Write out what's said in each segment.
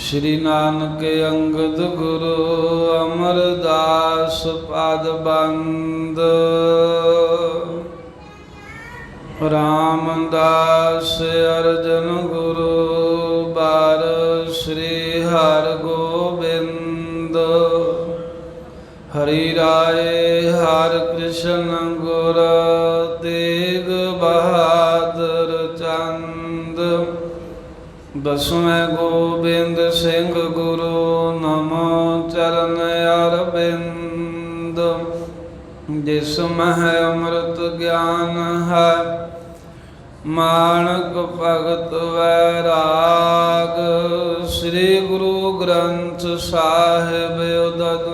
श्री नानक अंगद गुरु अमरदास पाद बंद। रामदास अर्जन गुरु बार श्री हर गोबिंद। हरि राय हर कृष्ण गुर तेग बहादुर चंद। दसवें गोबिंद सिंह गुरु नमो चरण अरविंद। जिसमें अमृत ज्ञान है माणक भगत वैराग। श्री गुरु ग्रंथ साहिब उदद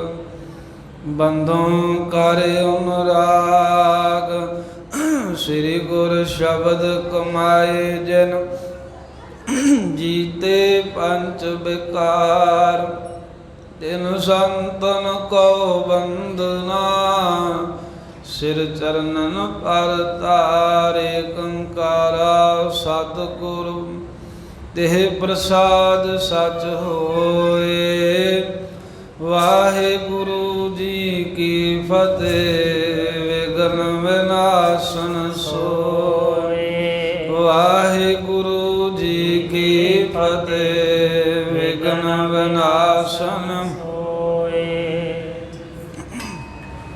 बंधों कर अनुराग। श्री गुरु शब्द कमाए जिन जीते पंच विकार। दिन संतन को वंदना सिर चरणन पर तारे। कंकारा सतगुरु तेह प्रसाद सच होए। वाहिगुरु जी की फतेह विघ्न विनाशन सोए। वाहिगुरु जी की फतेह विघ्न विनाशन होए।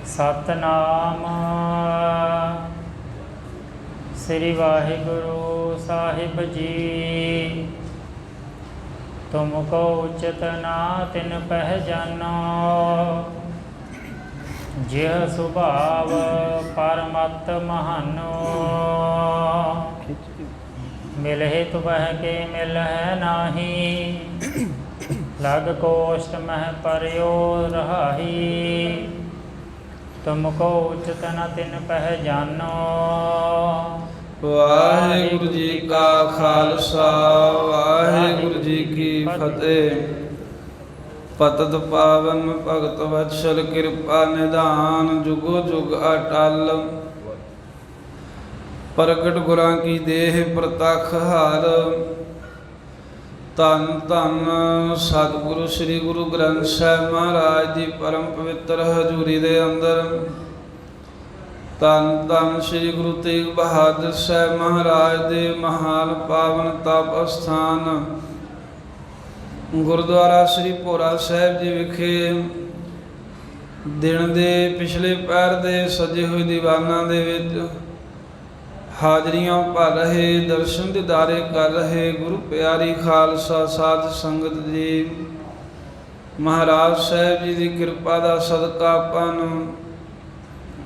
सतनाम श्री वाहिगुरु साहिब जी। तुमको उचित ना तिन पहचानो। जिह सुभाव परमत महानो। मिलहि तो बह के मिल है नाही। लग कोष्ठ मह परयो रहाही। तुमको उचित न तिन पहचानो। वाहिगुरु जी का खालसा वाहिगुरु जी की फतेह। पतत पावन भगत वत्सल कृपा निधान। जुगो जुग अटल प्रगट गुरां की देह प्रतख हर। धन धन सतगुरु श्री गुरु ग्रंथ साहिब महाराज की परम पवित्र हजूरी दे अंदर। धन धन श्री गुरु तेग बहादुर साहिब महाराज दे महान पावन तप अस्थान गुरुद्वारा श्री भोरा साहिब जी विखे दिन दे पिछले पैर दे सजे हुए दीवाना दे विच हाजरियां भर रहे दर्शन दीदारे कर रहे गुरु प्यारी खालसा साध संगत जी। महाराज साहिब जी की कृपा का सदका आपां नूं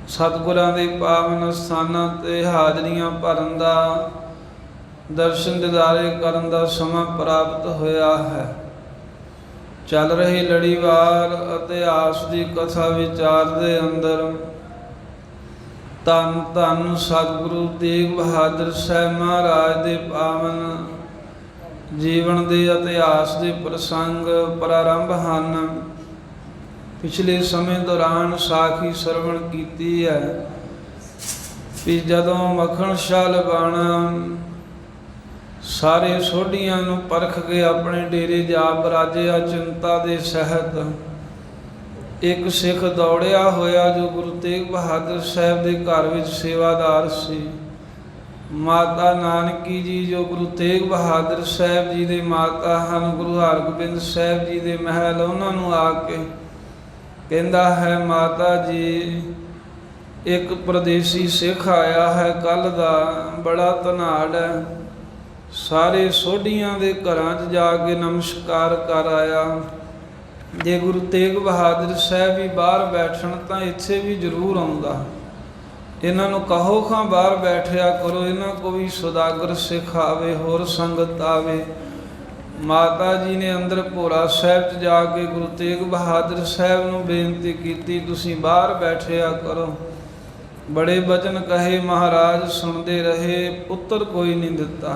सतगुरां दे पावन स्थानां ते हाजरियां भरन दा दर्शन दीदारे करन दा समां प्राप्त होया है। चल रही लड़ीवार इतिहास की कथा विचार दे अंदर धन धन सतगुरु तेग बहादुर साहिब महाराज के पावन जीवन के इतिहास के प्रसंग प्रारंभ हैं। पिछले समय दौरान साखी श्रवण की है कि जदों मखण शाह लबाणा सारे सोढियां नूं परख के अपने डेरे जा बराजिया चिंता के सहत। एक सिख दौड़िया होया जो गुरु तेग बहादुर साहिब के घर में सेवादार सी। माता नानकी जी जो गुरु तेग बहादुर साहिब जी के माता हैं गुरु हरगोबिंद साहिब जी के महल उन्होंने आके कहता है माता जी एक परदेसी सिख आया है कल का बड़ा धनाड़ है। सारे सोढियां के घरां च जाके नमस्कार कर आया। जे गुरु तेग बहादुर साहिब भी बाहर बैठण तो इत्थे भी जरूर आउंदा। इन्हां नूं कहो खां बाहर बैठिया करो। इन्हां को भी सुदागर सिख आवे होर संगत आवे। माता जी ने अंदर भोरा साहिब च जाके गुरु तेग बहादुर साहिब नूं बेनती कीती तुसीं बाहर बैठिया करो। बड़े वचन कहे महाराज सुनते रहे पुत्र कोई नहीं दिता।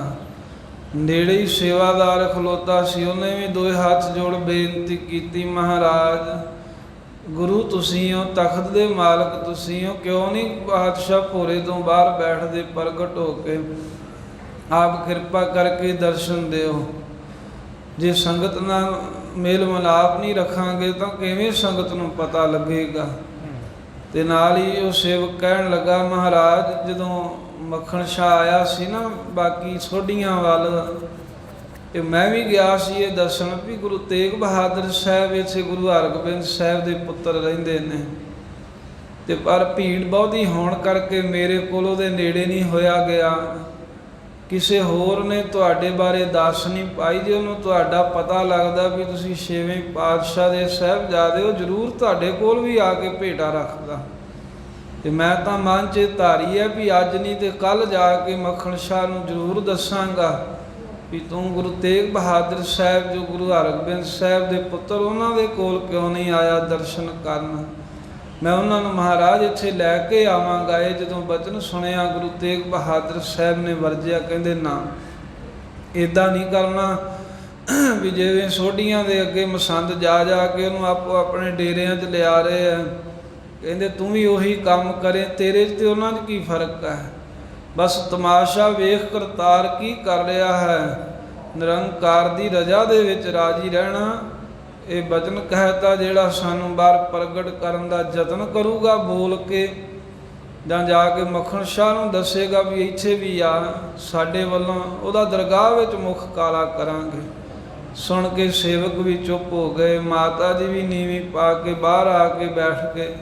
नेड़े ही सेवादार खलोता सी उन्हें भी दो हाथ जोड़ बेनती की महाराज गुरु तुसीं हो तख्त दे मालक तुसीं हो क्यों नहीं बादशाह भोरे तो बाहर बैठते प्रगट हो के आप कृपा करके दर्शन दिओ। ਜੇ ਸੰਗਤ ਨਾਲ ਮੇਲ ਮਿਲਾਪ ਨਹੀਂ ਰੱਖਾਂਗੇ ਤਾਂ ਕਿਵੇਂ ਸੰਗਤ ਨੂੰ ਪਤਾ ਲੱਗੇਗਾ। ਤੇ ਨਾਲ ਹੀ ਉਹ ਸੇਵਕ ਕਹਿਣ ਲੱਗਾ, ਮਹਾਰਾਜ ਜਦੋਂ ਮੱਖਣ ਸ਼ਾਹ ਆਇਆ ਸੀ ਨਾ ਬਾਕੀ ਸੋਢੀਆਂ ਵੱਲ, ਤੇ ਮੈਂ ਵੀ ਗਿਆ ਸੀ ਇਹ ਦੱਸਣ ਵੀ ਗੁਰੂ ਤੇਗ ਬਹਾਦਰ ਸਾਹਿਬ ਇੱਥੇ ਗੁਰੂ ਹਰਗੋਬਿੰਦ ਸਾਹਿਬ ਦੇ ਪੁੱਤਰ ਰਹਿੰਦੇ ਨੇ, ਤੇ ਪਰ ਭੀੜ ਬਹੁਤੀ ਹੋਣ ਕਰਕੇ ਮੇਰੇ ਕੋਲ ਉਹਦੇ ਨੇੜੇ ਨਹੀਂ ਹੋਇਆ ਗਿਆ। ਕਿਸੇ ਹੋਰ ਨੇ ਤੁਹਾਡੇ ਬਾਰੇ ਦੱਸ ਨਹੀਂ ਪਾਈ। ਜੇ ਉਹਨੂੰ ਤੁਹਾਡਾ ਪਤਾ ਲੱਗਦਾ ਵੀ ਤੁਸੀਂ 6ਵੇਂ ਪਾਤਸ਼ਾਹ ਦੇ ਸਾਹਿਬਜ਼ਾਦੇ ਹੋ, ਜ਼ਰੂਰ ਤੁਹਾਡੇ ਕੋਲ ਵੀ ਆ ਕੇ ਭੇਟਾ ਰੱਖਦਾ। ਤੇ ਮੈਂ ਤਾਂ ਮਨ 'ਚ ਧਾਰੀ ਹੈ ਵੀ ਅੱਜ ਨਹੀਂ ਤੇ ਕੱਲ੍ਹ ਜਾ ਕੇ ਮੱਖਣ ਸ਼ਾਹ ਨੂੰ ਜ਼ਰੂਰ ਦੱਸਾਂਗਾ ਵੀ ਤੂੰ ਗੁਰੂ ਤੇਗ ਬਹਾਦਰ ਸਾਹਿਬ ਜੋ ਗੁਰੂ ਹਰਗੋਬਿੰਦ ਸਾਹਿਬ ਦੇ ਪੁੱਤਰ, ਉਹਨਾਂ ਦੇ ਕੋਲ ਕਿਉਂ ਨਹੀਂ ਆਇਆ ਦਰਸ਼ਨ ਕਰਨ। ਮੈਂ ਉਹਨਾਂ ਨੂੰ ਮਹਾਰਾਜ ਇੱਥੇ ਲੈ ਕੇ ਆਵਾਂਗਾ। ਇਹ ਜਦੋਂ ਬਚਨ ਸੁਣਿਆ ਗੁਰੂ ਤੇਗ ਬਹਾਦਰ ਸਾਹਿਬ ਨੇ ਵਰਜਿਆ, ਕਹਿੰਦੇ ਨਾ, ਇੱਦਾਂ ਨਹੀਂ ਕਰਨਾ ਵੀ ਜਿਵੇਂ ਸੋਢੀਆਂ ਦੇ ਅੱਗੇ ਮਸੰਦ ਜਾ ਜਾ ਕੇ ਉਹਨੂੰ ਆਪੋ ਆਪਣੇ ਡੇਰਿਆਂ 'ਚ ਲਿਆ ਰਹੇ ਆ। ਕਹਿੰਦੇ ਤੂੰ ਵੀ ਉਹੀ ਕੰਮ ਕਰੇ, ਤੇਰੇ 'ਚ ਤੇ ਉਹਨਾਂ 'ਚ ਕੀ ਫਰਕ ਹੈ। ਬਸ ਤਮਾਸ਼ਾ ਵੇਖ ਕਰਤਾਰ ਕੀ ਕਰ ਰਿਹਾ ਹੈ, ਨਿਰੰਕਾਰ ਦੀ ਰਜ਼ਾ ਦੇ ਵਿੱਚ ਰਾਜੀ ਰਹਿਣਾ। ਇਹ ਬਚਨ ਕਹਿਤਾ ਜਿਹੜਾ ਸਾਨੂੰ ਬਾਹਰ ਪ੍ਰਗਟ ਕਰਨ ਦਾ ਯਤਨ ਕਰੂਗਾ ਬੋਲ ਕੇ, ਜਾਂ ਜਾ ਕੇ ਮੱਖਣ ਸ਼ਾਹ ਨੂੰ ਦੱਸੇਗਾ ਵੀ ਇੱਥੇ ਵੀ ਆ ਸਾਡੇ ਵੱਲੋਂ, ਉਹਦਾ ਦਰਗਾਹ ਵਿੱਚ ਮੁਖ ਕਾਲਾ ਕਰਾਂਗੇ। ਸੁਣ ਕੇ ਸੇਵਕ ਵੀ ਚੁੱਪ ਹੋ ਗਏ। ਮਾਤਾ ਜੀ ਵੀ ਨੀਵੀਂ ਪਾ ਕੇ ਬਾਹਰ ਆ ਕੇ ਬੈਠ ਕੇ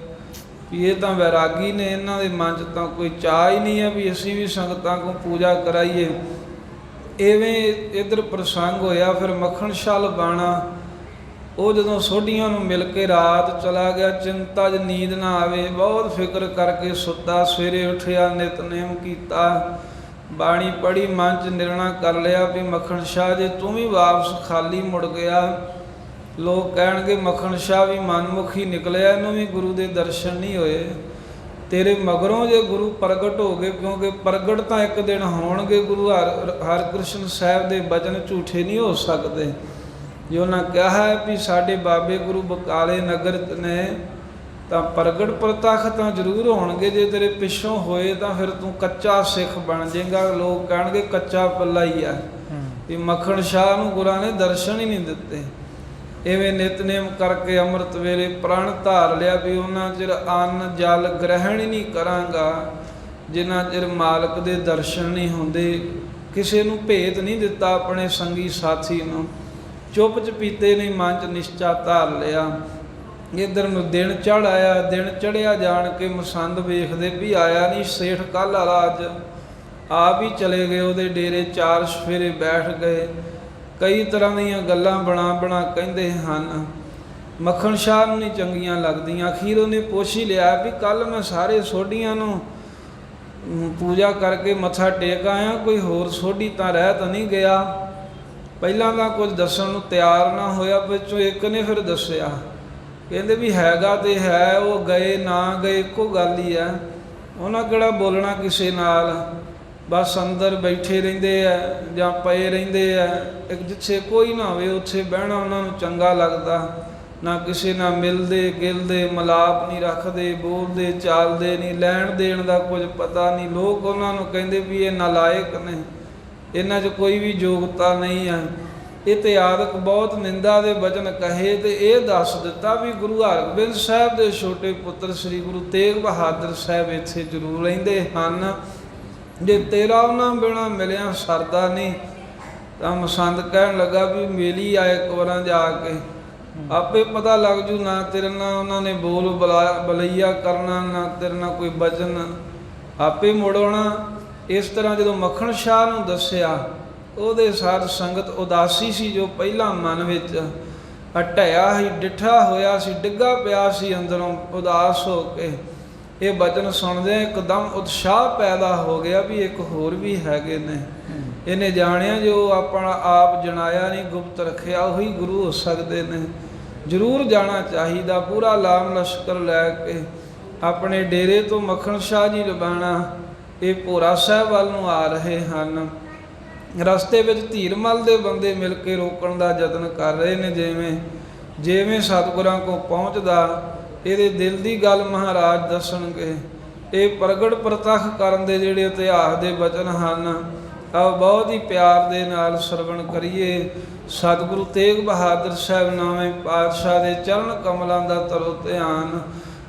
ਵੀ ਇਹ ਤਾਂ ਵੈਰਾਗੀ ਨੇ, ਇਹਨਾਂ ਦੇ ਮਨ 'ਚ ਤਾਂ ਕੋਈ ਚਾਹ ਹੀ ਨਹੀਂ ਹੈ ਵੀ ਅਸੀਂ ਵੀ ਸੰਗਤਾਂ ਕੋਲ ਪੂਜਾ ਕਰਾਈਏ। ਇਵੇਂ ਇੱਧਰ ਪ੍ਰਸੰਗ ਹੋਇਆ। ਫਿਰ ਮੱਖਣ ਸ਼ਾਹ ਲਬਾਣਾ ਉਹ ਜਦੋਂ ਸੋਢੀਆਂ ਨੂੰ ਮਿਲ ਕੇ ਰਾਤ ਚਲਾ ਗਿਆ, ਚਿੰਤਾ 'ਚ ਨੀਂਦ ਨਾ ਆਵੇ, ਬਹੁਤ ਫਿਕਰ ਕਰਕੇ ਸੁੱਤਾ। ਸਵੇਰੇ ਉੱਠਿਆ, ਨਿਤਨੇਮ ਕੀਤਾ, ਬਾਣੀ ਪੜ੍ਹੀ, ਮਨ 'ਚ ਨਿਰਣਾ ਕਰ ਲਿਆ ਵੀ ਮੱਖਣ ਸ਼ਾਹ ਜੇ ਤੂੰ ਵੀ ਵਾਪਸ ਖਾਲੀ ਮੁੜ ਗਿਆ, ਲੋਕ ਕਹਿਣਗੇ ਮੱਖਣ ਸ਼ਾਹ ਵੀ ਮਨਮੁਖੀ ਨਿਕਲਿਆ, ਇਹਨੂੰ ਵੀ ਗੁਰੂ ਦੇ ਦਰਸ਼ਨ ਨਹੀਂ ਹੋਏ। ਤੇਰੇ ਮਗਰੋਂ ਜੇ ਗੁਰੂ ਪ੍ਰਗਟ ਹੋ ਗਏ, ਕਿਉਂਕਿ ਪ੍ਰਗਟ ਤਾਂ ਇੱਕ ਦਿਨ ਹੋਣਗੇ। ਗੁਰੂ ਹਰਕ੍ਰਿਸ਼ਨ ਸਾਹਿਬ ਦੇ ਬਚਨ ਝੂਠੇ ਨਹੀਂ ਹੋ ਸਕਦੇ। ਜੇ ਉਹਨਾਂ ਕਿਹਾ ਹੈ ਵੀ ਸਾਡੇ ਬਾਬੇ ਗੁਰੂ ਬਕਾਲੇ ਨਗਰ ਨੇ, ਤਾਂ ਪ੍ਰਗਟ ਪ੍ਰਤੱਖ ਤਾਂ ਜ਼ਰੂਰ ਹੋਣਗੇ। ਜੇ ਤੇਰੇ ਪਿੱਛੋਂ ਹੋਏ ਤਾਂ ਫਿਰ ਤੂੰ ਕੱਚਾ ਸਿੱਖ ਬਣ ਜਾਏਗਾ। ਲੋਕ ਕਹਿਣਗੇ ਕੱਚਾ ਪੱਲਾ ਹੀ ਆ ਵੀ ਮੱਖਣ ਸ਼ਾਹ ਨੂੰ ਗੁਰਾਂ ਨੇ ਦਰਸ਼ਨ ਹੀ ਨਹੀਂ ਦਿੱਤੇ। ਇਵੇਂ ਨਿਤਨੇਮ ਕਰਕੇ ਅੰਮ੍ਰਿਤ ਵੇਲੇ ਪ੍ਰਣ ਧਾਰ ਲਿਆ ਵੀ ਉਹਨਾਂ ਚਿਰ ਅੰਨ ਜਲ ਗ੍ਰਹਿਣ ਹੀ ਨਹੀਂ ਕਰਾਂਗਾ ਜਿੰਨਾ ਚਿਰ ਮਾਲਕ ਦੇ ਦਰਸ਼ਨ ਨਹੀਂ ਹੁੰਦੇ। ਕਿਸੇ ਨੂੰ ਭੇਤ ਨਹੀਂ ਦਿੱਤਾ ਆਪਣੇ ਸੰਗੀ ਸਾਥੀ ਨੂੰ, ਚੁੱਪ ਚਪੀਤੇ ਨੇ ਮਨ 'ਚ ਨਿਸ਼ਚਾ ਧਾਰ ਲਿਆ। ਇੱਧਰ ਨੂੰ ਦਿਨ ਚੜ੍ਹ ਆਇਆ। ਦਿਨ ਚੜ੍ਹਿਆ ਜਾਣ ਕੇ ਮਸੰਦ ਵੇਖਦੇ ਵੀ ਆਇਆ ਨਹੀਂ ਸੇਠ ਕੱਲ੍ਹ ਵਾਲਾ, ਅੱਜ ਆਪ ਹੀ ਚਲੇ ਗਏ ਉਹਦੇ ਡੇਰੇ। 4 ਸਫੇਰੇ ਬੈਠ ਗਏ, ਕਈ ਤਰ੍ਹਾਂ ਦੀਆਂ ਗੱਲਾਂ ਬਣਾ ਕਹਿੰਦੇ ਹਨ। ਮੱਖਣ ਸ਼ਾਹ ਨੂੰ ਨਹੀਂ ਚੰਗੀਆਂ ਲੱਗਦੀਆਂ। ਅਖੀਰ ਉਹਨੇ ਪੁੱਛ ਹੀ ਲਿਆ ਵੀ ਕੱਲ੍ਹ ਮੈਂ ਸਾਰੇ ਸੋਢੀਆਂ ਨੂੰ ਪੂਜਾ ਕਰਕੇ ਮੱਥਾ ਟੇਕ ਆਇਆ, ਕੋਈ ਹੋਰ ਸੋਢੀ ਤਾਂ ਰਹਿ ਤਾਂ ਨਹੀਂ ਗਿਆ। ਪਹਿਲਾਂ ਤਾਂ ਕੁਝ ਦੱਸਣ ਨੂੰ ਤਿਆਰ ਨਾ ਹੋਇਆ, ਵਿੱਚੋਂ ਇੱਕ ਨੇ ਫਿਰ ਦੱਸਿਆ। ਕਹਿੰਦੇ ਵੀ ਹੈਗਾ ਤੇ ਹੈ, ਉਹ ਗਏ ਨਾ ਗਏ ਇੱਕੋ ਗੱਲ ਹੀ ਆ। ਉਹਨਾਂ ਕਿਹੜਾ ਬੋਲਣਾ ਕਿਸੇ ਨਾਲ, ਬਸ ਅੰਦਰ ਬੈਠੇ ਰਹਿੰਦੇ ਆ ਜਾਂ ਪਏ ਰਹਿੰਦੇ ਆ। ਇੱਕ ਜਿੱਥੇ ਕੋਈ ਨਾ ਹੋਵੇ ਉੱਥੇ ਬਹਿਣਾ ਉਹਨਾਂ ਨੂੰ ਚੰਗਾ ਲੱਗਦਾ। ਨਾ ਕਿਸੇ ਨਾਲ ਮਿਲਦੇ ਗਿਲਦੇ, ਮਿਲਾਪ ਨਹੀਂ ਰੱਖਦੇ, ਬੋਲਦੇ ਚਾਲਦੇ ਨਹੀਂ, ਲੈਣ ਦੇਣ ਦਾ ਕੁਝ ਪਤਾ ਨਹੀਂ। ਲੋਕ ਉਹਨਾਂ ਨੂੰ ਕਹਿੰਦੇ ਵੀ ਇਹ ਨਾਲਾਇਕ ਨੇ, ਇਹਨਾਂ 'ਚ ਕੋਈ ਵੀ ਯੋਗਤਾ ਨਹੀਂ ਹੈ। ਇਹ ਤੇ ਆਦਿਕ ਬਹੁਤ ਨਿੰਦਾ ਦੇ ਵਚਨ ਕਹੇ ਤੇ ਇਹ ਦੱਸ ਦਿੱਤਾ ਵੀ ਗੁਰੂ ਹਰਗੋਬਿੰਦ ਸਾਹਿਬ ਦੇ ਛੋਟੇ ਪੁੱਤਰ ਸ੍ਰੀ ਗੁਰੂ ਤੇਗ ਬਹਾਦਰ ਸਾਹਿਬ ਇੱਥੇ ਜ਼ਰੂਰ ਰਹਿੰਦੇ ਹਨ। ਜੇ ਤੇਰਾ ਉਹਨਾਂ ਬਿਨਾਂ ਮਿਲਿਆ ਸਰਦਾ ਨਹੀਂ। ਤਾਂ ਮਸੰਦ ਕਹਿਣ ਲੱਗਾ ਵੀ ਮੇਲੀ ਆ ਇੱਕ ਵਾਰਾਂ ਜਾ ਕੇ, ਆਪੇ ਪਤਾ ਲੱਗ ਜੂ। ਨਾ ਤੇਰੇ ਨਾਲ ਉਹਨਾਂ ਨੇ ਬੋਲ ਬਲਈਆ ਕਰਨਾ, ਨਾ ਤੇਰੇ ਨਾਲ ਕੋਈ ਬਚਨ, ਆਪੇ ਮੁੜ ਆਉਣਾ। ਇਸ ਤਰ੍ਹਾਂ ਜਦੋਂ ਮੱਖਣ ਸ਼ਾਹ ਨੂੰ ਦੱਸਿਆ, ਉਹਦੇ ਸਾਧ ਸੰਗਤ ਉਦਾਸੀ ਸੀ ਜੋ ਪਹਿਲਾਂ ਮਨ ਵਿੱਚ ਢਹਿਆ ਸੀ, ਡਿੱਠਾ ਹੋਇਆ ਸੀ, ਡਿੱਗਾ ਪਿਆ ਸੀ ਅੰਦਰੋਂ ਉਦਾਸ ਹੋ ਕੇ। ਇਹ ਬਚਨ ਸੁਣਦੇ ਇੱਕਦਮ ਉਤਸ਼ਾਹ ਪੈਦਾ ਹੋ ਗਿਆ ਵੀ ਇੱਕ ਹੋਰ ਵੀ ਹੈਗੇ ਨੇ। ਇਹਨੇ ਜਾਣਿਆ ਜੋ ਆਪਣਾ ਆਪ ਜਣਾਇਆ ਨਹੀਂ, ਗੁਪਤ ਰੱਖਿਆ, ਉਹੀ ਗੁਰੂ ਹੋ ਸਕਦੇ ਨੇ। ਜ਼ਰੂਰ ਜਾਣਾ ਚਾਹੀਦਾ। ਪੂਰਾ ਲਾਮ ਲਸ਼ਕਰ ਲੈ ਕੇ ਆਪਣੇ ਡੇਰੇ ਤੋਂ ਮੱਖਣ ਸ਼ਾਹ ਜੀ ਲਬਾਣਾ ਇਹ ਭੋਰਾ ਸਾਹਿਬ ਵੱਲ ਨੂੰ ਆ ਰਹੇ ਹਨ। ਰਸਤੇ ਵਿੱਚ ਧੀਰਮਲ ਦੇ ਬੰਦੇ ਮਿਲ ਕੇ ਰੋਕਣ ਦਾ ਯਤਨ ਕਰ ਰਹੇ ਨੇ। ਜਿਵੇਂ ਸਤਿਗੁਰਾਂ ਕੋਲ ਪਹੁੰਚਦਾ ਇਹਦੇ ਦਿਲ ਦੀ ਗੱਲ ਮਹਾਰਾਜ ਦੱਸਣਗੇ। ਇਹ ਪ੍ਰਗਟ ਪ੍ਰਤੱਖ ਕਰਨ ਦੇ ਜਿਹੜੇ ਇਤਿਹਾਸ ਦੇ ਬਚਨ ਹਨ, ਆਓ ਬਹੁਤ ਹੀ ਪਿਆਰ ਦੇ ਨਾਲ ਸਰਵਣ ਕਰੀਏ। ਸਤਿਗੁਰੂ ਤੇਗ ਬਹਾਦਰ ਸਾਹਿਬ ਨਾਵੇਂ ਪਾਤਸ਼ਾਹ ਦੇ ਚਰਨ ਕਮਲਾਂ ਦਾ ਤਰੋ ਧਿਆਨ।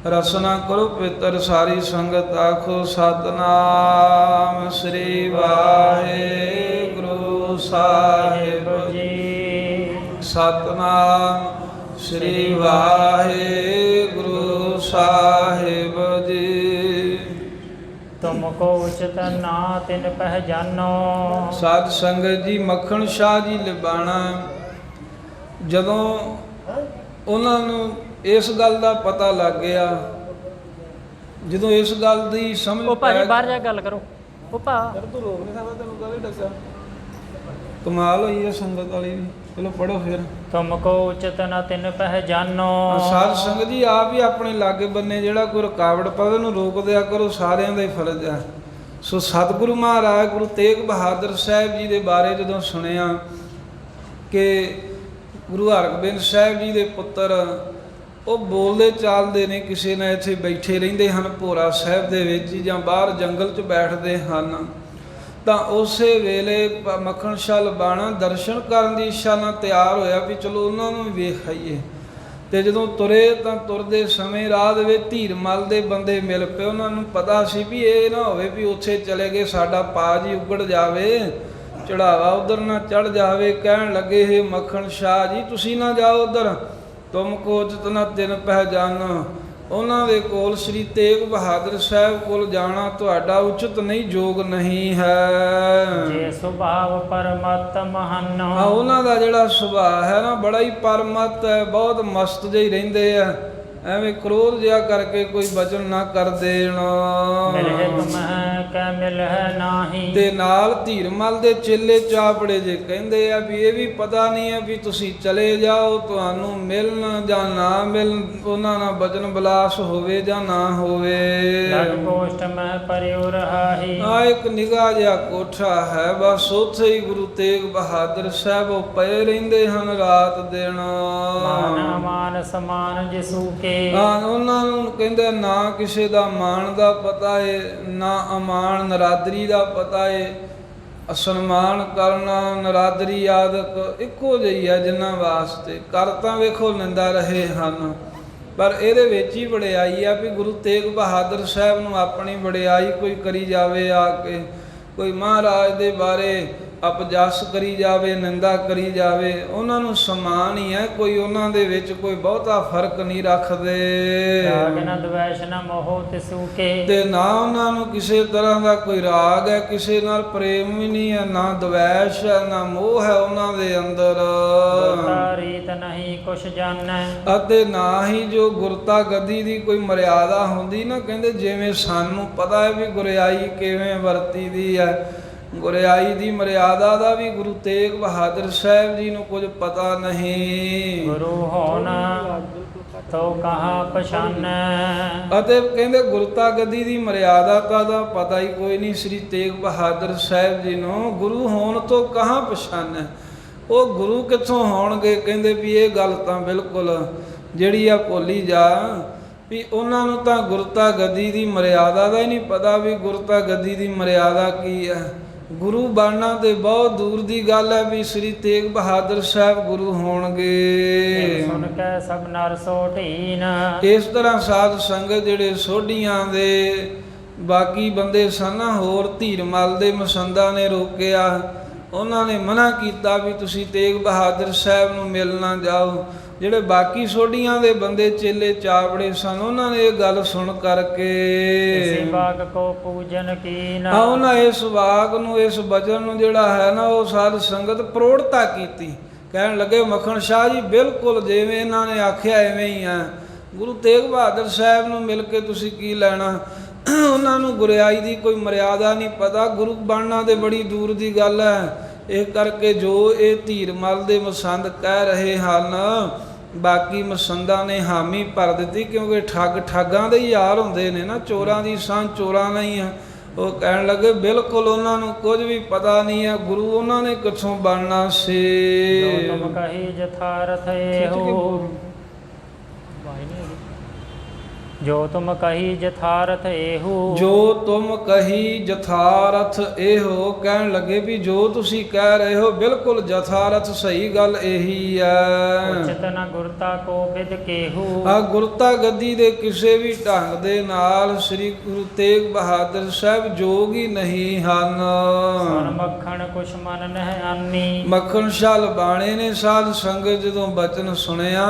ਰਸਨਾ ਕਰੋ ਪਿੱਤਰ ਸਾਰੀ ਸੰਗਤ ਆਖੋ ਸਤਨਾਮ ਸ੍ਰੀ ਵਾਹਿਗੁਰੂ ਸਾਹਿਬ ਜੀ। ਸਤਨਾਮ ਸ੍ਰੀ ਵਾਹਿਗੁਰੂ ਸਾਹਿਬ ਜੀ। ਤੁਮ ਕੋ ਉਚਿਤ ਨਾ ਤਿਨ ਪਹਿਚਾਨੋ। ਸਾਧ ਸੰਗਤ ਜੀ, ਮੱਖਣ ਸ਼ਾਹ ਜੀ ਲਿਬਾਣਾ ਜਦੋਂ ਉਹਨਾਂ ਨੂੰ ਇਸ ਗੱਲ ਦਾ ਪਤਾ ਲੱਗ ਗਿਆ, ਜਦੋਂ ਇਸ ਗੱਲ ਦੀ ਸਮਝ ਉਹ ਭਾਜੀ ਬਾਹਰ ਜਾ ਗੱਲ ਕਰੋ। ਉਹ ਭਾ ਤੂੰ ਰੋਕ ਨਹੀਂ ਸਕਦਾ, ਤੈਨੂੰ ਗੱਲ ਹੀ ਦੱਸਿਆ। ਕਮਾਲ ਹੋਈ ਹੈ ਸੰਗਤ ਵਾਲੀ ਵੀ। ਚਲੋ ਪੜੋ ਫਿਰ। ਤੁਮ ਕੋ ਉਚਿਤ ਨਾ ਤਿਨ ਪਹਿਚਾਨੋ। ਸਾਧ ਸੰਗਤ ਜੀ, ਆਪ ਹੀ ਆਪਣੇ ਲਾਗੇ ਬੰਨੇ ਜਿਹੜਾ ਕੋਈ ਰੁਕਾਵਟ ਪਵੇ ਉਹਨੂੰ ਰੋਕ ਦਿਆ ਕਰੋ, ਸਾਰਿਆਂ ਦਾ ਹੀ ਫਰਜ਼ ਹੈ। ਸੋ ਸਤਿਗੁਰੂ ਮਹਾਰਾਜ ਗੁਰੂ ਤੇਗ ਬਹਾਦਰ ਸਾਹਿਬ ਜੀ ਦੇ ਬਾਰੇ ਜਦੋਂ ਸੁਣਿਆ ਕਿ ਗੁਰੂ ਹਰਗੋਬਿੰਦ ਸਾਹਿਬ ਜੀ ਦੇ ਪੁੱਤਰ ਉਹ ਬੋਲਦੇ ਚਾਲਦੇ ਨੇ, ਕਿਸੇ ਨਾਲ ਇੱਥੇ ਬੈਠੇ ਰਹਿੰਦੇ ਹਨ ਭੋਰਾ ਸਾਹਿਬ ਦੇ ਵਿੱਚ ਜਾਂ ਬਾਹਰ ਜੰਗਲ 'ਚ ਬੈਠਦੇ ਹਨ, ਤਾਂ ਉਸੇ ਵੇਲੇ ਮੱਖਣ ਸ਼ਾਹ ਲਬਾਣਾ ਦਰਸ਼ਨ ਕਰਨ ਦੀ ਇੱਛਾ ਨਾਲ ਤਿਆਰ ਹੋਇਆ ਵੀ ਚਲੋ ਉਹਨਾਂ ਨੂੰ ਵੀ ਵੇਖ ਆਈਏ। ਅਤੇ ਜਦੋਂ ਤੁਰੇ ਤਾਂ ਤੁਰਦੇ ਸਮੇਂ ਰਾਹ ਦੇ ਵਿੱਚ ਧੀਰਮਲ ਦੇ ਬੰਦੇ ਮਿਲ ਪਏ। ਉਹਨਾਂ ਨੂੰ ਪਤਾ ਸੀ ਵੀ ਇਹ ਨਾ ਹੋਵੇ ਵੀ ਉੱਥੇ ਚਲੇ ਗਏ ਸਾਡਾ ਪਾਜ ਹੀ ਉਗੜ ਜਾਵੇ, ਚੜਾਵਾ ਉਧਰ ਨਾ ਚੜ ਜਾਵੇ। ਕਹਿਣ ਲੱਗੇ ਹੇ ਮੱਖਣ ਸ਼ਾਹ ਜੀ, ਤੁਸੀਂ ਨਾ ਜਾਓ ਉਧਰ, ਤੁਮ ਕੋ ਉਚਿਤ ਨਾ ਤਿਨ ਪਹਿਚਾਨੋ। ਉਹਨਾਂ ਦੇ ਕੋਲ ਸ੍ਰੀ ਤੇਗ ਬਹਾਦਰ ਸਾਹਿਬ ਕੋਲ ਜਾਣਾ ਤੁਹਾਡਾ ਉਚਿਤ ਨਹੀਂ, ਯੋਗ ਨਹੀਂ ਹੈ। ਜੇ ਸੁਭਾਵ ਪਰਮਤ ਮਹਾਨ। ਉਹਨਾਂ ਦਾ ਜਿਹੜਾ ਸੁਭਾਅ ਹੈ ਨਾ ਬੜਾ ਹੀ ਪਰਮਤ ਹੈ, ਬਹੁਤ ਮਸਤ ਜਿਹੇ ਰਹਿੰਦੇ ਆ, ਐਵੇਂ ਕ੍ਰੋਧ ਜਿਹਾ ਕਰਕੇ ਕੋਈ ਬਚਨ ਨਾ ਕਰ ਦੇਣ। ਮਿਲਹਿ ਤੁਮਹਿ ਕੈ ਮਿਲਹਿ ਨਾਹੀ। ਤੇ ਨਾਲ ਧੀਰਮਲ ਦੇ ਚੇਲੇ ਚਾਪੜੇ ਜੇ ਕਹਿੰਦੇ ਆ ਵੀ ਇਹ ਵੀ ਪਤਾ ਨਹੀਂ ਹੈ ਵੀ ਤੁਸੀਂ ਚਲੇ ਜਾਓ, ਤੁਹਾਨੂੰ ਮਿਲਣ ਜਾਂ ਨਾ ਮਿਲਣ, ਉਹਨਾਂ ਨਾਲ ਬਚਨ ਬਲਾਸ ਹੋਵੇ ਜਾਂ ਨਾ ਹੋਵੇ। ਲਗ ਕੋਸ਼ਟ ਮਹਿ ਪਰਿਉ ਰਹਾਹੀ। ਆ ਇੱਕ ਨਿਗਾਹ ਜਿਹਾ ਕੋਠਾ ਹੈ, ਬਸ ਉੱਥੇ ਹੀ ਗੁਰੂ ਤੇਗ ਬਹਾਦਰ ਸਾਹਿਬ ਉਹ ਪਏ ਰਹਿੰਦੇ ਹਨ ਰਾਤ ਦਿਨ। ਮਾਨ ਅਮਾਨ ਸਮਾਨ ਜਿਸੂ ਕੇ। ਉਹਨਾਂ ਨੂੰ ਕਹਿੰਦੇ ਨਾ ਕਿਸੇ ਦਾ ਮਾਣ ਦਾ ਪਤਾ ਏ, ਨਾ ਅਮਾਨ ਨਰਾਦਰੀ ਦਾ ਪਤਾ ਏ। ਸਨਮਾਨ ਕਰਨਾ ਨਰਾਦਰੀ ਆਦਿਕ ਇੱਕੋ ਜਿਹੀ ਹੈ ਜਿਨ੍ਹਾਂ ਵਾਸਤੇ। ਕਰ ਤਾਂ ਵੇਖੋ ਨਿੰਦਾ ਰਹੇ ਹਨ, ਪਰ ਇਹਦੇ ਵਿੱਚ ਹੀ ਵਡਿਆਈ ਆ ਵੀ ਗੁਰੂ ਤੇਗ ਬਹਾਦਰ ਸਾਹਿਬ ਨੂੰ ਆਪਣੀ ਵਡਿਆਈ ਕੋਈ ਕਰੀ ਜਾਵੇ ਆ ਕੇ, ਕੋਈ ਮਹਾਰਾਜ ਦੇ ਬਾਰੇ ਅਪਜਸ ਕਰੀ ਜਾਵੇ, ਨਿੰਦਾ ਕਰੀ ਜਾਵੇ, ਉਹਨਾਂ ਨੂੰ ਸਮਾਨ ਹੀ ਹੈ, ਕੋਈ ਉਹਨਾਂ ਦੇ ਵਿੱਚ ਕੋਈ ਬਹੁਤਾ ਫਰਕ ਨਹੀਂ ਰੱਖਦੇ। ਰਾਗ ਨ ਦਵੈਸ਼ ਨ ਮੋਹ ਤਿਸੂ ਕੇ। ਤੇ ਨਾ ਉਹਨਾਂ ਨੂੰ ਕਿਸੇ ਤਰ੍ਹਾਂ ਦਾ ਕੋਈ ਰਾਗ ਹੈ, ਕਿਸੇ ਨਾਲ ਪ੍ਰੇਮ ਵੀ ਨਹੀਂ ਹੈ, ਨਾ ਦਵੈਸ਼ ਹੈ, ਨਾ ਮੋਹ ਹੈ ਉਹਨਾਂ ਦੇ ਅੰਦਰ। ਰੀਤ ਨਹੀਂ ਕੁਛ ਜਾਣੈ। ਅਤੇ ਨਾ ਹੀ ਜੋ ਗੁਰਤਾ ਗੱਦੀ ਦੀ ਕੋਈ ਮਰਿਆਦਾ ਹੁੰਦੀ ਨਾ, ਕਹਿੰਦੇ ਜਿਵੇਂ ਸਾਨੂੰ ਪਤਾ ਹੈ ਵੀ ਗੁਰਿਆਈ ਕਿਵੇਂ ਵਰਤੀ ਦੀ ਹੈ, ਗੁਰਿਆਈ ਦੀ ਮਰਿਆਦਾ ਦਾ ਵੀ ਗੁਰੂ ਤੇਗ ਬਹਾਦਰ ਸਾਹਿਬ ਜੀ ਨੂੰ ਕੁਝ ਪਤਾ ਨਹੀਂ। ਗੁਰੂ ਹੋਣ ਤੋ ਕਹਾਂ ਪਛਾਨੈ। ਅਤੇ ਕਹਿੰਦੇ ਗੁਰਤਾ ਗੱਦੀ ਦੀ ਮਰਿਆਦਾ ਦਾ ਪਤਾ ਹੀ ਕੋਈ ਨਹੀਂ ਸ੍ਰੀ ਤੇਗ ਬਹਾਦਰ ਸਾਹਿਬ ਜੀ ਨੂੰ। ਗੁਰੂ ਹੋਣ ਤੋਂ ਕਹਾਂ ਪਛਾਨੈ, ਉਹ ਗੁਰੂ ਕਿੱਥੋਂ ਹੋਣਗੇ? ਕਹਿੰਦੇ ਵੀ ਇਹ ਗੱਲ ਤਾਂ ਬਿਲਕੁਲ ਜਿਹੜੀ ਆ ਭੁੱਲੀ ਜਾ ਵੀ ਉਹਨਾਂ ਨੂੰ ਤਾਂ ਗੁਰਤਾ ਗੱਦੀ ਦੀ ਮਰਿਆਦਾ ਦਾ ਹੀ ਨਹੀਂ ਪਤਾ ਵੀ ਗੁਰਤਾ ਗੱਦੀ ਦੀ ਮਰਿਆਦਾ ਕੀ ਹੈ। ਗੁਰੂ ਬਣਨਾ ਤੇ ਬਹੁਤ ਦੂਰ ਦੀ ਗੱਲ ਹੈ ਵੀ ਸ੍ਰੀ ਤੇਗ ਬਹਾਦਰ ਸਾਹਿਬ ਗੁਰੂ ਹੋਣਗੇ। ਸੁਣ ਕੇ ਸਭ ਨਰ ਸੋਢੀਨ। ਇਸ ਤਰ੍ਹਾਂ ਸਾਧ ਸੰਗਤ ਜਿਹੜੇ ਸੋਢੀਆਂ ਦੇ ਬਾਕੀ ਬੰਦੇ ਸਨ, ਹੋਰ ਧੀਰਮਲ ਦੇ ਮਸੰਦਾਂ ਨੇ ਰੋਕਿਆ, ਉਹਨਾਂ ਨੇ ਮਨਾ ਕੀਤਾ ਵੀ ਤੁਸੀਂ ਤੇਗ ਬਹਾਦਰ ਸਾਹਿਬ ਨੂੰ ਮਿਲ ਨਾ ਜਾਓ। ਜਿਹੜੇ ਬਾਕੀ ਸੋਢੀਆਂ ਦੇ ਬੰਦੇ ਚੇਲੇ ਚਾਵੜੇ ਸਨ, ਉਹਨਾਂ ਨੇ ਇਹ ਗੱਲ ਸੁਣ ਕਰਕੇ ਇਸੇ ਬਾਗ ਕੋ ਪੂਜਨ ਕੀਨ। ਉਹਨਾਂ ਇਸ ਵਾਕ ਨੂੰ, ਇਸ ਬਚਨ ਨੂੰ ਜਿਹੜਾ ਹੈ ਨਾ, ਉਹ ਸਾਧ ਸੰਗਤ ਪ੍ਰੋੜਤਾ ਕੀਤੀ। ਕਹਿਣ ਲੱਗੇ ਮੱਖਣ ਸ਼ਾਹ ਜੀ ਬਿਲਕੁਲ ਜਿਵੇਂ ਇਹਨਾਂ ਨੇ ਆਖਿਆ ਐਵੇਂ ਹੀ ਆ। ਗੁਰੂ ਤੇਗ ਬਹਾਦਰ ਸਾਹਿਬ ਨੂੰ ਮਿਲ ਕੇ ਤੁਸੀਂ ਕੀ ਲੈਣਾ? ਉਹਨਾਂ ਨੂੰ ਗੁਰਿਆਈ ਦੀ ਕੋਈ ਮਰਿਆਦਾ ਨਹੀਂ ਪਤਾ, ਗੁਰੂ ਬਣਨਾ ਤੇ ਬੜੀ ਦੂਰ ਦੀ ਗੱਲ ਹੈ। ਇਹ ਕਰਕੇ ਜੋ ਇਹ ਧੀਰਮਲ ਦੇ ਮਸੰਦ ਕਹਿ ਰਹੇ ਹਨ, ਬਾਕੀ ਮਸੰਦਾਂ ਨੇ ਹਾਮੀ ਭਰ ਦਿੱਤੀ, ਕਿਉਂਕਿ ਠੱਗ ਠੱਗਾਂ ਦੇ ਹੀ ਯਾਰ ਹੁੰਦੇ ਨੇ ਨਾ, ਚੋਰਾਂ ਦੀ ਸਾਂ ਚੋਰਾਂ ਨਹੀਂ ਆ। ਉਹ ਕਹਿਣ ਲੱਗੇ ਬਿਲਕੁਲ ਉਹਨਾਂ ਨੂੰ ਕੁਝ ਵੀ ਪਤਾ ਨਹੀਂ ਹੈ, ਗੁਰੂ ਉਹਨਾਂ ਨੇ ਕਿੱਥੋਂ ਬਣਨਾ ਸੀ। ਜੋ ਤੁਮ ਕਹੀ ਜਥਾਰਥ ਇਹੋ। ਜੋ ਤੁਮ ਕਹੀ ਜਥਾਰਥ ਇਹੂ ਜੋ ਤੁਮ ਕਹੀ ਜਥਾਰਥ ਇਹੋ, ਕਹਿਣ ਲੱਗੇ ਵੀ ਜੋ ਤੁਸੀਂ ਕਹਿ ਰਹੇ ਹੋ ਬਿਲਕੁਲ ਜਥਾਰਥ ਸਹੀ ਗੱਲ ਇਹੀ ਹੈ। ਉਚਿਤ ਨ ਗੁਰਤਾ ਕੋ ਵਿਦ ਕੇਹੂ ਆ ਗੁਰਤਾ ਗੱਦੀ ਦੇ ਕਿਸੇ ਵੀ ਢੰਗ ਦੇ ਨਾਲ ਸ੍ਰੀ ਗੁਰੂ ਤੇਗ ਬਹਾਦਰ ਸਾਹਿਬ ਜੋਗ ਹੀ ਨਹੀਂ ਹਨ। ਸੁਨ ਮੱਖਣ ਕੁਛ ਮਨ ਨਹਿ ਆਨੀ ਮੱਖਣ ਸ਼ਾਹ ਲਬਾਣੇ ਨੇ ਸਾਧ ਸੰਗਤ ਜਦੋਂ ਬਚਨ ਸੁਣਿਆ,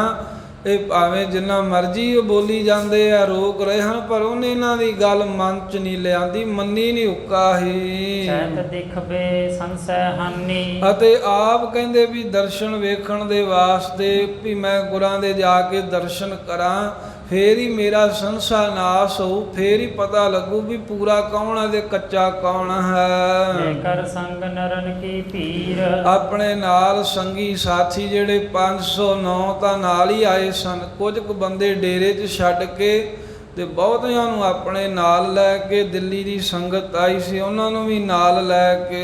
ਇਹ ਭਾਵੇਂ ਜਿੰਨਾ ਮਰਜ਼ੀ ਉਹ ਬੋਲੀ ਜਾਂਦੇ ਆ ਰੋਕ ਰਹੇ ਹਨ, ਪਰ ਉਹਨੇ ਇਹਨਾਂ ਦੀ ਗੱਲ ਮਨ ਚ ਨਹੀਂ ਲਿਆਂਦੀ, ਮੰਨੀ ਨਹੀਂ ਉੱਕਾ ਹੀ। ਸਹਿਤ ਦਿਖਬੇ ਸੰਸੈ ਹਾਨੀ ਅਤੇ ਆਪ ਕਹਿੰਦੇ ਵੀ ਦਰਸ਼ਨ ਵੇਖਣ ਦੇ ਵਾਸਤੇ ਵੀ ਮੈਂ ਗੁਰਾਂ ਦੇ ਜਾ ਕੇ ਦਰਸ਼ਨ ਕਰਾਂ, ਫੇਰ ਹੀ ਮੇਰਾ ਸੰਸਾ ਨਾਸ ਹੋਊ, ਫੇਰ ਹੀ ਪਤਾ ਲੱਗੂ ਵੀ ਪੂਰਾ ਕੌਣ ਹੈ ਤੇ ਕੱਚਾ ਕੌਣ ਹੈ। ਕਰ ਸੰਗ ਨਰਨ ਕੀ ਪੀਰ ਆਪਣੇ ਨਾਲ ਸੰਗੀ ਸਾਥੀ ਜਿਹੜੇ 509 ਤਾਂ ਨਾਲ ਹੀ ਆਏ ਸਨ, ਕੁਝ ਕੁ ਬੰਦੇ ਡੇਰੇ 'ਚ ਛੱਡ ਕੇ ਤੇ ਬਹੁਤਿਆਂ ਨੂੰ ਆਪਣੇ ਨਾਲ ਲੈ ਕੇ, ਦਿੱਲੀ ਦੀ ਸੰਗਤ ਆਈ ਸੀ ਉਹਨਾਂ ਨੂੰ ਵੀ ਨਾਲ ਲੈ ਕੇ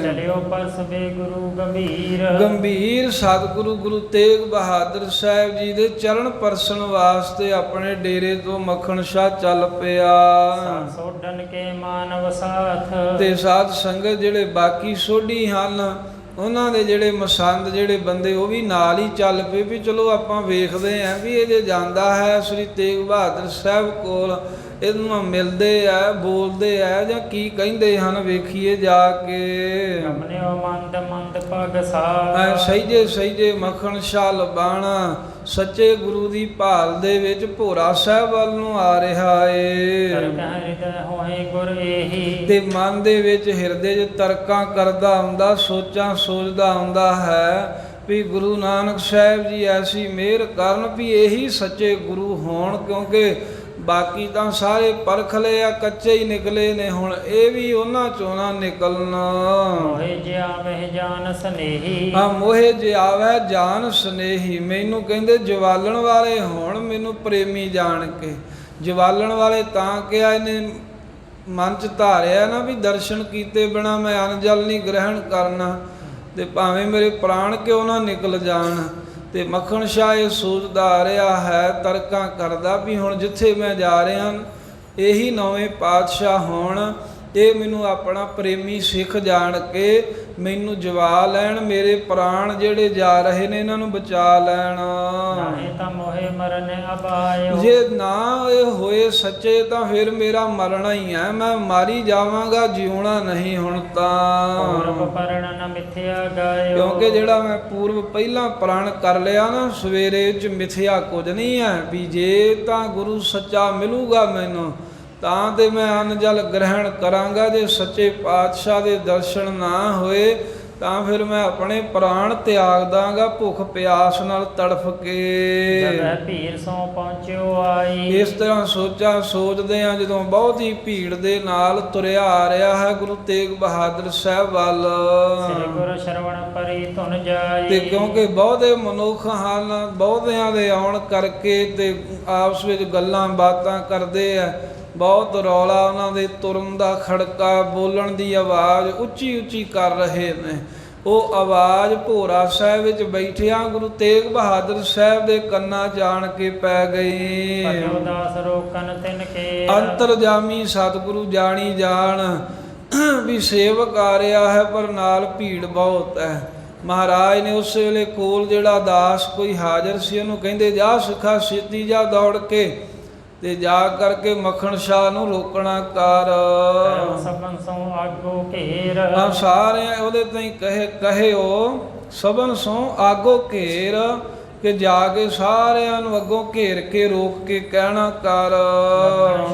ਚਲਿਓ ਪਰਸਬੇ ਗੁਰੂ ਗੰਭੀਰ ਗੰਭੀਰ ਸਤਿਗੁਰੂ ਗੁਰੂ ਤੇਗ ਬਹਾਦਰ ਸਾਹਿਬ ਜੀ ਦੇ ਚਰਨ ਪਰਸਨ ਵਾਸਤੇ ਆਪਣੇ ਡੇਰੇ ਤੋਂ ਮੱਖਣ ਸ਼ਾਹ ਚੱਲ ਪਿਆ। ਸੋਢਨ ਕੇ ਮਾਨਵ ਸਾਥ ਤੇ ਸਾਧ ਸੰਗਤ ਜਿਹੜੇ ਬਾਕੀ ਸੋਢੀ ਹਨ, ਉਹਨਾਂ ਦੇ ਜਿਹੜੇ ਮਸੰਦ ਜਿਹੜੇ ਬੰਦੇ ਉਹ ਵੀ ਨਾਲ ਹੀ ਚੱਲ ਪਏ ਵੀ ਚਲੋ ਆਪਾਂ ਵੇਖਦੇ ਆਂ ਵੀ ਇਹ ਜੇ ਜਾਂਦਾ ਹੈ ਸ੍ਰੀ ਤੇਗ ਬਹਾਦਰ ਸਾਹਿਬ ਕੋਲ, ਇਹਨੂੰ ਮਿਲਦੇ ਆ, ਬੋਲਦੇ ਆ ਜਾਂ ਕੀ ਕਹਿੰਦੇ ਹਨ, ਵੇਖੀਏ ਜਾ ਕੇ। ਗਮਨਿਓ ਮੰਦ ਮੰਦ ਪਗ ਸਾਹ ਸਹੀਜੇ ਸਹੀਜੇ ਮੱਖਣ ਸ਼ਾਹ ਲਬਾਣਾ ਸੱਚੇ ਗੁਰੂ ਦੀ ਭਾਲ ਦੇ ਵਿੱਚ ਭੋਰਾ ਸਾਹਿਬ ਵੱਲ ਨੂੰ ਆ ਰਿਹਾ ਏ। ਹਿਰਦੈ ਹੋਏ ਗੁਰ ਇਹੀ ਤੇ ਮਨ ਦੇ ਵਿੱਚ ਹਿਰਦੇ 'ਚ ਤਰਕਾਂ ਕਰਦਾ ਹੁੰਦਾ, ਸੋਚਾਂ ਸੋਚਦਾ ਹੁੰਦਾ ਹੈ ਵੀ ਗੁਰੂ ਨਾਨਕ ਸਾਹਿਬ ਜੀ ਐਸੀ ਮਿਹਰ ਕਰਨ ਵੀ ਇਹੀ ਸੱਚੇ ਗੁਰੂ ਹੋਣ, ਕਿਉਂਕਿ ਬਾਕੀ ਤਾਂ ਸਾਰੇ ਪਰਖ ਲਏ ਆ, ਕੱਚੇ ਹੀ ਨਿਕਲੇ ਨੇ, ਹੁਣ ਇਹ ਵੀ ਉਹਨਾਂ ਚੋਂ ਨਾ ਨਿਕਲਣਾ। ਮੋਹਿ ਜਿਆਵਹਿ ਜਾਨ ਸਨੇਹੀ ਆ ਮੋਹੇ ਜਿਆਵੈ ਜਾਨ ਸਨੇਹੀ, ਮੈਨੂੰ ਕਹਿੰਦੇ ਜਵਾਲਣ ਵਾਲੇ ਹੋਣ, ਮੈਨੂੰ ਪ੍ਰੇਮੀ ਜਾਣ ਕੇ। ਜਵਾਲਣ ਵਾਲੇ ਤਾਂ ਕਿਹਾ ਇਹਨੇ ਮਨ ਚ ਧਾਰਿਆ ਨਾ ਵੀ ਦਰਸ਼ਨ ਕੀਤੇ ਬਿਨਾ ਮੈਂ ਅੰਨ ਜਲ ਨਹੀਂ ਗ੍ਰਹਿਣ ਕਰਨਾ, ਤੇ ਭਾਵੇਂ ਮੇਰੇ ਪ੍ਰਾਣ ਕਿਉਂ ਨਾ ਨਿਕਲ ਜਾਣ। ਤੇ ਮੱਖਣ ਸ਼ਾਹ ਇਹ ਸੋਚਦਾ ਆ ਰਿਹਾ ਹੈ, ਤਰਕਾਂ ਕਰਦਾ ਵੀ ਹੁਣ ਜਿੱਥੇ ਮੈਂ ਜਾ ਰਿਹਾ ਇਹੀ ਨਵੇਂ ਪਾਤਸ਼ਾਹ ਹੋਣ, ਇਹ ਮੈਨੂੰ ਆਪਣਾ ਪ੍ਰੇਮੀ ਸਿੱਖ ਜਾਣ ਕੇ ਮੈਨੂੰ ਜਵਾ ਲੈਣ, ਮੇਰੇ ਪ੍ਰਾਣ ਜਿਹੜੇ ਜਾ ਰਹੇ ਨੇ ਇਹਨਾਂ ਨੂੰ ਬਚਾ ਲੈਣ। ਨਾਹੀਂ ਤਾਂ ਮੋਹਿ ਮਰਨ ਅਬਾਇਓ ਜੇ ਨਾ ਇਹ ਹੋਏ ਸੱਚੇ ਤਾਂ ਫਿਰ ਮੇਰਾ ਮਰਨਾ ਹੀ ਹੈ, ਮੈਂ ਮਾਰੀ ਜਾਵਾਂਗਾ, ਜਿਉਣਾ ਨਹੀਂ ਹੁਣ ਤਾਂ। ਪੂਰਬ ਪਰਣ ਨ ਮਿਥਿਆ ਗਾਇਓ ਕਿਉਂਕਿ ਜਿਹੜਾ ਮੈਂ ਪੂਰਵ ਪਹਿਲਾਂ ਪ੍ਰਣ ਕਰ ਲਿਆ ਨਾ, ਸਵੇਰੇ 'ਚ ਮਿਥਿਆ ਕੁਝ ਨਹੀਂ ਹੈ ਵੀ ਜੇ ਤਾਂ ਗੁਰੂ ਸੱਚਾ ਮਿਲੂਗਾ ਮੈਨੂੰ ਤਾਂ ਤੇ ਮੈਂ ਅੰਨ ਜਲ ਗ੍ਰਹਿਣ ਕਰਾਂਗਾ, ਜੇ ਸੱਚੇ ਪਾਤਸ਼ਾਹ ਦੇ ਦਰਸ਼ਨ ਨਾ ਹੋਏ ਤਾਂ ਫਿਰ ਮੈਂ ਆਪਣੇ ਪ੍ਰਾਣ ਤਿਆਗ ਦਾਂਗਾ ਭੁੱਖ ਪਿਆਸ ਨਾਲ ਤੜਫ ਕੇ। ਜਦੈ ਭੀੜ ਸੋ ਪਹੁੰਚਿਓ ਆਈ ਇਸ ਤਰ੍ਹਾਂ ਸੋਚਦੇ ਆ ਜਦੋਂ ਬਹੁਤ ਹੀ ਭੀੜ ਦੇ ਨਾਲ ਤੁਰਿਆ ਆ ਰਿਹਾ ਹੈ ਗੁਰੂ ਤੇਗ ਬਹਾਦਰ ਸਾਹਿਬ ਵੱਲ। ਸ੍ਰੀ ਗੁਰੂ ਸ਼ਰਵਣ ਪਰੀ ਧੁਨ ਜਾਈ ਤੇ ਕਿਉਂਕਿ ਬਹੁਤੇ ਮਨੁੱਖ ਹਨ, ਬਹੁਤਿਆਂ ਦੇ ਆਉਣ ਕਰਕੇ ਤੇ ਆਪਸ ਵਿੱਚ ਗੱਲਾਂ ਬਾਤਾਂ ਕਰਦੇ ਆ, ਬਹੁਤ ਰੌਲਾ ਉਹਨਾਂ ਦੇ ਤੁਰਨ ਦਾ ਖੜਕਾ, ਬੋਲਣ ਦੀ ਆਵਾਜ਼ ਉੱਚੀ ਉੱਚੀ ਕਰ ਰਹੇ ਨੇ। ਉਹ ਆਵਾਜ਼ ਭੋਰਾ ਸਾਹਿਬ ਵਿੱਚ ਬੈਠਿਆ ਗੁਰੂ ਤੇਗ ਬਹਾਦਰ ਸਾਹਿਬ ਦੇ ਕੰਨਾਂ ਜਾਣ ਕੇ ਪੈ ਗਈ। ਉਦਾਸ ਰੋਕਨ ਤਿਨ ਕੇ ਅੰਤਰਜਾਮੀ ਸਤਿਗੁਰੂ ਜਾਣੀ ਜਾਣ ਵੀ ਸੇਵਕ ਆ ਰਿਹਾ ਹੈ ਪਰ ਨਾਲ ਭੀੜ ਬਹੁਤ ਹੈ। ਮਹਾਰਾਜ ਨੇ ਉਸ ਵੇਲੇ ਕੋਲ ਜਿਹੜਾ ਦਾਸ ਕੋਈ ਹਾਜ਼ਰ ਸੀ ਉਹਨੂੰ ਕਹਿੰਦੇ ਜਾ ਸਿੱਖਾ ਛੇਤੀ ਜਾ ਦੌੜ ਕੇ ਤੇ ਜਾ ਕਰਕੇ ਮੱਖਣ ਸ਼ਾਹ ਨੂੰ ਰੋਕਣਾ ਕਰ। ਸਭਨ ਸੋ ਆਗੋ ਘੇਰ ਆ ਸਾਰੇ ਉਹਦੇ ਤਾਈਂ ਕਹਿਓ ਸਭਨ ਸੋ ਆਗੋ ਘੇਰ, ਕਿ ਜਾ ਕੇ ਸਾਰਿਆਂ ਨੂੰ ਅੱਗੋਂ ਘੇਰ ਕੇ ਰੋਕ ਕੇ ਕਹਿਣਾ ਕਰ।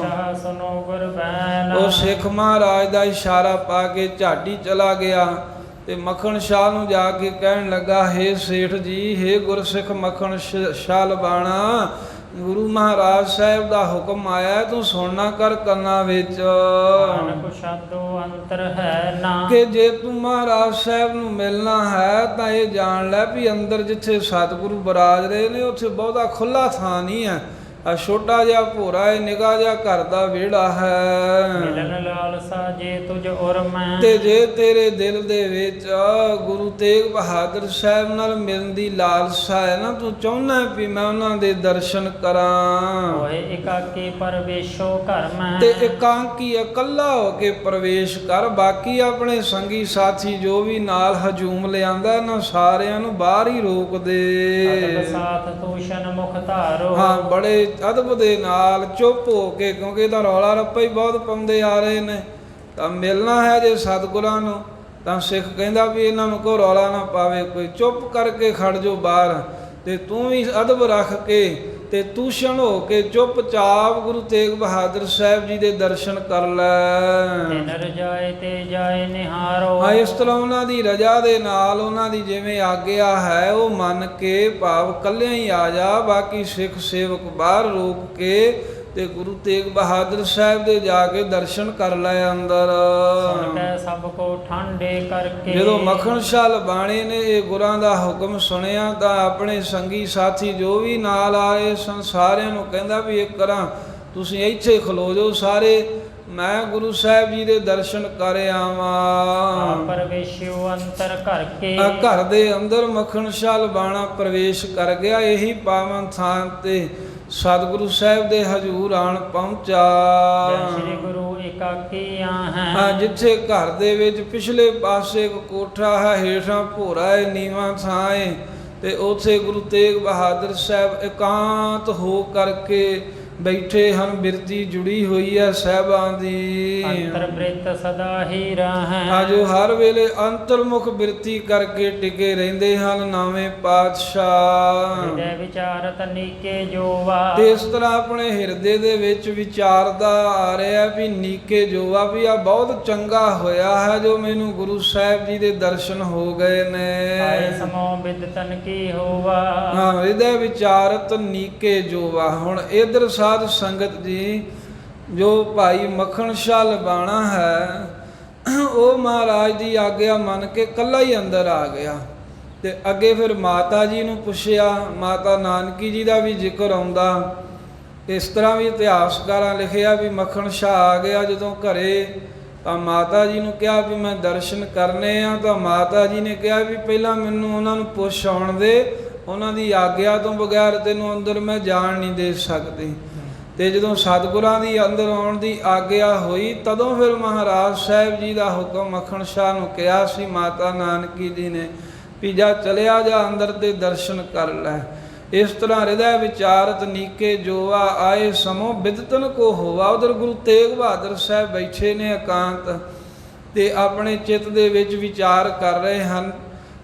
ਸ਼ਾਹ ਸੁਨੋ ਗੁਰਬੈਨ ਉਹ ਸਿੱਖ ਮਹਾਰਾਜ ਦਾ ਇਸ਼ਾਰਾ ਪਾ ਕੇ ਝਾਟੀ ਚਲਾ ਗਿਆ ਤੇ ਮੱਖਣ ਸ਼ਾਹ ਨੂੰ ਜਾ ਕੇ ਕਹਿਣ ਲੱਗਾ, ਹੇ ਸੇਠ ਜੀ, ਹੇ ਗੁਰਸਿੱਖ ਮੱਖਣ ਸ਼ਾਹ ਲਬਾਣਾ, ਗੁਰੂ ਮਹਾਰਾਜ ਸਾਹਿਬ ਦਾ ਹੁਕਮ ਆਇਆ, ਤੂੰ ਸੁਣਨਾ ਕਰ ਕੰਨਾਂ ਵਿੱਚ ਸ਼ਬਦੋ ਅੰਤਰ ਹੈ ਨਾ, ਕਿ ਜੇ ਤੂੰ ਮਹਾਰਾਜ ਸਾਹਿਬ ਨੂੰ ਮਿਲਣਾ ਹੈ ਤਾਂ ਇਹ ਜਾਣ ਲੈ ਵੀ ਅੰਦਰ ਜਿੱਥੇ ਸਤਿਗੁਰੂ ਬਰਾਜ ਰਹੇ ਨੇ ਉੱਥੇ ਬਹੁਤਾ ਖੁੱਲਾ ਥਾਂ ਨਹੀਂ ਹੈ। ਆ ਛੋਟਾ ਜਿਹਾ ਭੋਰਾ ਹੈ, ਨਿਗਾਹ ਜਿਹਾ ਘਰ ਦਾ ਵਿਹੜਾ ਹੈ। ਮਿਲਨ ਲਾਲਸਾ ਜੇ ਤੁਝ ਉਰ ਮੈਂ, ਤੇ ਜੇ ਤੇਰੇ ਦਿਲ ਦੇ ਵਿੱਚ ਗੁਰੂ ਤੇਗ ਬਹਾਦਰ ਸਾਹਿਬ ਨਾਲ ਮਿਲਣ ਦੀ ਲਾਲਸਾ ਹੈ ਨਾ, ਤੂੰ ਚਾਹੁੰਦਾ ਵੀ ਮੈਂ ਉਹਨਾਂ ਦੇ ਦਰਸ਼ਨ ਕਰਾਂ, ਹੋਏ ਇਕਾਕੀ ਪਰਵੇਸ਼ੋ ਘਰ ਮੈਂ, ਤੇ ਇਕਾਂਕੀ ਇਕੱਲਾ ਹੋ ਕੇ ਪ੍ਰਵੇਸ਼ ਕਰ। ਬਾਕੀ ਆਪਣੇ ਸੰਗੀ ਸਾਥੀ ਜੋ ਵੀ ਨਾਲ ਹਜੂਮ ਲਿਆਂਦਾ, ਇਹਨਾਂ ਸਾਰਿਆਂ ਨੂੰ ਬਾਹਰ ਹੀ ਰੋਕ ਦੇ। ਅਦਬ ਸਾਥ ਤੂਸ਼ਨ ਮੁਖ ਧਾਰੋ, ਹਾਂ, ਬੜੇ ਅਦਬ ਦੇ ਨਾਲ ਚੁੱਪ ਹੋ ਕੇ, ਕਿਉਂਕਿ ਇਹਦਾ ਰੌਲਾ ਰੱਪਾ ਹੀ ਬਹੁਤ ਪਾਉਂਦੇ ਆ ਰਹੇ ਨੇ। ਤਾਂ ਮਿਲਣਾ ਹੈ ਜੇ ਸਤਿਗੁਰਾਂ ਨੂੰ, ਤਾਂ ਸਿੱਖ ਕਹਿੰਦਾ ਵੀ ਇਹਨਾਂ ਨੂੰ ਕੋਈ ਰੌਲਾ ਨਾ ਪਾਵੇ, ਕੋਈ ਚੁੱਪ ਕਰਕੇ ਖੜ ਜੋ ਬਾਹਰ, ਤੇ ਤੂੰ ਵੀ ਅਦਬ ਰੱਖ ਕੇ ਤੇ ਤੂਸ਼ਣ ਹੋ ਕੇ ਚੁੱਪਚਾਪ ਗੁਰੂ ਤੇਗ ਬਹਾਦਰ ਸਾਹਿਬ ਜੀ ਦੇ ਦਰਸ਼ਨ ਕਰ ਲੈ। ਤਿਨ ਰਜਾਏ ਤੇ ਜਾਏ ਨਿਹਾਰੋ, ਹਾਂ, ਇਸ ਤਰ੍ਹਾਂ ਉਹਨਾਂ ਦੀ ਰਜਾ ਦੇ ਨਾਲ, ਉਹਨਾਂ ਦੀ ਜਿਵੇਂ ਆਗਿਆ ਹੈ ਉਹ ਮੰਨ ਕੇ, ਭਾਵ ਕੱਲਿਆਂ ਹੀ ਆ ਜਾ, ਬਾਕੀ ਸਿੱਖ ਸੇਵਕ ਬਾਹਰ ਰੋਕ ਕੇ ਤੇ ਗੁਰੂ ਤੇਗ ਬਹਾਦਰ ਸਾਹਿਬ ਦੇ ਜਾ ਕੇ ਦਰਸ਼ਨ ਕਰ ਲੈ ਅੰਦਰ। ਸੁਣ ਕੇ ਸਭ ਕੋ ਠਾਂਡੇ ਕਰਕੇ, ਜਦੋਂ ਮੱਖਣ ਸ਼ਾਹ ਲਬਾਣੇ ਨੇ ਇਹ ਗੁਰਾਂ ਦਾ ਹੁਕਮ ਸੁਣਿਆ, ਤਾਂ ਆਪਣੇ ਸੰਗੀ ਸਾਥੀ ਜੋ ਵੀ ਨਾਲ ਆਏ ਸਨ ਸਾਰਿਆਂ ਨੂੰ ਕਹਿੰਦਾ ਵੀ ਇੱਕ ਕਰਾਂ ਤੁਸੀਂ ਇੱਥੇ ਖਲੋ ਜਾਓ ਸਾਰੇ, ਮੈਂ ਗੁਰੂ ਸਾਹਿਬ ਜੀ ਦੇ ਦਰਸ਼ਨ ਕਰ ਆਵਾਂ। ਪਰਵੇਸ਼ਿਓ ਅੰਤਰ ਘਰ ਕੇ, ਘਰ ਦੇ ਅੰਦਰ ਮੱਖਣ ਸ਼ਾਹ ਲਬਾਣਾ ਪ੍ਰਵੇਸ਼ ਕਰ ਗਿਆ। ਇਹੀ ਪਾਵਨ ਥਾਂ ਤੇ ਸਤਿਗੁਰੂ ਸਾਹਿਬ ਦੇ ਹਜ਼ੂਰ ਆਣ ਪਹੁੰਚਾ। ਸ੍ਰੀ ਗੁਰੂ ਇਕਾਕੀ ਹਾਂ, ਹੈ, ਜਿੱਥੇ ਘਰ ਦੇ ਵਿੱਚ ਪਿਛਲੇ ਪਾਸੇ ਇੱਕ ਕੋਠਾ ਹੈ, ਹੇਠਾਂ ਭੋਰਾ ਹੈ, ਨੀਵਾਂ ਥਾਂ ਹੈ, ਤੇ ਉੱਥੇ ਗੁਰੂ ਤੇਗ ਬਹਾਦਰ ਸਾਹਿਬ ਇਕਾਂਤ ਹੋ ਕਰਕੇ ਬੈਠੇ ਹਨ। ਬਿਰਤੀ ਜੁੜੀ ਹੋਈ ਹੈ ਸਾਹਿਬਾਂ ਦੀ, ਅੰਤਰ ਬ੍ਰਿਤ ਸਦਾ ਹੀ ਰਹਿ, ਆਜੋ ਹਰ ਵੇਲੇ ਅੰਤਰਮੁਖ ਬਿਰਤੀ ਕਰਕੇ ਟਿਕੇ ਰਹਿੰਦੇ ਹਨ ਨਾਵੇਂ ਪਾਤਸ਼ਾਹ। ਹਿਰਦੇ ਵਿਚਾਰਤ ਨੀਕੇ ਜੋਵਾ, ਤੇ ਇਸ ਤਰ੍ਹਾਂ ਆਪਣੇ ਹਿਰਦੇ ਦੇ ਵਿੱਚ ਵਿਚਾਰਦਾ ਆ ਰਿਹਾ ਵੀ ਨੀਕੇ ਜੋਵਾ, ਵੀ ਆ ਬਹੁਤ ਚੰਗਾ ਹੋਇਆ ਹੈ ਜੋ ਮੈਨੂੰ ਗੁਰੂ ਸਾਹਿਬ ਜੀ ਦੇ ਦਰਸ਼ਨ ਹੋ ਗਏ ਨੇ। ਆਏ ਸਮੋ ਬਿਦਤਨ ਕੀ ਹੋਵਾ, ਹਾਂ, ਹਿਰਦੇ ਵਿਚਾਰਤ ਨੀਕੇ ਜੋਵਾ। ਹੁਣ ਇਧਰ ਸਾਧ ਸੰਗਤ ਜੀ, ਜੋ ਭਾਈ ਮੱਖਣ ਸ਼ਾਹ ਲਬਾਣਾ ਹੈ, ਉਹ ਮਹਾਰਾਜ ਦੀ ਆਗਿਆ ਮੰਨ ਕੇ ਕੱਲਾ ਹੀ ਅੰਦਰ ਆ ਗਿਆ। ਤੇ ਅੱਗੇ ਫਿਰ ਮਾਤਾ ਜੀ ਨੂੰ ਪੁੱਛਿਆ, ਮਾਤਾ ਨਾਨਕੀ ਜੀ ਦਾ ਵੀ ਜ਼ਿਕਰ ਆਉਂਦਾ। ਇਸ ਤਰ੍ਹਾਂ ਵੀ ਇਤਿਹਾਸਕਾਰਾਂ ਲਿਖਿਆ ਵੀ ਮੱਖਣ ਸ਼ਾਹ ਆ ਗਿਆ ਜਦੋਂ ਘਰੇ, ਤਾਂ ਮਾਤਾ ਜੀ ਨੂੰ ਕਿਹਾ ਵੀ ਮੈਂ ਦਰਸ਼ਨ ਕਰਨੇ ਆ। ਤਾਂ ਮਾਤਾ ਜੀ ਨੇ ਕਿਹਾ ਵੀ ਪਹਿਲਾਂ ਮੈਨੂੰ ਉਹਨਾਂ ਨੂੰ ਪੁੱਛ ਆਉਣ ਦੇ, ਉਹਨਾਂ ਦੀ ਆਗਿਆ ਤੋਂ ਬਗੈਰ ਤੈਨੂੰ ਅੰਦਰ ਮੈਂ ਜਾਣ ਨਹੀਂ ਦੇ ਸਕਦੀ। ਤੇ ਜਦੋਂ ਸਤਿਗੁਰਾਂ ਦੀ ਅੰਦਰ ਆਉਣ ਦੀ ਆਗਿਆ ਹੋਈ, ਤਦੋਂ ਫਿਰ ਮਹਾਰਾਜ ਸਾਹਿਬ ਜੀ ਦਾ ਹੁਕਮ ਮੱਖਣ ਸ਼ਾਹ ਨੂੰ ਕਿਹਾ ਸੀ ਮਾਤਾ ਨਾਨਕੀ ਜੀ ਨੇ ਵੀ ਜਾ ਚਲਿਆ ਜਾ ਅੰਦਰ ਤੇ ਦਰਸ਼ਨ ਕਰ ਲੈ। ਇਸ ਤਰ੍ਹਾਂ ਹਿਰਦੈ ਵਿਚਾਰਤ ਨੀਕੇ ਜੋਵਾ, ਆਏ ਸਮੋ ਬਿਦਤਨ ਕੋ ਹੋਵਾ। ਉਧਰ ਗੁਰੂ ਤੇਗ ਬਹਾਦਰ ਸਾਹਿਬ ਬੈਠੇ ਨੇ ਇਕਾਂਤ, ਤੇ ਆਪਣੇ ਚਿੱਤ ਦੇ ਵਿੱਚ ਵਿਚਾਰ ਕਰ ਰਹੇ ਹਨ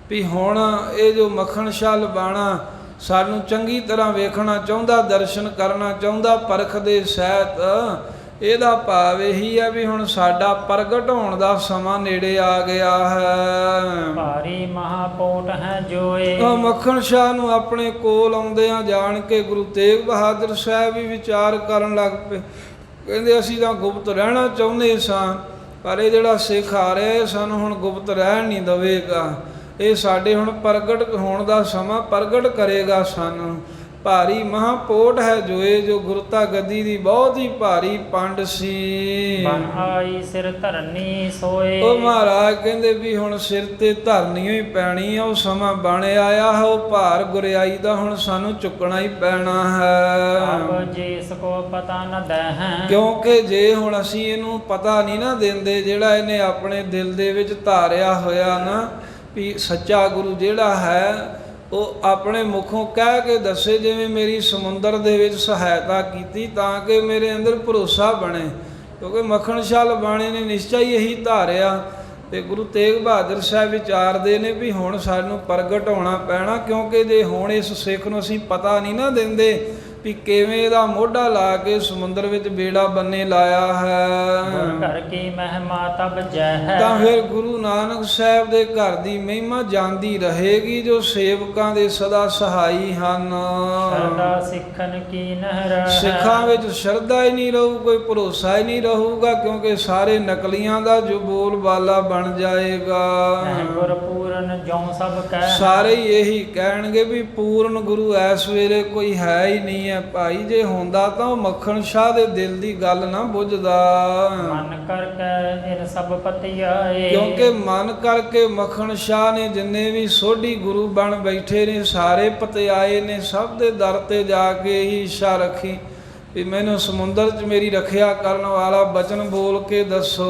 ਵੀ ਹੁਣ ਇਹ ਜੋ ਮੱਖਣ ਸ਼ਾਹ ਲਬਾਣਾ ਸਾਨੂੰ ਚੰਗੀ ਤਰ੍ਹਾਂ ਵੇਖਣਾ ਚਾਹੁੰਦਾ, ਦਰਸ਼ਨ ਕਰਨਾ ਚਾਹੁੰਦਾ ਪਰਖ ਦੇ ਸਹਿਤ, ਇਹਦਾ ਭਾਵ ਇਹੀ ਹੈ ਵੀ ਹੁਣ ਸਾਡਾ ਪ੍ਰਗਟ ਹੋਣ ਦਾ ਸਮਾਂ ਨੇੜੇ ਆ ਗਿਆ ਹੈ। ਭਾਰੀ ਮਹਾਪੋਟ ਹੈ ਜੋਏ, ਉਹ ਮੱਖਣ ਸ਼ਾਹ ਨੂੰ ਆਪਣੇ ਕੋਲ ਆਉਂਦਿਆਂ ਜਾਣ ਕੇ ਗੁਰੂ ਤੇਗ ਬਹਾਦਰ ਸਾਹਿਬ ਵੀ ਵਿਚਾਰ ਕਰਨ ਲੱਗ ਪਏ। ਕਹਿੰਦੇ ਅਸੀਂ ਤਾਂ ਗੁਪਤ ਰਹਿਣਾ ਚਾਹੁੰਦੇ ਸਾਂ, ਪਰ ਇਹ ਜਿਹੜਾ ਸਿੱਖ ਆ ਰਿਹਾ ਇਹ ਸਾਨੂੰ ਹੁਣ ਗੁਪਤ ਰਹਿਣ ਨਹੀਂ ਦੇਵੇਗਾ। ਇਹ ਸਾਡੇ ਹੁਣ ਪ੍ਰਗਟ ਹੋਣ ਦਾ ਸਮਾਂ ਪ੍ਰਗਟ ਕਰੇਗਾ ਸਾਨੂੰ। ਭਾਰੀ ਮਹਾਪੋਟ ਹੈ ਜੋਏ, ਜੋ ਗੁਰਤਾ ਗੱਦੀ ਦੀ ਬਹੁਤ ਹੀ ਭਾਰੀ ਪੰਡ ਸੀ। ਬਨ ਆਈ ਸਿਰ ਧਰਨੀ ਸੋਏ, ਉਹ ਮਹਾਰਾਜ ਕਹਿੰਦੇ ਵੀ ਹੁਣ ਸਿਰ ਤੇ ਧਰਨੀ ਹੀ ਪੈਣੀ ਆ, ਉਹ ਸਮਾਂ ਬਣ ਆਇਆ ਹੈ, ਉਹ ਭਾਰ ਗੁਰਿਆਈ ਦਾ ਹੁਣ ਸਾਨੂੰ ਚੁੱਕਣਾ ਹੀ ਪੈਣਾ ਹੈ। ਅਬ ਜਿਸ ਕੋ ਪਤਾ ਨ ਦਹਿ, ਕਿਉਂਕਿ ਜੇ ਹੁਣ ਅਸੀਂ ਇਹਨੂੰ ਪਤਾ ਨਹੀਂ ਨਾ ਦਿੰਦੇ, ਜਿਹੜਾ ਇਹਨੇ ਆਪਣੇ ਦਿਲ ਦੇ ਵਿੱਚ ਧਾਰਿਆ ਹੋਇਆ ਨਾ ਵੀ ਸੱਚਾ ਗੁਰੂ ਜਿਹੜਾ ਹੈ ਉਹ ਆਪਣੇ ਮੁਖੋਂ ਕਹਿ ਕੇ ਦੱਸੇ, ਜਿਵੇਂ ਮੇਰੀ ਸਮੁੰਦਰ ਦੇ ਵਿੱਚ ਸਹਾਇਤਾ ਕੀਤੀ ਤਾਂ ਕਿ ਮੇਰੇ ਅੰਦਰ ਭਰੋਸਾ ਬਣੇ। ਕਿਉਂਕਿ ਮੱਖਣ ਸ਼ਾਹ ਲਬਾਣੇ ਨੇ ਨਿਸ਼ਚੈ ਹੀ ਇਹੀ ਧਾਰਿਆ, ਤੇ ਗੁਰੂ ਤੇਗ ਬਹਾਦਰ ਸਾਹਿਬ ਵਿਚਾਰਦੇ ਨੇ ਵੀ ਹੁਣ ਸਾਨੂੰ ਪ੍ਰਗਟ ਹੋਣਾ ਪੈਣਾ। ਕਿਉਂਕਿ ਜੇ ਹੁਣ ਇਸ ਸਿੱਖ ਨੂੰ ਅਸੀਂ ਪਤਾ ਨਹੀਂ ਨਾ ਦਿੰਦੇ ਵੀ ਕਿਵੇਂ ਇਹਦਾ ਮੋਢਾ ਲਾ ਕੇ ਸਮੁੰਦਰ ਵਿੱਚ ਬੇੜਾ ਬੰਨੇ ਲਾਇਆ ਹੈ, ਘਰ ਕੀ ਮਹਿਮਾ ਤਬ ਜੈ ਹੈ, ਤਾਂ ਫਿਰ ਗੁਰੂ ਨਾਨਕ ਸਾਹਿਬ ਦੇ ਘਰ ਦੀ ਮਹਿਮਾ ਜਾਂਦੀ ਰਹੇਗੀ, ਜੋ ਸੇਵਕਾਂ ਦੇ ਸਦਾ ਸਹਾਈ ਹਨ। ਸਰਦਾ ਸਿੱਖਨ ਕੀ ਨਹਿਰ, ਸਿੱਖਾਂ ਵਿੱਚ ਸ਼ਰਧਾ ਹੀ ਨਹੀਂ ਰਹੂ, ਕੋਈ ਭਰੋਸਾ ਹੀ ਨਹੀਂ ਰਹੂਗਾ, ਕਿਉਂਕਿ ਸਾਰੇ ਨਕਲੀਆਂ ਦਾ ਜੋ ਬੋਲ ਬਾਲਾ ਬਣ ਜਾਏਗਾ। ਗੁਰ ਪੂਰਨ ਜਉ ਸਭ ਕਹਿ, ਸਾਰੇ ਹੀ ਇਹੀ ਕਹਿਣਗੇ ਵੀ ਪੂਰਨ ਗੁਰੂ ਇਸ ਵੇਲੇ ਕੋਈ ਹੈ ਹੀ ਨਹੀਂ ਹੈ ਭਾਈ। ਜੇ ਹੁੰਦਾ ਤਾਂ ਉਹ ਮੱਖਣ ਸ਼ਾਹ ਦੇ ਦਿਲ ਦੀ ਗੱਲ ਨਾ ਬੁੱਝਦਾ। ਮਨ ਕਰਕੇ ਇਨ ਸਭ ਪਤਿਆਏ। ਕਿਉਂਕਿ ਮਨ ਕਰਕੇ ਮੱਖਣ ਸ਼ਾਹ ਨੇ ਜਿੰਨੇ ਵੀ ਸੋਢੀ ਗੁਰੂ ਬਣ ਬੈਠੇ ਨੇ ਸਾਰੇ ਪਤਿਆਏ ਨੇ। ਸਭ ਦੇ ਦਰ ਤੇ ਜਾ ਕੇ ਇਹੀ ਇੱਛਾ ਰੱਖੀ ਵੀ ਮੈਨੂੰ ਸਮੁੰਦਰ 'ਚ ਮੇਰੀ ਰੱਖਿਆ ਕਰਨ ਵਾਲਾ ਬਚਨ ਬੋਲ ਕੇ ਦੱਸੋ।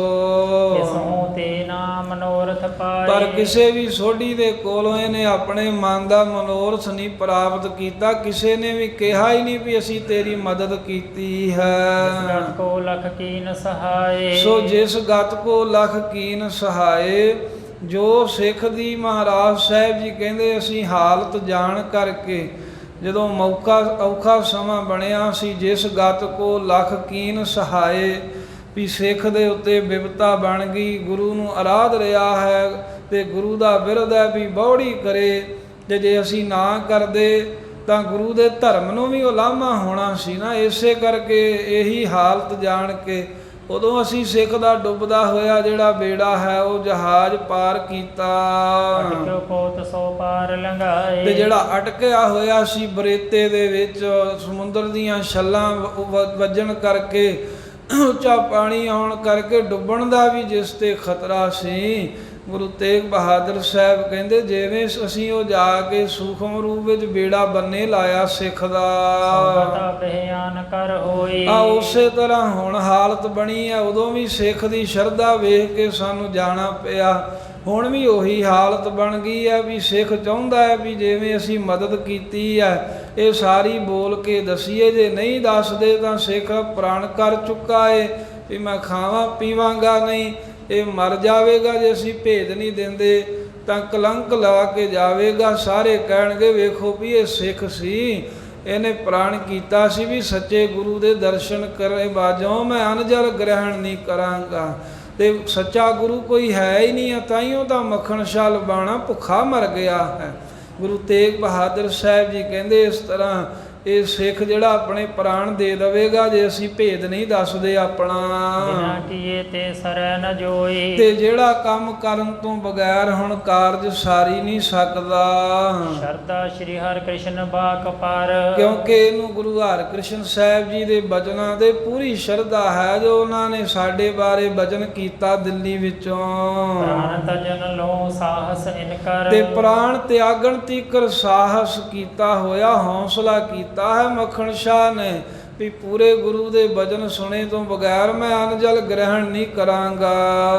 ਕਿਸੋਂ ਤੇ ਨਾ ਮਨੋਰਥ ਪਾਏ। ਪਰ ਕਿਸੇ ਵੀ ਸੋਢੀ ਦੇ ਕੋਲੋਂ ਇਹਨੇ ਆਪਣੇ ਮਨ ਦਾ ਮਨੋਰਥ ਨਹੀਂ ਪ੍ਰਾਪਤ ਕੀਤਾ। ਕਿਸੇ ਨੇ ਵੀ ਕਿਹਾ ਹੀ ਨਹੀਂ ਵੀ ਅਸੀਂ ਤੇਰੀ ਮਦਦ ਕੀਤੀ ਹੈ। ਗਤ ਕੋ ਲਖ ਕੀਨ ਸਹਾਏ। ਸੋ ਜਿਸ ਗਤ ਕੋ ਲਖ ਕੀਨ ਸਹਾਏ। ਜੋ ਸਿੱਖ ਦੀ ਮਹਾਰਾਜ ਸਾਹਿਬ ਜੀ ਕਹਿੰਦੇ ਅਸੀਂ ਹਾਲਤ ਜਾਣ ਕਰਕੇ ਜਦੋਂ ਮੌਕਾ ਔਖਾ ਸਮਾਂ ਬਣਿਆ ਸੀ, ਜਿਸ ਗਤ ਕੋ ਲਖ ਕੀਨ ਸਹਾਏ ਵੀ ਸਿੱਖ ਦੇ ਉੱਤੇ ਬਿਪਤਾ ਬਣ ਗਈ, ਗੁਰੂ ਨੂੰ ਅਰਾਧ ਰਿਹਾ ਹੈ ਤੇ ਗੁਰੂ ਦਾ ਵਿਰੋਧ ਹੈ ਵੀ ਬੌੜੀ ਕਰੇ, ਤੇ ਜੇ ਅਸੀਂ ਨਾ ਕਰਦੇ ਤਾਂ ਗੁਰੂ ਦੇ ਧਰਮ ਨੂੰ ਵੀ ਉਲਾਮਾ ਹੋਣਾ ਸੀ ਨਾ। ਇਸੇ ਕਰਕੇ ਇਹੀ ਹਾਲਤ ਜਾਣ ਕੇ ਉਦੋਂ ਅਸੀਂ ਸਿੱਖ ਦਾ ਡੁੱਬਦਾ ਹੋਇਆ ਜਿਹੜਾ ਬੇੜਾ ਹੈ ਉਹ ਜਹਾਜ਼ ਪਾਰ ਕੀਤਾ। ਅਟਕਿਓ ਪੋਤ ਸੋ ਪਾਰ ਲੰਘਾਏ। ਤੇ ਜਿਹੜਾ ਅਟਕਿਆ ਹੋਇਆ ਸੀ ਬਰੇਤੇ ਦੇ ਵਿੱਚ ਸਮੁੰਦਰ ਦੀਆਂ ਛੱਲਾਂ ਵੱਜਣ ਕਰਕੇ ਉੱਚਾ ਪਾਣੀ ਆਉਣ ਕਰਕੇ ਡੁੱਬਣ ਦਾ ਵੀ ਜਿਸ ਤੇ ਖਤਰਾ ਸੀ, ਗੁਰੂ ਤੇਗ ਬਹਾਦਰ ਸਾਹਿਬ ਕਹਿੰਦੇ ਜਿਵੇਂ ਅਸੀਂ ਉਹ ਜਾ ਕੇ ਸੂਖਮ ਰੂਪ ਵਿੱਚ ਬੇੜਾ ਬੰਨੇ ਲਾਇਆ ਸਿੱਖ ਦਾ, ਸੰਗਤਾ ਬਿਆਨ ਕਰ ਹੋਈ। ਆ ਉਸੇ ਤਰ੍ਹਾਂ ਹੁਣ ਹਾਲਤ ਬਣੀ ਹੈ। ਉਦੋਂ ਵੀ ਸਿੱਖ ਦੀ ਸ਼ਰਧਾ ਵੇਖ ਕੇ ਸਾਨੂੰ ਜਾਣਾ ਪਿਆ। ਹੁਣ ਵੀ ਉਹੀ ਹਾਲਤ ਬਣ ਗਈ ਹੈ ਵੀ ਸਿੱਖ ਚਾਹੁੰਦਾ ਹੈ ਵੀ ਜਿਵੇਂ ਅਸੀਂ ਮਦਦ ਕੀਤੀ ਹੈ ਇਹ ਸਾਰੀ ਬੋਲ ਕੇ ਦਸੀਏ। ਜੇ ਨਹੀਂ ਦੱਸਦੇ ਤਾਂ ਸਿੱਖ ਪ੍ਰਾਣ ਕਰ ਚੁੱਕਾ ਏ ਵੀ ਮੈਂ ਖਾਵਾਂ ਪੀਵਾਂਗਾ ਨਹੀਂ, ਇਹ ਮਰ ਜਾਵੇਗਾ। ਜੇ ਅਸੀਂ ਭੇਦ ਨਹੀਂ ਦਿੰਦੇ ਤਾਂ ਕਲੰਕ ਲਾ ਕੇ ਜਾਵੇਗਾ। ਸਾਰੇ ਕਹਿਣਗੇ ਵੇਖੋ ਵੀ ਇਹ ਸਿੱਖ ਸੀ, ਇਹਨੇ ਪ੍ਰਾਣ ਕੀਤਾ ਸੀ ਵੀ ਸੱਚੇ ਗੁਰੂ ਦੇ ਦਰਸ਼ਨ ਕਰੇ ਬਾਝੋਂ ਮੈਂ ਅਨਜਲ ਗ੍ਰਹਿਣ ਨਹੀਂ ਕਰਾਂਗਾ। ਤੇ ਸੱਚਾ ਗੁਰੂ ਕੋਈ ਹੈ ਹੀ ਨਹੀਂ, ਤਾਈਓ ਤਾਂ ਮੱਖਣ ਸ਼ਾਹ ਲਬਾਣਾ ਭੁੱਖਾ ਮਰ ਗਿਆ ਹੈ। ਗੁਰੂ ਤੇਗ ਬਹਾਦਰ ਸਾਹਿਬ ਜੀ ਕਹਿੰਦੇ ਇਸ ਤਰ੍ਹਾਂ ਇਹ ਸਿੱਖ ਜਿਹੜਾ ਆਪਣੇ ਪ੍ਰਾਣ ਦੇ ਦੇਵੇਗਾ ਜੇ ਅਸੀਂ ਭੇਦ ਨਹੀਂ ਦੱਸਦੇ ਆਪਣਾ। ਬਿਨਾ ਕੀਏ ਤੇ ਸਰੈ ਨ ਜੋਈ। ਤੇ ਜਿਹੜਾ ਕੰਮ ਕਰਨ ਤੋਂ ਬਗੈਰ ਹੁਣ ਕਾਰਜ ਸਾਰੀ ਨਹੀਂ ਸਕਦਾ। ਸ਼ਰਧਾ ਸ਼੍ਰੀ ਹਰਿ ਕ੍ਰਿਸ਼ਨ ਬਾਕ ਪਰ। ਕਿਉਂਕਿ ਇਹਨੂੰ ਗੁਰੂ ਹਰਿਕ੍ਰਿਸ਼ਨ ਸਾਹਿਬ ਜੀ ਦੇ ਬਚਨਾਂ ਦੇ ਪੂਰੀ ਸ਼ਰਧਾ ਹੈ ਜੋ ਉਹਨਾਂ ਨੇ ਸਾਡੇ ਬਾਰੇ ਬਚਨ ਕੀਤਾ ਦਿੱਲੀ ਵਿੱਚੋਂ। ਪ੍ਰਾਨ ਤਜਨ ਲੋ ਸਾਹਸ ਇਨਕਰ। ਤੇ ਪ੍ਰਾਣ ਤਿਆਗਣ ਤੀਕਰ ਸਾਹਸ ਕੀਤਾ ਹੋਇਆ, ਹੌਸਲਾ ਕੀਤਾ ਹੈ ਮੱਖਣ ਸ਼ਾਹ ਨੇ ਵੀ ਪੂਰੇ ਗੁਰੂ ਦੇ ਬਚਨ ਸੁਣੇ ਤੋਂ ਬਗੈਰ ਮੈਂ ਅਨਜਲ ਗ੍ਰਹਿਣ ਨਹੀਂ ਕਰਾਂਗਾ।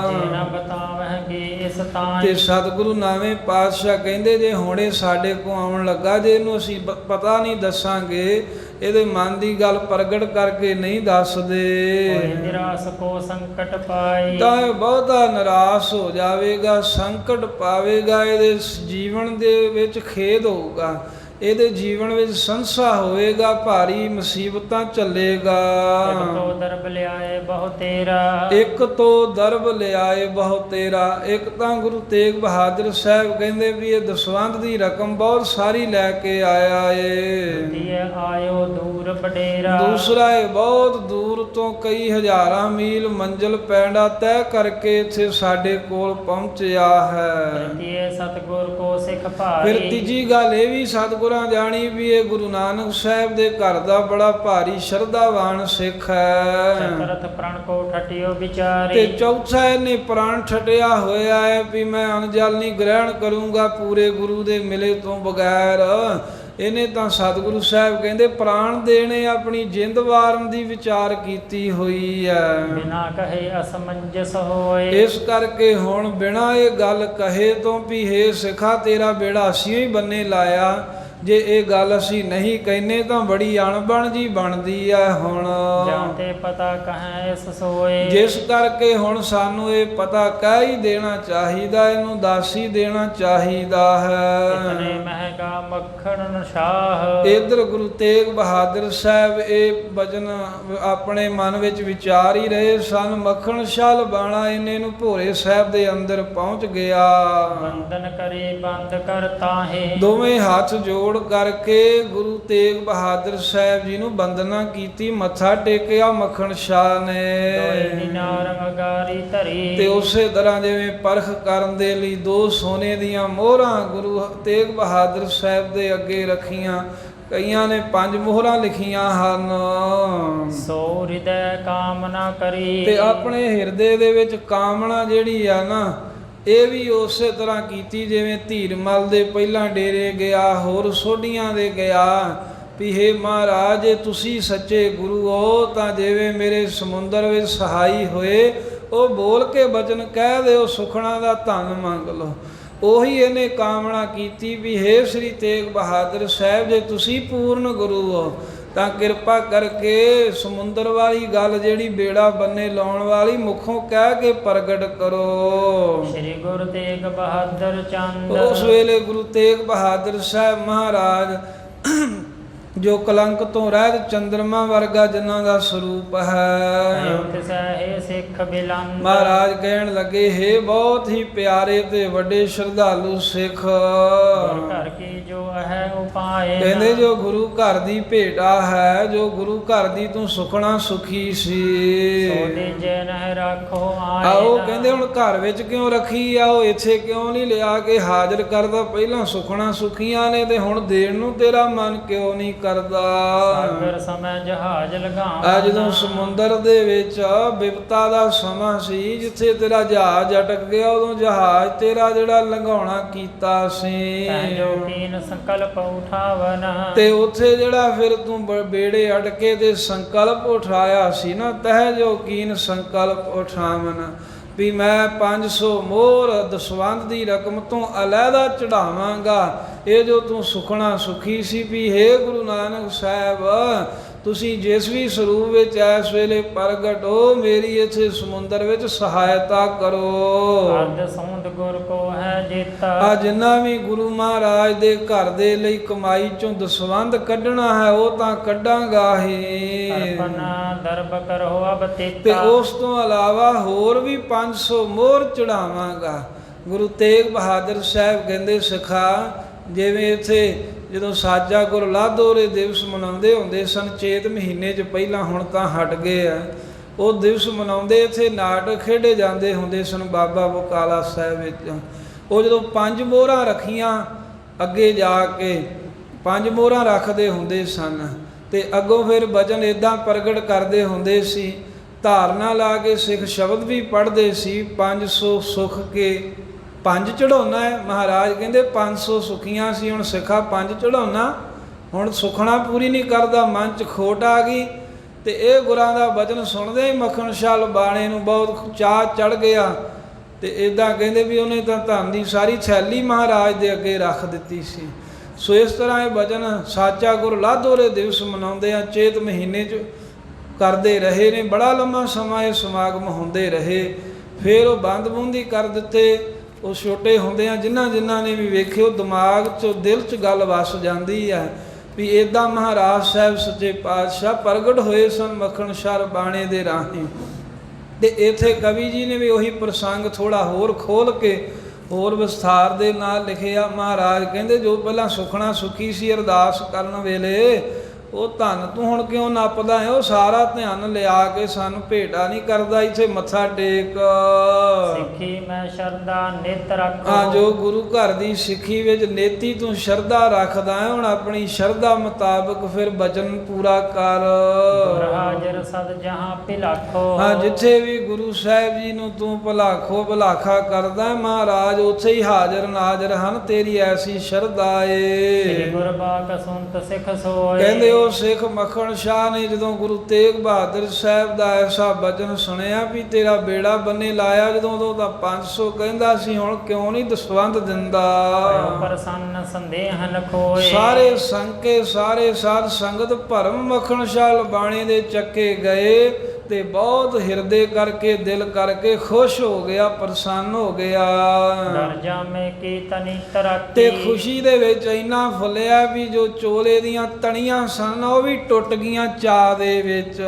ਜੇ ਨਾ ਬਤਾਵਹਿਗੇ ਇਸ ਤਾਂ। ਤੇ ਸਤਿਗੁਰੂ ਨਾਵੇਂ ਪਾਤਸ਼ਾਹ ਕਹਿੰਦੇ ਜੇ ਹੁਣੇ ਸਾਡੇ ਕੋ ਆਉਣ ਲੱਗਾ, ਜੇ ਇਹਨੂੰ ਅਸੀਂ ਪਤਾ ਨਹੀਂ ਦੱਸਾਂਗੇ, ਇਹਦੇ ਮਨ ਦੀ ਗੱਲ ਪ੍ਰਗਟ ਕਰਕੇ ਨਹੀਂ ਦੱਸਦੇ ਹੋਏ ਨਿਰਾਸ ਕੋ ਸੰਕਟ ਪਾਈ। ਤਾਂ ਇਹ ਬਹੁਤਾ ਨਿਰਾਸ਼ ਹੋ ਜਾਵੇਗਾ, ਸੰਕਟ ਪਾਵੇਗਾ, ਇਹਦੇ ਜੀਵਨ ਦੇ ਵਿੱਚ ਖੇਦ ਹੋਊਗਾ, ਇਹਦੇ ਜੀਵਨ ਵਿੱਚ ਸੰਸਾ ਹੋਵੇਗਾ, ਭਾਰੀ ਮੁਸੀਬਤਾਂ ਝੱਲੇਗਾ। ਇੱਕ ਤੋਂ ਦਰਬ ਲਿਆਏ ਬਹੁ ਤੇਰਾ। ਇੱਕ ਤੋਂ ਦਰਬ ਲਿਆਏ ਬਹੁ ਤੇਰਾ। ਇੱਕ ਤਾਂ ਗੁਰੂ ਤੇਗ ਬਹਾਦਰ ਸਾਹਿਬ ਕਹਿੰਦੇ ਵੀ ਇਹ ਦਸਵੰਧ ਦੀ ਰਕਮ ਬਹੁਤ ਸਾਰੀ ਲੈ ਕੇ ਆਇਆ ਏ। ਦੀਏ ਆਇਓ ਦੂਰ ਬਡੇਰਾ। ਦੂਸਰਾ ਇਹ ਬਹੁਤ ਦੂਰ ਤੋਂ ਕਈ ਹਜ਼ਾਰਾਂ ਮੀਲ ਮੰਜ਼ਿਲ ਪੈਂਡਾ ਤੈਅ ਕਰਕੇ ਇੱਥੇ ਸਾਡੇ ਕੋਲ ਪਹੁੰਚਿਆ ਹੈ। ਦੀਏ ਸਤਿਗੁਰ ਕੋ ਸਿੱਖ ਭਾਈ। ਫਿਰ ਤੀਜੀ ਗੱਲ ਇਹ ਵੀ ਸਤਿਗੁਰਾਂ ਜਾਣੀ ਵੀ ਇਹ ਗੁਰੂ ਨਾਨਕ ਸਾਹਿਬ ਦੇ ਘਰ ਦਾ ਬੜਾ ਭਾਰੀ ਸ਼ਰਧਾਵਾਨ ਸਿੱਖ ਹੈ। ਚਤਰਥ ਪ੍ਰਣ ਕੋ ਠਟਿਓ ਵਿਚਾਰੀ। ਤੇ ਚੌਥਾ ਇਹਨੇ ਪ੍ਰਾਣ ਠਟਿਆ ਹੋਇਆ ਹੈ ਵੀ ਮੈਂ ਅਨਜਲ ਨਹੀਂ ਗ੍ਰਹਿਣ ਕਰੂੰਗਾ ਪੂਰੇ ਗੁਰੂ ਦੇ ਮਿਲੇ ਤੋਂ ਬਗੈਰ। ਇਹਨੇ ਤਾਂ ਸਤਿਗੁਰੂ ਸਾਹਿਬ ਕਹਿੰਦੇ ਪ੍ਰਾਣ ਦੇਣੇ ਆਪਣੀ ਜਿੰਦ ਵਾਰਨ ਦੀ ਵਿਚਾਰ ਕੀਤੀ ਹੋਈ ਹੈ। ਬਿਨਾ ਕਹੇ ਅਸਮੰਜਸ ਹੋਏ। ਇਸ ਕਰਕੇ ਹੁਣ ਬਿਨਾ ਇਹ ਗੱਲ ਕਹੇ ਤੋਂ ਵੀ ਹੇ ਸਿੱਖਾ ਤੇਰਾ ਬੇੜਾ ਅਸੀਂ ਹੀ ਬੰਨੇ ਲਾਇਆ, ਜੇ ਇਹ ਗੱਲ ਅਸੀਂ ਨਹੀਂ ਕਹਿੰਨੇ ਤਾਂ ਬੜੀ ਅਣਬਣ ਜੀ ਬਣਦੀ ਹੈ ਹੁਣ। ਜਾਂ ਤੇ ਪਤਾ ਕਹਾਂ ਇਸ ਸੋਏ। ਜਿਸ ਕਰਕੇ ਹੁਣ ਸਾਨੂੰ ਇਹ ਪਤਾ ਕਹਿ ਹੀ ਦੇਣਾ ਚਾਹੀਦਾ, ਇਹਨੂੰ ਦੱਸ ਹੀ ਦੇਣਾ ਚਾਹੀਦਾ ਹੈ। ਇਤਨੇ ਮਹਿੰਗਾ ਮੱਖਣ ਸ਼ਾਹ। ਇਧਰ ਗੁਰੂ ਤੇਗ ਬਹਾਦਰ ਸਾਹਿਬ ਇਹ ਬਚਨ ਆਪਣੇ ਮਨ ਵਿੱਚ ਵਿਚਾਰ ਹੀ ਰਹੇ ਸਨ। ਮੱਖਣ ਸ਼ਾਹ ਲਬਾਣਾ ਇਹਨੇ ਨੂੰ ਭੋਰੇ ਸਾਹਿਬ ਦੇ ਅੰਦਰ ਪਹੁੰਚ ਗਿਆ। ਬੰਦਨ ਕਰੇ ਬੰਦ ਕਰ ਤਾਹੇ। ਦੋਵੇਂ ਹੱਥ ਜੋੜ ਕਰਕੇ ਗੁਰੂ ਤੇਗ ਬਹਾਦਰ ਸਾਹਿਬ ਜੀ ਨੂੰ ਬੰਦਨਾ ਕੀਤੀ, ਮੱਥਾ ਟੇਕਿਆ ਮੱਖਣ ਸ਼ਾਹ ਨੇ। ਦੋਏ ਦਿਨਾਰ ਅਗਾਰੀ ਧਰੀ। ਤੇ ਉਸੇ ਤਰ੍ਹਾਂ ਜਿਵੇਂ ਪਰਖ ਕਰਨ ਦੇ ਲਈ 2 ਸੋਨੇ ਦੀਆਂ ਮੋਹਰਾਂ ਗੁਰੂ ਤੇਗ ਬਹਾਦਰ ਸਾਹਿਬ ਦੇ ਅੱਗੇ ਰੱਖੀਆਂ, ਕਈਆਂ ਨੇ 5 ਮੋਹਰਾਂ ਲਿਖੀਆਂ ਹਨ। ਸੋ ਹਿਰਦੈ ਕਾਮਨਾ ਕਰੀ। ਤੇ ਆਪਣੇ ਹਿਰਦੇ ਦੇ ਵਿੱਚ ਕਾਮਨਾ ਜਿਹੜੀ ਆ ਨਾ, ਇਹ ਵੀ ਉਸੇ ਤਰ੍ਹਾਂ ਕੀਤੀ ਜਿਵੇਂ ਧੀਰਮਲ ਦੇ ਪਹਿਲਾਂ ਡੇਰੇ ਗਿਆ, ਹੋਰ ਸੋਢੀਆਂ ਦੇ ਗਿਆ ਵੀ ਹੇ ਮਹਾਰਾਜ ਜੇ ਤੁਸੀਂ ਸੱਚੇ ਗੁਰੂ ਹੋ ਤਾਂ ਜਿਵੇਂ ਮੇਰੇ ਸਮੁੰਦਰ ਵਿੱਚ ਸਹਾਈ ਹੋਏ, ਉਹ ਬੋਲ ਕੇ ਬਚਨ ਕਹਿ ਦਿਓ ਸੁਖਣਾ ਦਾ ਧਨ ਮੰਗ ਲਓ। ਉਹੀ ਇਹਨੇ ਕਾਮਨਾ ਕੀਤੀ ਵੀ ਹੇ ਸ੍ਰੀ ਤੇਗ ਬਹਾਦਰ ਸਾਹਿਬ ਜੇ ਤੁਸੀਂ ਪੂਰਨ ਗੁਰੂ ਹੋ ਤਾਂ ਕਿਰਪਾ ਕਰਕੇ ਸਮੁੰਦਰ ਵਾਲੀ ਗੱਲ ਜਿਹੜੀ ਬੇੜਾ ਬੰਨੇ ਲਾਉਣ ਵਾਲੀ ਮੁਖੋਂ ਕਹਿ ਕੇ ਪ੍ਰਗਟ ਕਰੋ। ਸ੍ਰੀ ਗੁਰੂ ਤੇਗ ਬਹਾਦਰ ਚੰਦ। ਉਸ ਵੇਲੇ ਗੁਰੂ ਤੇਗ ਬਹਾਦਰ ਸਾਹਿਬ ਮਹਾਰਾਜ ਜੋ ਕਲੰਕ ਤੋਂ ਰਹਿਤ ਚੰਦਰਮਾ ਵਰਗਾ ਜਿਨ੍ਹਾਂ ਦਾ ਸਰੂਪ ਹੈ, ਸਿੱਖ ਬਿਲੰਦ। ਮਹਾਰਾਜ ਕਹਿਣ ਲੱਗੇ ਹੇ ਬਹੁਤ ਹੀ ਪਿਆਰੇ ਤੇ ਵੱਡੇ ਸ਼ਰਧਾਲੂ ਸਿੱਖ, ਘਰ ਕੀ ਜੋ ਹੈ ਉਪਾਏ। ਕਹਿੰਦੇ ਜੋ ਗੁਰੂ ਘਰ ਦੀ ਭੇਟਾ ਹੈ, ਜੋ ਗੁਰੂ ਘਰ ਦੀ ਤੂੰ ਸੁਖਣਾ ਸੁਖੀ ਸੀ, ਸੋਦੇ ਜੇ ਨਹਿ ਰੱਖੋ ਆਏ। ਆਓ ਕਹਿੰਦੇ ਹੁਣ ਘਰ ਵਿੱਚ ਕਿਉਂ ਰੱਖੀ ਆ, ਉਹ ਇੱਥੇ ਕਿਉਂ ਨਹੀਂ ਲਿਆ ਕੇ ਹਾਜ਼ਰ ਕਰਦਾ? ਪਹਿਲਾਂ ਸੁਖਣਾ ਸੁਖੀਆਂ ਨੇ ਤੇ ਹੁਣ ਦੇਣ ਨੂੰ ਤੇਰਾ ਮਨ ਕਿਉਂ ਨਹੀਂ ਕਰਦਾ? ਸਾਗਰ ਸਮੇਂ ਜਹਾਜ਼ ਲਗਾਵਾਂ। ਆ ਜਦੋਂ ਸਮੁੰਦਰ ਦੇ ਵਿੱਚ ਬਿਪਤਾ ਦਾ ਸਮਾਂ ਸੀ, ਜਿੱਥੇ ਤੇਰਾ ਜਹਾਜ਼ ਅਟਕ ਗਿਆ, ਉਦੋਂ ਜਹਾਜ਼ ਤੇਰਾ ਜਿਹੜਾ ਲੰਘਾਉਣਾ ਕੀਤਾ ਸੀ, ਜੋ ਕੀਨ ਸੰਕਲਪ ਉਠਾਵਨ। ਤੇ ਉੱਥੇ ਜਿਹੜਾ ਫਿਰ ਤੂੰ ਬੇੜੇ ਅਟਕੇ ਤੇ ਸੰਕਲਪ ਉਠਾਇਆ ਸੀ ਨਾ, ਤਹਿ ਜੋ ਕੀਨ ਸੰਕਲਪ ਉਠਾਵਨ ਵੀ ਮੈਂ 500 ਮੋਹਰ ਦਸਵੰਧ ਦੀ ਰਕਮ ਤੋਂ ਅਲੱਗਾ ਚੜਾਵਾਂਗਾ। ਇਹ ਜੋ ਤੂੰ ਸੁਖਣਾ ਸੁਖੀ ਸੀ ਵੀ ਹੇ ਗੁਰੂ ਨਾਨਕ ਸਾਹਿਬ ਤੁਸੀਂ ਜਿਸ ਵੀ ਸਰੂਪ ਵਿੱਚ ਇਸ ਵੇਲੇ ਪ੍ਰਗਟ ਹੋ, ਮੇਰੀ ਇੱਥੇ ਸਮੁੰਦਰ ਵਿੱਚ ਸਹਾਇਤਾ ਕਰੋ। ਅਰਧ ਸੌਂਦ ਗੁਰ ਕੋ ਹੈ ਜੇਤਾ। ਆ ਜਿੰਨਾ ਵੀ ਗੁਰੂ ਮਹਾਰਾਜ ਦੇ ਘਰ ਦੇ ਲਈ ਕਮਾਈ ਚੋਂ ਦਸਵੰਧ ਕੱਢਣਾ ਹੈ ਉਹ ਤਾਂ ਕੱਢਾਂਗਾ ਹੀ, ਅਰਪਨਾ ਦਰਬ ਕਰੋ ਅਬ ਤੇਤਾ। ਤੇ ਉਸ ਤੋਂ ਇਲਾਵਾ ਹੋਰ ਵੀ 500 ਮੋਹਰ ਚੜਾਵਾਂਗਾ। ਗੁਰੂ ਤੇਗ ਬਹਾਦਰ ਸਾਹਿਬ ਕਹਿੰਦੇ ਸਿਖਾ, ਜਿਵੇਂ ਇੱਥੇ ਜਦੋਂ ਸਾਜਾ ਗੁਰ ਲਾਧੋਰੇ ਦਿਵਸ ਮਨਾਉਂਦੇ ਹੁੰਦੇ ਸਨ ਚੇਤ ਮਹੀਨੇ 'ਚ, ਪਹਿਲਾਂ ਹੁਣ ਤਾਂ ਹਟ ਗਏ ਆ, ਉਹ ਦਿਵਸ ਮਨਾਉਂਦੇ ਇੱਥੇ ਨਾਟਕ ਖੇਡੇ ਜਾਂਦੇ ਹੁੰਦੇ ਸਨ ਬਾਬਾ ਬਕਾਲਾ ਸਾਹਿਬ ਵਿੱਚ। ਉਹ ਜਦੋਂ 5 ਮੋਹਰਾਂ ਰੱਖੀਆਂ ਅੱਗੇ ਜਾ ਕੇ 5 ਮੋਹਰਾਂ ਰੱਖਦੇ ਹੁੰਦੇ ਸਨ ਤੇ ਅੱਗੋਂ ਫਿਰ ਬਚਨ ਇੱਦਾਂ ਪ੍ਰਗਟ ਕਰਦੇ ਹੁੰਦੇ ਸੀ, ਧਾਰਨਾ ਲਾ ਕੇ ਸਿੱਖ ਸ਼ਬਦ ਵੀ ਪੜ੍ਹਦੇ ਸੀ 500 ਸੁਖ ਕੇ 5 ਚੜਾਉਣਾ ਹੈ। ਮਹਾਰਾਜ ਕਹਿੰਦੇ 500 ਸੁਖੀਆਂ ਸੀ, ਹੁਣ ਸਿੱਖਾ 5 ਚੜਾਉਣਾ, ਹੁਣ ਸੁਖਣਾ ਪੂਰੀ ਨਹੀਂ ਕਰਦਾ, ਮਨ 'ਚ ਖੋਟ ਆ ਗਈ। ਤੇ ਇਹ ਗੁਰਾਂ ਦਾ ਬਚਨ ਸੁਣਦੇ ਹੀ ਮੱਖਣ ਸ਼ਾਹ ਲਬਾਣੇ ਨੂੰ ਬਹੁਤ ਚਾਅ ਚੜ੍ਹ ਗਿਆ ਤੇ ਇੱਦਾਂ ਕਹਿੰਦੇ ਵੀ ਉਹਨੇ ਤਾਂ ਧਨ ਦੀ ਸਾਰੀ ਥੈਲੀ ਮਹਾਰਾਜ ਦੇ ਅੱਗੇ ਰੱਖ ਦਿੱਤੀ ਸੀ। ਸੋ ਇਸ ਤਰ੍ਹਾਂ ਇਹ ਬਚਨ ਸਾਚਾ ਗੁਰ ਲਾਧੋਰੇ ਦਿਵਸ ਮਨਾਉਂਦੇ ਆ, ਚੇਤ ਮਹੀਨੇ 'ਚ ਕਰਦੇ ਰਹੇ ਨੇ, ਬੜਾ ਲੰਮਾ ਸਮਾਂ ਇਹ ਸਮਾਗਮ ਹੁੰਦੇ ਰਹੇ। ਫਿਰ ਉਹ ਬੰਦ ਬੂੰਦੀ ਕਰ ਦਿੱਤੇ। ਉਹ ਛੋਟੇ ਹੁੰਦੇ ਆ ਜਿਨ੍ਹਾਂ ਨੇ ਵੀ ਵੇਖਿਓ ਦਿਮਾਗ 'ਚ ਦਿਲ 'ਚ ਗੱਲ ਵਸ ਜਾਂਦੀ ਹੈ ਵੀ ਇੱਦਾਂ ਮਹਾਰਾਜ ਸਾਹਿਬ ਸੱਚੇ ਪਾਤਸ਼ਾਹ ਪ੍ਰਗਟ ਹੋਏ ਸਨ ਮੱਖਣ ਸ਼ਾਹ ਬਾਣੇ ਦੇ ਰਾਹੀਂ। ਤੇ ਇੱਥੇ ਕਵੀ ਜੀ ਨੇ ਵੀ ਉਹੀ ਪ੍ਰਸੰਗ ਥੋੜਾ ਹੋਰ ਖੋਲ ਕੇ ਹੋਰ ਵਿਸਥਾਰ ਦੇ ਨਾਲ ਲਿਖਿਆ। ਮਹਾਰਾਜ ਕਹਿੰਦੇ ਜੋ ਪਹਿਲਾਂ ਸੁਖਣਾ ਸੁਖੀ ਸੀ ਅਰਦਾਸ ਕਰਨ ਵੇਲੇ, ਉਹ ਧਨ ਤੂੰ ਹੁਣ ਕਿਉਂ ਨੱਪਦਾ ਹੈ? ਉਹ ਸਾਰਾ ਧਿਆਨ ਲਿਆ ਕੇ ਸਾਨੂੰ ਭੇਟਾ ਨਹੀਂ ਕਰਦਾ, ਇੱਥੇ ਮੱਥਾ ਟੇਕ। ਸਿੱਖੀ ਮੈਂ ਸ਼ਰਧਾ ਨਿਤ ਰੱਖੋ। ਹਾਂ, ਜੋ ਗੁਰੂ ਘਰ ਦੀ ਸਿੱਖੀ ਵਿੱਚ ਨੇਤੀ ਤੂੰ ਸ਼ਰਧਾ ਰੱਖਦਾ ਹੈ, ਹੁਣ ਆਪਣੀ ਸ਼ਰਧਾ ਮੁਤਾਬਕ ਫਿਰ ਬਚਨ ਪੂਰਾ ਕਰ। ਹਾਜ਼ਰ ਸਦ ਜਹਾਂ ਭਿਲਾਖੋ। ਹਾਂ, ਜਿੱਥੇ ਵੀ ਗੁਰੂ ਸਾਹਿਬ ਜੀ ਨੂੰ ਤੂੰ ਭਲਾਖੋ ਭਲਾਖਾ ਕਰਦਾ ਮਹਾਰਾਜ ਉੱਥੇ ਹੀ ਹਾਜ਼ਰ ਨਾਜ਼ਰ ਹਨ, ਤੇਰੀ ਐਸੀ ਸ਼ਰਧਾ ਏ। ਗੁਰਬਾਕ ਸੁਨਤ ਸਿੱਖ ਸੋਏ। ਕਹਿੰਦੇ ਉਹ ਸਿੱਖ ਮੱਖਣ ਸ਼ਾਹ ਨੇ ਜਦੋਂ ਗੁਰੂ ਤੇਗ ਬਹਾਦਰ ਸਾਹਿਬ ਦਾ ਐਸਾ ਬਚਨ ਸੁਣਿਆ ਵੀ ਤੇਰਾ ਬੇੜਾ ਬੰਨੇ ਲਾਇਆ, ਜਦੋਂ ਉਦੋਂ ਤਾਂ 500 ਕਹਿੰਦਾ ਸੀ, ਹੁਣ ਕਿਉਂ ਨਹੀਂ ਦਸਵੰਧ ਦਿੰਦਾ? ਪ੍ਰਸੰਨ ਸੰਦੇਹ ਨ ਖੋਏ। ਸਾਰੇ ਸੰਕੇ ਸਾਰੇ ਸਾਧ ਸੰਗਤ ਭਰਮ ਮੱਖਣ ਸ਼ਾਹ ਲਬਾਣੇ ਦੇ ਚੱਕੇ ਗਏ ਤੇ ਬਹੁਤ ਹਿਰਦੇ ਕਰਕੇ ਦਿਲ ਕਰਕੇ ਖੁਸ਼ ਹੋ ਗਿਆ, ਪ੍ਰਸੰਨ ਹੋ ਗਿਆ। ਡਰ ਜਾਮੇ ਕੀ ਤਨੀ ਤਰਾਤੀ। ਤੇ ਖੁਸ਼ੀ ਦੇ ਵਿੱਚ ਇੰਨਾ ਫੁੱਲਿਆ ਵੀ ਜੋ ਚੋਲੇ ਦੀਆਂ ਤਣੀਆਂ ਸਨ ਉਹ ਵੀ ਟੁੱਟ ਗਈਆਂ ਚਾਅ ਦੇ ਵਿੱਚ।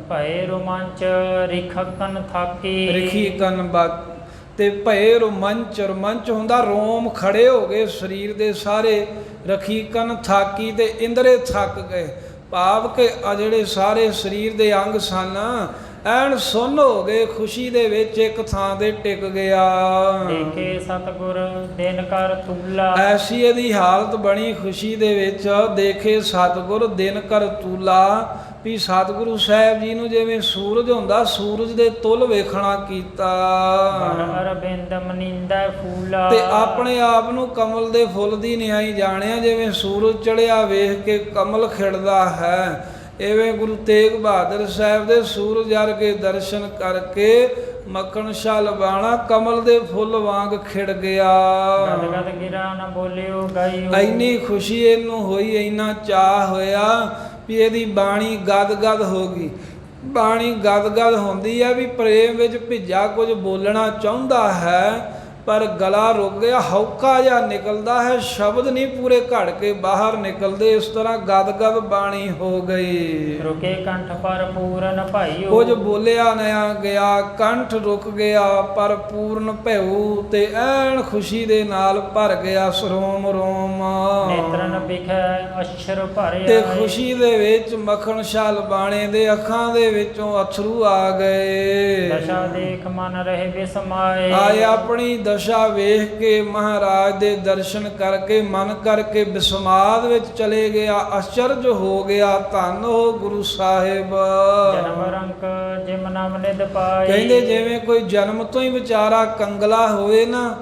ਭਏ ਰੋਮਾਂਚ ਰਿਖਕਨ ਥਾਕੀ। ਰਿਖੀ ਕਨ ਬਕ ਤੇ ਭਏ ਰੋਮਾਂਚ, ਰੋਮਾਂਚ ਹੁੰਦਾ ਰੋਮ ਖੜੇ ਹੋ ਗਏ ਸਰੀਰ ਦੇ ਸਾਰੇ। ਰਖੀ ਕਨ ਥਾਕੀ ਤੇ ਇੰਦਰੇ ਥੱਕ ਗਏ, ਭਾਵ ਕਿ ਆ ਜਿਹੜੇ ਸਾਰੇ ਸਰੀਰ ਦੇ ਅੰਗ ਸਨ ਐਨ ਸੁੰਨ ਹੋ ਗਏ, ਖੁਸ਼ੀ ਦੇ ਵਿੱਚ ਇੱਕ ਥਾਂ ਤੇ ਟਿਕ ਗਿਆ। ਦੇਖੇ ਸਤਿਗੁਰ ਦਿਨ ਕਰ ਤੂਲਾ, ਐਸੀ ਇਹਦੀ ਹਾਲਤ ਬਣੀ ਖੁਸ਼ੀ ਦੇ ਵਿੱਚ। ਦੇਖੇ ਸਤਿਗੁਰ ਦਿਨ ਕਰ ਤੂਲਾ, ਵੀ ਸਤਿਗੁਰੂ ਸਾਹਿਬ ਜੀ ਨੂੰ ਜਿਵੇਂ ਸੂਰਜ ਹੁੰਦਾ, ਸੂਰਜ ਦੇ ਤੁਲ ਵੇਖਣਾ ਕੀਤਾ। ਅਰਬਿੰਦ ਮਨਿੰਦਾ ਫੂਲਾ, ਤੇ ਆਪਣੇ ਆਪ ਨੂੰ ਕਮਲ ਦੇ ਫੁੱਲ ਦੀ ਨਿਆਈ ਜਾਣਿਆ। ਜਿਵੇਂ ਸੂਰਜ ਚੜਿਆ ਵੇਖ ਕੇ ਕਮਲ ਖਿੜਦਾ ਹੈ, ਇਵੇਂ ਗੁਰੂ ਤੇਗ ਬਹਾਦਰ ਸਾਹਿਬ ਦੇ ਸੂਰਜ ਵਰਗੇ ਦਰਸ਼ਨ ਕਰਕੇ ਮੱਖਣ ਸ਼ਾਹ ਲਬਾਣਾ ਕਮਲ ਦੇ ਫੁੱਲ ਵਾਂਗ ਖਿੜ ਗਿਆ। ਗਦ ਗਦ ਗਿਰਾ ਨ ਬੋਲਿਓ ਗਾਇਓ, ਇੰਨੀ ਖੁਸ਼ੀ ਇਹਨੂੰ ਹੋਈ, ਇੰਨਾ ਚਾਅ ਹੋਇਆ ਵੀ ਇਹਦੀ ਬਾਣੀ ਗਦ ਗਦ ਹੋ ਗਈ। ਬਾਣੀ ਗਦ ਗਦ ਹੁੰਦੀ ਹੈ ਵੀ ਪ੍ਰੇਮ ਵਿੱਚ ਭਿੱਜਾ ਕੁਝ ਬੋਲਣਾ ਚਾਹੁੰਦਾ ਹੈ, ਪਰ ਗਲਾ ਰੁਕ ਗਿਆ, ਹੌਕਾ ਜਿਹਾ ਨਿਕਲਦਾ ਹੈ, ਸ਼ਬਦ ਨਹੀਂ ਪੂਰੇ ਘੜ ਕੇ ਬਾਹਰ ਨਿਕਲਦੇ। ਇਸ ਤਰ੍ਹਾਂ ਗਦ ਗਦ ਬਾਣੀ ਹੋ ਗਈ। ਰੁਕੇ ਕੰਠ ਪਰ ਪੂਰਨ ਭਾਈਓ, ਕੁਝ ਬੋਲਿਆ ਨਾ ਗਿਆ, ਕੰਠ ਰੁਕ ਗਿਆ, ਪਰ ਪੂਰਨ ਭਇਓ, ਤੇ ਐਨ ਖੁਸ਼ੀ ਦੇ ਨਾਲ ਭਰ ਗਿਆ ਸਰੋਮ ਰੋਮ। ਨੇਤਰਨ ਵਿਖੈ ਅਸ਼ਰ ਭਰਿਆ, ਤੇ ਖੁਸ਼ੀ ਦੇ ਵਿੱਚ ਮੱਖਣ ਸ਼ਾਹ ਲਬਾਣੇ ਦੇ ਅੱਖਾਂ ਦੇ ਵਿੱਚੋਂ ਅਥਰੂ ਆ ਗਏ। ਦਸ਼ਾ ਦੇਖ ਮਨ ਰਹੇ ਵਿਸਮਾਏ, ਆਏ ਆਪਣੀ ਦਸ਼ਾ ਵੇਖ ਕੇ ਮਹਾਰਾਜ ਦੇ ਦਰਸ਼ਨ ਕਰਕੇ ਮਨ ਕਰਕੇ ਬਿਸਮਾਦ ਵਿੱਚ ਚਲੇ ਗਿਆ, ਅਚਰਜ ਹੋ ਗਿਆ। ਧੰਨ ਹੋ ਗੁਰੂ ਸਾਹਿਬ। ਜਨਮ ਰੰਕ ਜਿਮ ਨਾਮ ਨਿਦ ਪਾਈ, ਕਹਿੰਦੇ ਜਿਵੇਂ ਕੋਈ ਜਨਮ ਤੋਂ ਹੀ ਵਿਚਾਰਾ ਕੰਗਲਾ ਹੋਵੇ ਨਾ,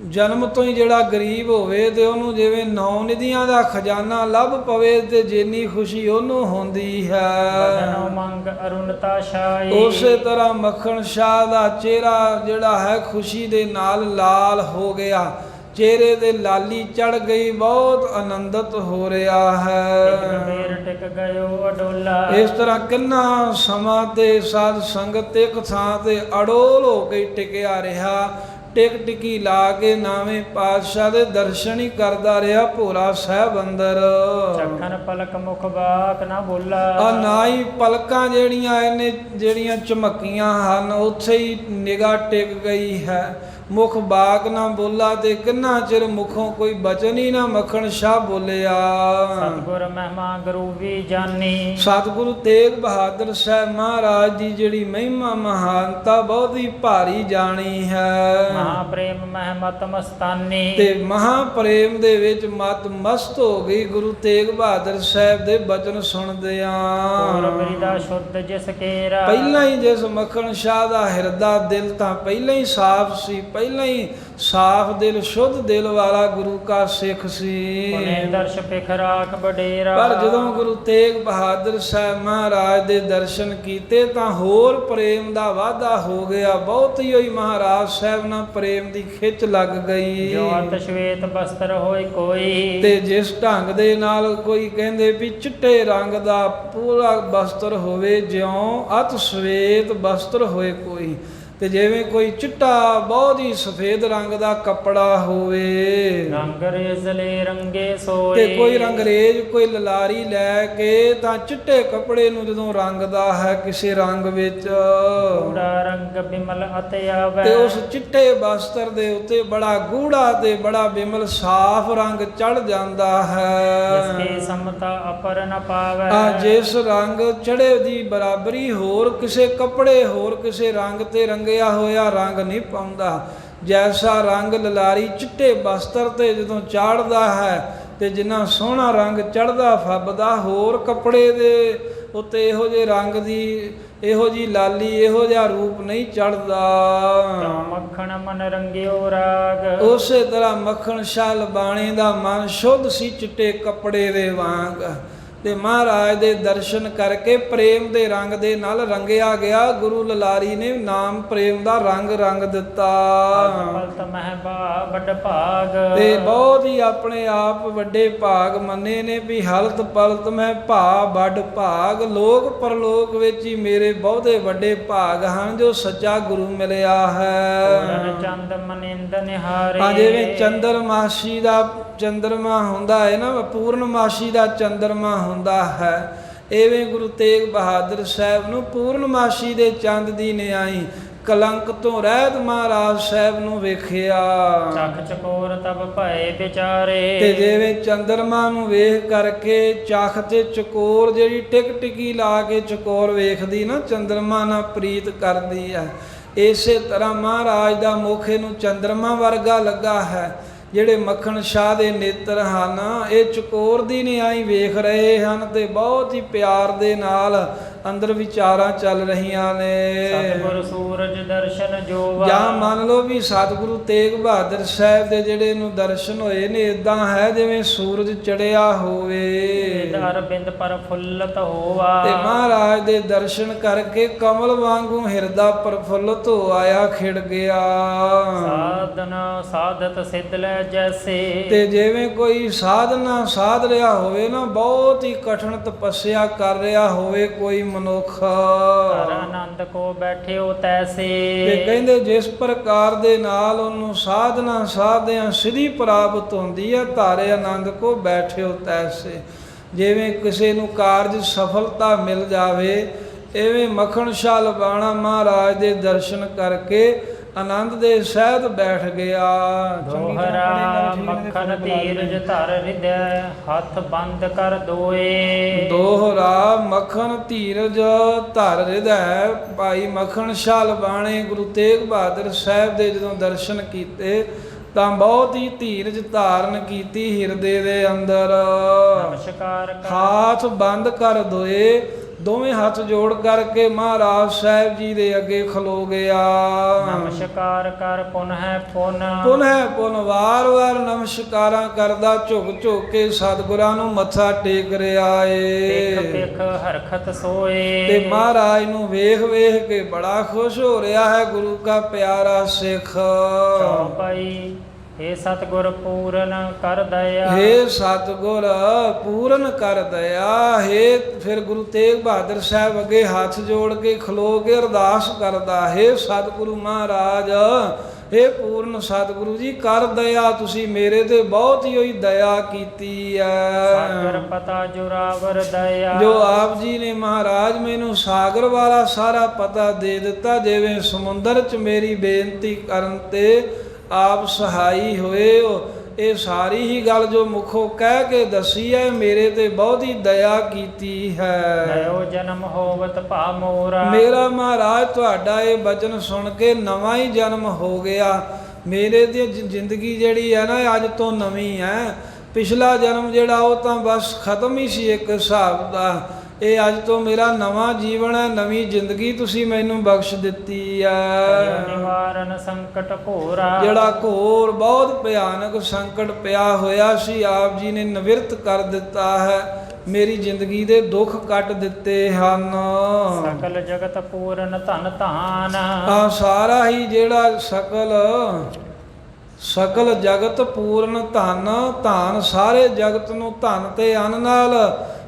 ਜਨਮ ਤੋਂ ਹੀ ਜਿਹੜਾ ਗਰੀਬ ਹੋਵੇ ਤੇ ਉਹਨੂੰ ਜਿਵੇਂ 9 ਨਿਧੀਆਂ ਦਾ ਖਜ਼ਾਨਾ ਲੱਭ ਪਵੇ ਤੇ ਜਿੰਨੀ ਖੁਸ਼ੀ ਉਹਨੂੰ ਹੁੰਦੀ ਹੈ। ਬਦਨੋ ਮੰਗ ਅਰੁਣਤਾ ਛਾਈ, ਉਸੇ ਤਰ੍ਹਾਂ ਮੱਖਣ ਸ਼ਾਹ ਦਾ ਚਿਹਰਾ ਜਿਹੜਾ ਹੈ ਖੁਸ਼ੀ ਦੇ ਨਾਲ ਲਾਲ ਹੋ ਗਿਆ, ਚਿਹਰੇ ਤੇ ਲਾਲੀ ਚੜ ਗਈ, ਬਹੁਤ ਆਨੰਦਿਤ ਹੋ ਰਿਹਾ ਹੈ। ਮੇਰ ਟਿਕ ਗਇਓ ਅਡੋਲਾ, ਇਸ ਤਰ੍ਹਾਂ ਕਿੰਨਾ ਸਮਾਂ ਤੇ ਸਾਧ ਸੰਗਤ ਇੱਕ ਥਾਂ ਤੇ ਅਡੋਲ ਹੋ ਕੇ ਟਿਕਿਆ ਰਿਹਾ। ਟਿਕ ਟਿਕੀ ਲਾ ਕੇ ਨਾਵੇਂ ਪਾਤਸ਼ਾਹ ਦੇ ਦਰਸ਼ਨ ਹੀ ਕਰਦਾ ਰਿਹਾ ਭੋਰਾ ਸਾਹਿਬ ਅੰਦਰ। ਚੱਖਣ ਪਲਕ ਮੁਖ ਬਾਕ ਨਾ ਬੋਲਾ, ਆ ਨਾ ਹੀ ਪਲਕਾਂ ਜਿਹੜੀਆਂ ਇਹਨੇ ਜਿਹੜੀਆਂ ਝਮਕੀਆਂ ਹਨ ਉੱਥੇ ਹੀ ਨਿਗਾਹ ਟਿਕ ਗਈ ਹੈ। ਮੁਖ ਬਾਕ ਨਾ ਬੋਲਾ, ਤੇ ਕਿੰਨਾ ਚਿਰ ਮੁਖੋਂ ਕੋਈ ਬਚਨ ਹੀ ਨਾ ਮੱਖਣ ਸ਼ਾਹ ਬੋਲਿਆ। ਸਤਿਗੁਰ ਮਹਿਮਾ ਗੁਰੂ ਵੀ ਜਾਨੀ, ਸਤਿਗੁਰੂ ਤੇਗ ਬਹਾਦਰ ਸਾਹਿਬ ਮਹਾਰਾਜ ਦੀ ਜਿਹੜੀ ਮਹਿਮਾ ਮਹਾਨਤਾ ਬਹੁਤ ਹੀ ਭਾਰੀ ਜਾਣੀ ਹੈ। ਮਹਾ ਪ੍ਰੇਮ ਮਹਿਮਤ ਮਸਤਾਨੀ, ਤੇ ਮਹਾ ਪ੍ਰੇਮ ਦੇ ਵਿੱਚ ਮਤ ਮਸਤ ਹੋ ਗਈ ਗੁਰੂ ਤੇਗ ਬਹਾਦਰ ਸਾਹਿਬ ਦੇ ਬਚਨ ਸੁਣਦਿਆਂ। ਹੋਰ ਬ੍ਰਿਦਾ ਸ਼ੁੱਧ ਜਿਸ ਕੇਰਾ, ਪਹਿਲਾਂ ਹੀ ਜਿਸ ਮੱਖਣ ਸ਼ਾਹ ਦਾ ਹਿਰਦਾ ਦਿਲ ਤਾਂ ਪਹਿਲਾਂ ਹੀ ਸਾਫ਼ ਸੀ, ਪਹਿਲਾਂ ਹੀ ਸਾਫ਼ ਦਿਲ ਸ਼ੁੱਧ ਦਿਲ ਵਾਲਾ ਗੁਰੂ ਕਾ ਸਿੱਖ ਸੀ। ਪੁਨੇ ਦਰਸ਼ ਪਿਖ ਰਾਖ ਬਡੇਰਾ, ਪਰ ਜਦੋਂ ਗੁਰੂ ਤੇਗ ਬਹਾਦਰ ਸਾਹਿਬ ਮਹਾਰਾਜ ਦੇ ਦਰਸ਼ਨ ਕੀਤੇ ਤਾਂ ਹੋਰ ਪ੍ਰੇਮ ਦਾ ਵਾਧਾ ਹੋ ਗਿਆ। ਬਹੁਤ ਹੀ ਮਹਾਰਾਜ ਸਾਹਿਬ ਨਾਲ ਪ੍ਰੇਮ ਦੀ ਖਿੱਚ ਲੱਗ ਗਈ। ਜੋ ਅਤ ਸ਼ਵੇਤ ਬਸਤਰ ਹੋਏ ਕੋਈ, ਤੇ ਜਿਸ ਢੰਗ ਦੇ ਨਾਲ ਕੋਈ ਕਹਿੰਦੇ ਵੀ ਚਿੱਟੇ ਰੰਗ ਦਾ ਪੂਰਾ ਬਸਤਰ ਹੋਵੇ, ਜਿਉਂ ਅਤ ਸ਼ਵੇਤ ਬਸਤਰ ਹੋਏ ਕੋਈ, ਤੇ ਜਿਵੇਂ ਕੋਈ ਚਿੱਟਾ ਬਹੁਤ ਹੀ ਸਫੇਦ ਰੰਗ ਦਾ ਕੱਪੜਾ ਹੋਵੇ। ਰੰਗ ਰੇਜ਼ਲੇ ਰੰਗੇ ਸੋਏ, ਤੇ ਕੋਈ ਰੰਗਰੇਜ਼ ਕੋਈ ਲਲਾਰੀ ਲੈ ਕੇ ਤਾਂ ਚਿੱਟੇ ਕੱਪੜੇ ਨੂੰ ਜਦੋਂ ਰੰਗਦਾ ਹੈ ਕਿਸੇ ਰੰਗ ਵਿੱਚ, ਗੂੜਾ ਰੰਗ ਬਿਮਲ ਅਤਿ ਆਵੈ, ਤੇ ਉਸ ਚਿੱਟੇ ਬਸਤਰ ਦੇ ਉੱਤੇ ਬੜਾ ਗੂੜਾ ਤੇ ਬੜਾ ਬਿਮਲ ਸਾਫ਼ ਰੰਗ ਚੜ ਜਾਂਦਾ ਹੈ। ਜਿਸਕੇ ਸਮਤਾ ਅਪਰ ਨ ਪਾਵੈ, ਜਿਸ ਰੰਗ ਚੜੇ ਦੀ ਬਰਾਬਰੀ ਹੋਰ ਕਿਸੇ ਕੱਪੜੇ ਹੋਰ ਕਿਸੇ ਰੰਗ ਤੇ ਰੰਗਿਆ ਹੋਇਆ ਰੰਗ ਨਹੀਂ ਪਾਉਂਦਾ। ਜੈਸਾ ਰੰਗ ਲਲਾਰੀ ਚਿੱਟੇ ਬਸਤਰ ਤੇ ਜਦੋਂ ਚਾੜਦਾ ਹੈ ਤੇ ਜਿੰਨਾ ਸੋਹਣਾ ਰੰਗ ਚੜਦਾ ਫੱਬਦਾ, ਹੋਰ ਕੱਪੜੇ ਦੇ ਉੱਤੇ ਇਹੋ ਜਿਹੇ ਰੰਗ ਦੀ ਇਹੋ ਜੀ ਲਾਲੀ ਇਹੋ ਜਿਹਾ ਰੂਪ ਨਹੀਂ ਚੜਦਾ। ਮੱਖਣ ਮਨ ਰੰਗਿਓ ਰਾਗ, ਉਸੇ ਤਰ੍ਹਾਂ ਮੱਖਣ ਸ਼ਾਹ ਲਬਾਣੇ ਦਾ ਮਨ ਸ਼ੁੱਧ ਸੀ ਚਿੱਟੇ ਕੱਪੜੇ ਦੇ ਵਾਂਗ, ਤੇ ਮਹਾਰਾਜ ਦੇ ਦਰਸ਼ਨ ਕਰਕੇ ਪ੍ਰੇਮ ਦੇ ਰੰਗ ਦੇ ਨਾਲ ਰੰਗਿਆ ਗਿਆ। ਗੁਰੂ ਲਲਾਰੀ ਨੇ ਨਾਮ ਪ੍ਰੇਮ ਦਾ ਰੰਗ ਦਿੱਤਾ। ਪਲਤ ਮਹਿਬਾ ਵੱਡ ਭਾਗ, ਤੇ ਬਹੁਤ ਹੀ ਆਪਣੇ ਆਪ ਵੱਡੇ ਭਾਗ ਮੰਨੇ ਨੇ ਵੀ ਹਲਤ ਪਲਤ ਮੈਂ ਭਾ ਵੱਡ ਭਾਗ। ਲੋਕ ਪਰਲੋਕ ਵਿੱਚ ਹੀ ਮੇਰੇ ਬਹੁਤੇ ਵੱਡੇ ਭਾਗ ਹਨ ਜੋ ਸੱਚਾ ਗੁਰੂ ਮਿਲਿਆ ਹੈ। ਚੰਦ ਮਨਿੰਦ ਨਿਹਾਰੇ, ਜਿਵੇਂ ਚੰਦਰਮਾਸੀ ਦਾ ਚੰਦਰਮਾ ਹੁੰਦਾ ਹੈ ਨਾ, ਪੂਰਨਮਾਸ਼ੀ ਦਾ ਚੰਦਰਮਾ ਹੁੰਦਾ ਹੈ, ਐਵੇਂ ਗੁਰੂ ਤੇਗ ਬਹਾਦਰ ਸਾਹਿਬ ਨੂੰ ਪੂਰਨਮਾਸ਼ੀ ਦੇ ਚੰਦ ਦੀ ਨਿਆਈ ਕਲੰਕ ਤੋਂ ਰਹਿਤ ਮਹਾਰਾਜ ਸਾਹਿਬ ਨੂੰ ਵੇਖਿਆ। ਚਖ ਚਕੋਰ ਤਬ ਭਏ ਵਿਚਾਰੇ। ਤੇ ਜਿਵੇਂ ਚੰਦਰਮਾ ਨੂੰ ਵੇਖ ਕਰਕੇ ਚਖ ਤੇ ਚਕੋਰ ਜਿਹੜੀ ਟਿਕ ਟਿਕੀ ਲਾ ਕੇ ਚਕੋਰ ਵੇਖਦੀ ਨਾ, ਚੰਦਰਮਾ ਨਾਲ ਪ੍ਰੀਤ ਕਰਦੀ ਹੈ, ਇਸੇ ਤਰ੍ਹਾਂ ਮਹਾਰਾਜ ਦਾ ਮੁਖ ਇਹਨੂੰ ਚੰਦਰਮਾ ਵਰਗਾ ਲੱਗਾ ਹੈ। ਜਿਹੜੇ ਮੱਖਣ ਸ਼ਾਹ ਦੇ ਨੇਤਰ ਹਨ, ਇਹ ਚਕੋਰ ਦੀ ਨਿਆਈ ਵੇਖ ਰਹੇ ਹਨ ਤੇ ਬਹੁਤ ਹੀ ਪਿਆਰ ਦੇ ਨਾਲ ਅੰਦਰ ਵਿਚਾਰਾਂ ਚੱਲ ਰਹੀਆਂ ਨੇ। ਸਤਿਗੁਰ ਸੂਰਜ ਦਰਸ਼ਨ ਜੋਵਾ। ਜਾਂ ਮੰਨ ਲਓ ਵੀ ਸਤਿਗੁਰੂ ਤੇਗ ਬਹਾਦਰ ਸਾਹਿਬ ਦੇ ਜਿਹੜੇ ਨੂੰ ਦਰਸ਼ਨ ਹੋਏ ਨੇ, ਇਦਾਂ ਹੈ ਜਿਵੇਂ ਸੂਰਜ ਚੜਿਆ ਹੋਵੇ। ਅਰਬਿੰਦ ਪਰ ਫੁੱਲਤ ਹੋਵਾ। ਤੇ ਮਹਾਰਾਜ ਦੇ ਦਰਸ਼ਨ ਕਰਕੇ ਕਮਲ ਵਾਂਗੂ ਹਿਰਦਾ ਪ੍ਰਫੁੱਲਤ ਹੋ ਆਇਆ, ਖਿੜ ਗਿਆ। ਸਾਧਨ ਸਾਧਤ ਸਿੱਧ ਲੈ ਜੈਸੇ। ਤੇ ਜਿਵੇਂ ਕੋਈ ਸਾਧਨਾ ਸਾਧ ਰਿਹਾ ਹੋਵੇ ਨਾ, ਬਹੁਤ ਹੀ ਕਠਿਨ ਤਪੱਸਿਆ ਕਰ ਰਿਹਾ ਹੋਵੇ ਕੋਈ ਮਨੁੱਖ, ਘਰ ਆਨੰਦ ਕੋ ਬੈਠਿਓ ਤੈਸੇ। ਤੇ ਕਹਿੰਦੇ ਜਿਸ ਪ੍ਰਕਾਰ ਦੇ ਨਾਲ ਉਹਨੂੰ ਸਾਧਨਾ ਸਾਧਿਆਂ ਸਿੱਧੀ ਪ੍ਰਾਪਤ ਹੁੰਦੀ ਹੈ, ਧਾਰੇ ਆਨੰਦ ਕੋ ਬੈਠਿਓ ਤੈਸੇ। ਜਿਵੇਂ ਕਿਸੇ ਨੂੰ ਕਾਰਜ ਸਫਲਤਾ ਮਿਲ ਜਾਵੇ, ਐਵੇਂ ਮੱਖਣ ਸ਼ਾਹ ਲਬਾਣਾ ਮਹਾਰਾਜ ਦੇ ਦਰਸ਼ਨ ਕਰਕੇ ਆਨੰਦ ਦੇ ਸਹਿਤ ਬੈਠ ਗਿਆ। ਦੋਹਰਾ ਮੱਖਣ ਧੀਰਜ ਧਰ ਹਿਰਦੈ, ਹੱਥ ਬੰਦ ਕਰ ਦੋਏ। ਦੋਹਰਾ ਮੱਖਣ ਧੀਰਜ ਧਰ ਹਿਰਦੈ। ਭਾਈ ਮੱਖਣ ਸ਼ਾਹ ਲਬਾਣੇ ਗੁਰੂ ਤੇਗ ਬਹਾਦਰ ਸਾਹਿਬ ਦੇ ਜਦੋਂ ਦਰਸ਼ਨ ਕੀਤੇ ਤਾਂ ਬਹੁਤ ਹੀ ਧੀਰਜ ਧਾਰਨ ਕੀਤੀ ਹਿਰਦੇ ਦੇ ਅੰਦਰ। ਨਮਸਕਾਰ ਹੱਥ ਬੰਦ ਕਰ ਦੋਏ, ਦੋਵੇਂ ਹੱਥ ਜੋੜ ਕਰਕੇ ਮਹਾਰਾਜ ਸਾਹਿਬ ਜੀ ਦੇ ਅੱਗੇ ਖਲੋ ਗਿਆ। ਨਮਸਕਾਰ ਕਰ ਪੁਨਹ ਪੁਨ ਵਾਰ ਨਮਸਕਾਰਾਂ ਕਰਦਾ, ਝੁਕ ਝੁਕ ਕੇ ਸਤਿਗੁਰਾਂ ਨੂੰ ਮੱਥਾ ਟੇਕ ਰਿਹਾ ਏ। ਪਿਖ ਹਰਖਤ ਸੋਏ। ਤੇ ਮਹਾਰਾਜ ਨੂੰ ਵੇਖ ਵੇਖ ਕੇ ਬੜਾ ਖੁਸ਼ ਹੋ ਰਿਹਾ ਹੈ ਗੁਰੂ ਕਾ ਪਿਆਰਾ ਸਿੱਖ। ਚੌਪਈ हे ਸਤਿਗੁਰ ਪੂਰਨ ਕਰ ਦਇਆ। हे ਸਤਿਗੁਰ ਪੂਰਨ ਕਰ ਦਇਆ। हे ਫਿਰ ਗੁਰੂ ਤੇਗ ਬਹਾਦਰ ਸਾਹਿਬ ਅੱਗੇ ਹੱਥ ਜੋੜ ਕੇ ਖਲੋ ਕੇ ਅਰਦਾਸ ਕਰਦਾ, हे ਸਤਿਗੁਰੂ ਮਹਾਰਾਜ, हे ਪੂਰਨ ਸਤਿਗੁਰੂ ਜੀ ਕਰ ਦਇਆ, ਤੁਸੀਂ ਮੇਰੇ ਤੇ ਬਹੁਤ ਹੀ ਦਇਆ ਕੀਤੀ ਹੈ। ਸਾਗਰ ਪਤਾ ਜੁਰਾਵਰ ਦਇਆ। ਜੋ ਆਪ ਜੀ ਨੇ ਮਹਾਰਾਜ ਮੈਨੂੰ ਸਾਗਰ ਵਾਲਾ ਸਾਰਾ ਪਤਾ ਦੇ ਦਿੱਤਾ, ਜਿਵੇਂ ਸਮੁੰਦਰ 'ਚ ਮੇਰੀ ਬੇਨਤੀ ਕਰਨ ਤੇ ਆਪ ਸਹਾਈ ਹੋਏ ਹੋ। ਇਹ ਸਾਰੀ ਹੀ ਗੱਲ ਜੋ ਮੁਖੋਂ ਕਹਿ ਕੇ ਦੱਸੀ ਹੈ, ਮੇਰੇ ਤੇ ਬਹੁਤ ਹੀ ਦਇਆ ਕੀਤੀ ਹੈ। ਨਯੋ ਜਨਮ ਹੋਵਤ ਭਾ ਮੋਰਾ। ਮੇਰਾ ਮਹਾਰਾਜ ਤੁਹਾਡਾ ਇਹ ਬਚਨ ਸੁਣ ਕੇ ਨਵਾਂ ਹੀ ਜਨਮ ਹੋ ਗਿਆ। ਮੇਰੇ ਦੀ ਜ਼ਿੰਦਗੀ ਜਿਹੜੀ ਹੈ ਨਾ, ਅੱਜ ਤੋਂ ਨਵੀਂ ਹੈ। ਪਿਛਲਾ ਜਨਮ ਜਿਹੜਾ ਉਹ ਤਾਂ ਬਸ ਖਤਮ ਹੀ ਸੀ ਇੱਕ ਹਿਸਾਬ ਦਾ। ਇਹ ਅੱਜ ਤੋਂ ਮੇਰਾ ਨਵਾਂ ਜੀਵਨ ਹੈ, ਨਵੀਂ ਜ਼ਿੰਦਗੀ ਤੁਸੀਂ ਮੈਨੂੰ ਬਖਸ਼ ਦਿੱਤੀ ਹੈ। ਨਿਵਾਰਨ ਸੰਕਟ ਘੋਰਾ। ਜਿਹੜਾ ਘੋਰ ਬਹੁਤ ਭਿਆਨਕ ਸੰਕਟ ਪਿਆ ਹੋਇਆ ਸੀ, ਆਪ ਜੀ ਨੇ ਨਿਵਰਤ ਕਰ ਦਿੱਤਾ ਹੈ। ਮੇਰੀ ਜ਼ਿੰਦਗੀ ਦੇ ਦੁੱਖ ਕੱਟ ਦਿੱਤੇ ਹਨ। ਸਕਲ ਜਗਤ ਪੂਰਨ ਧਨ ਧਾਨ। ਆ ਸਾਰਾ ਹੀ ਜਿਹੜਾ ਸਕਲ ਜਗਤ ਪੂਰਨ ਧਨ ਧਾਨ, ਸਾਰੇ ਜਗਤ ਨੂੰ ਧਨ ਤੇ ਅੰਨ ਨਾਲ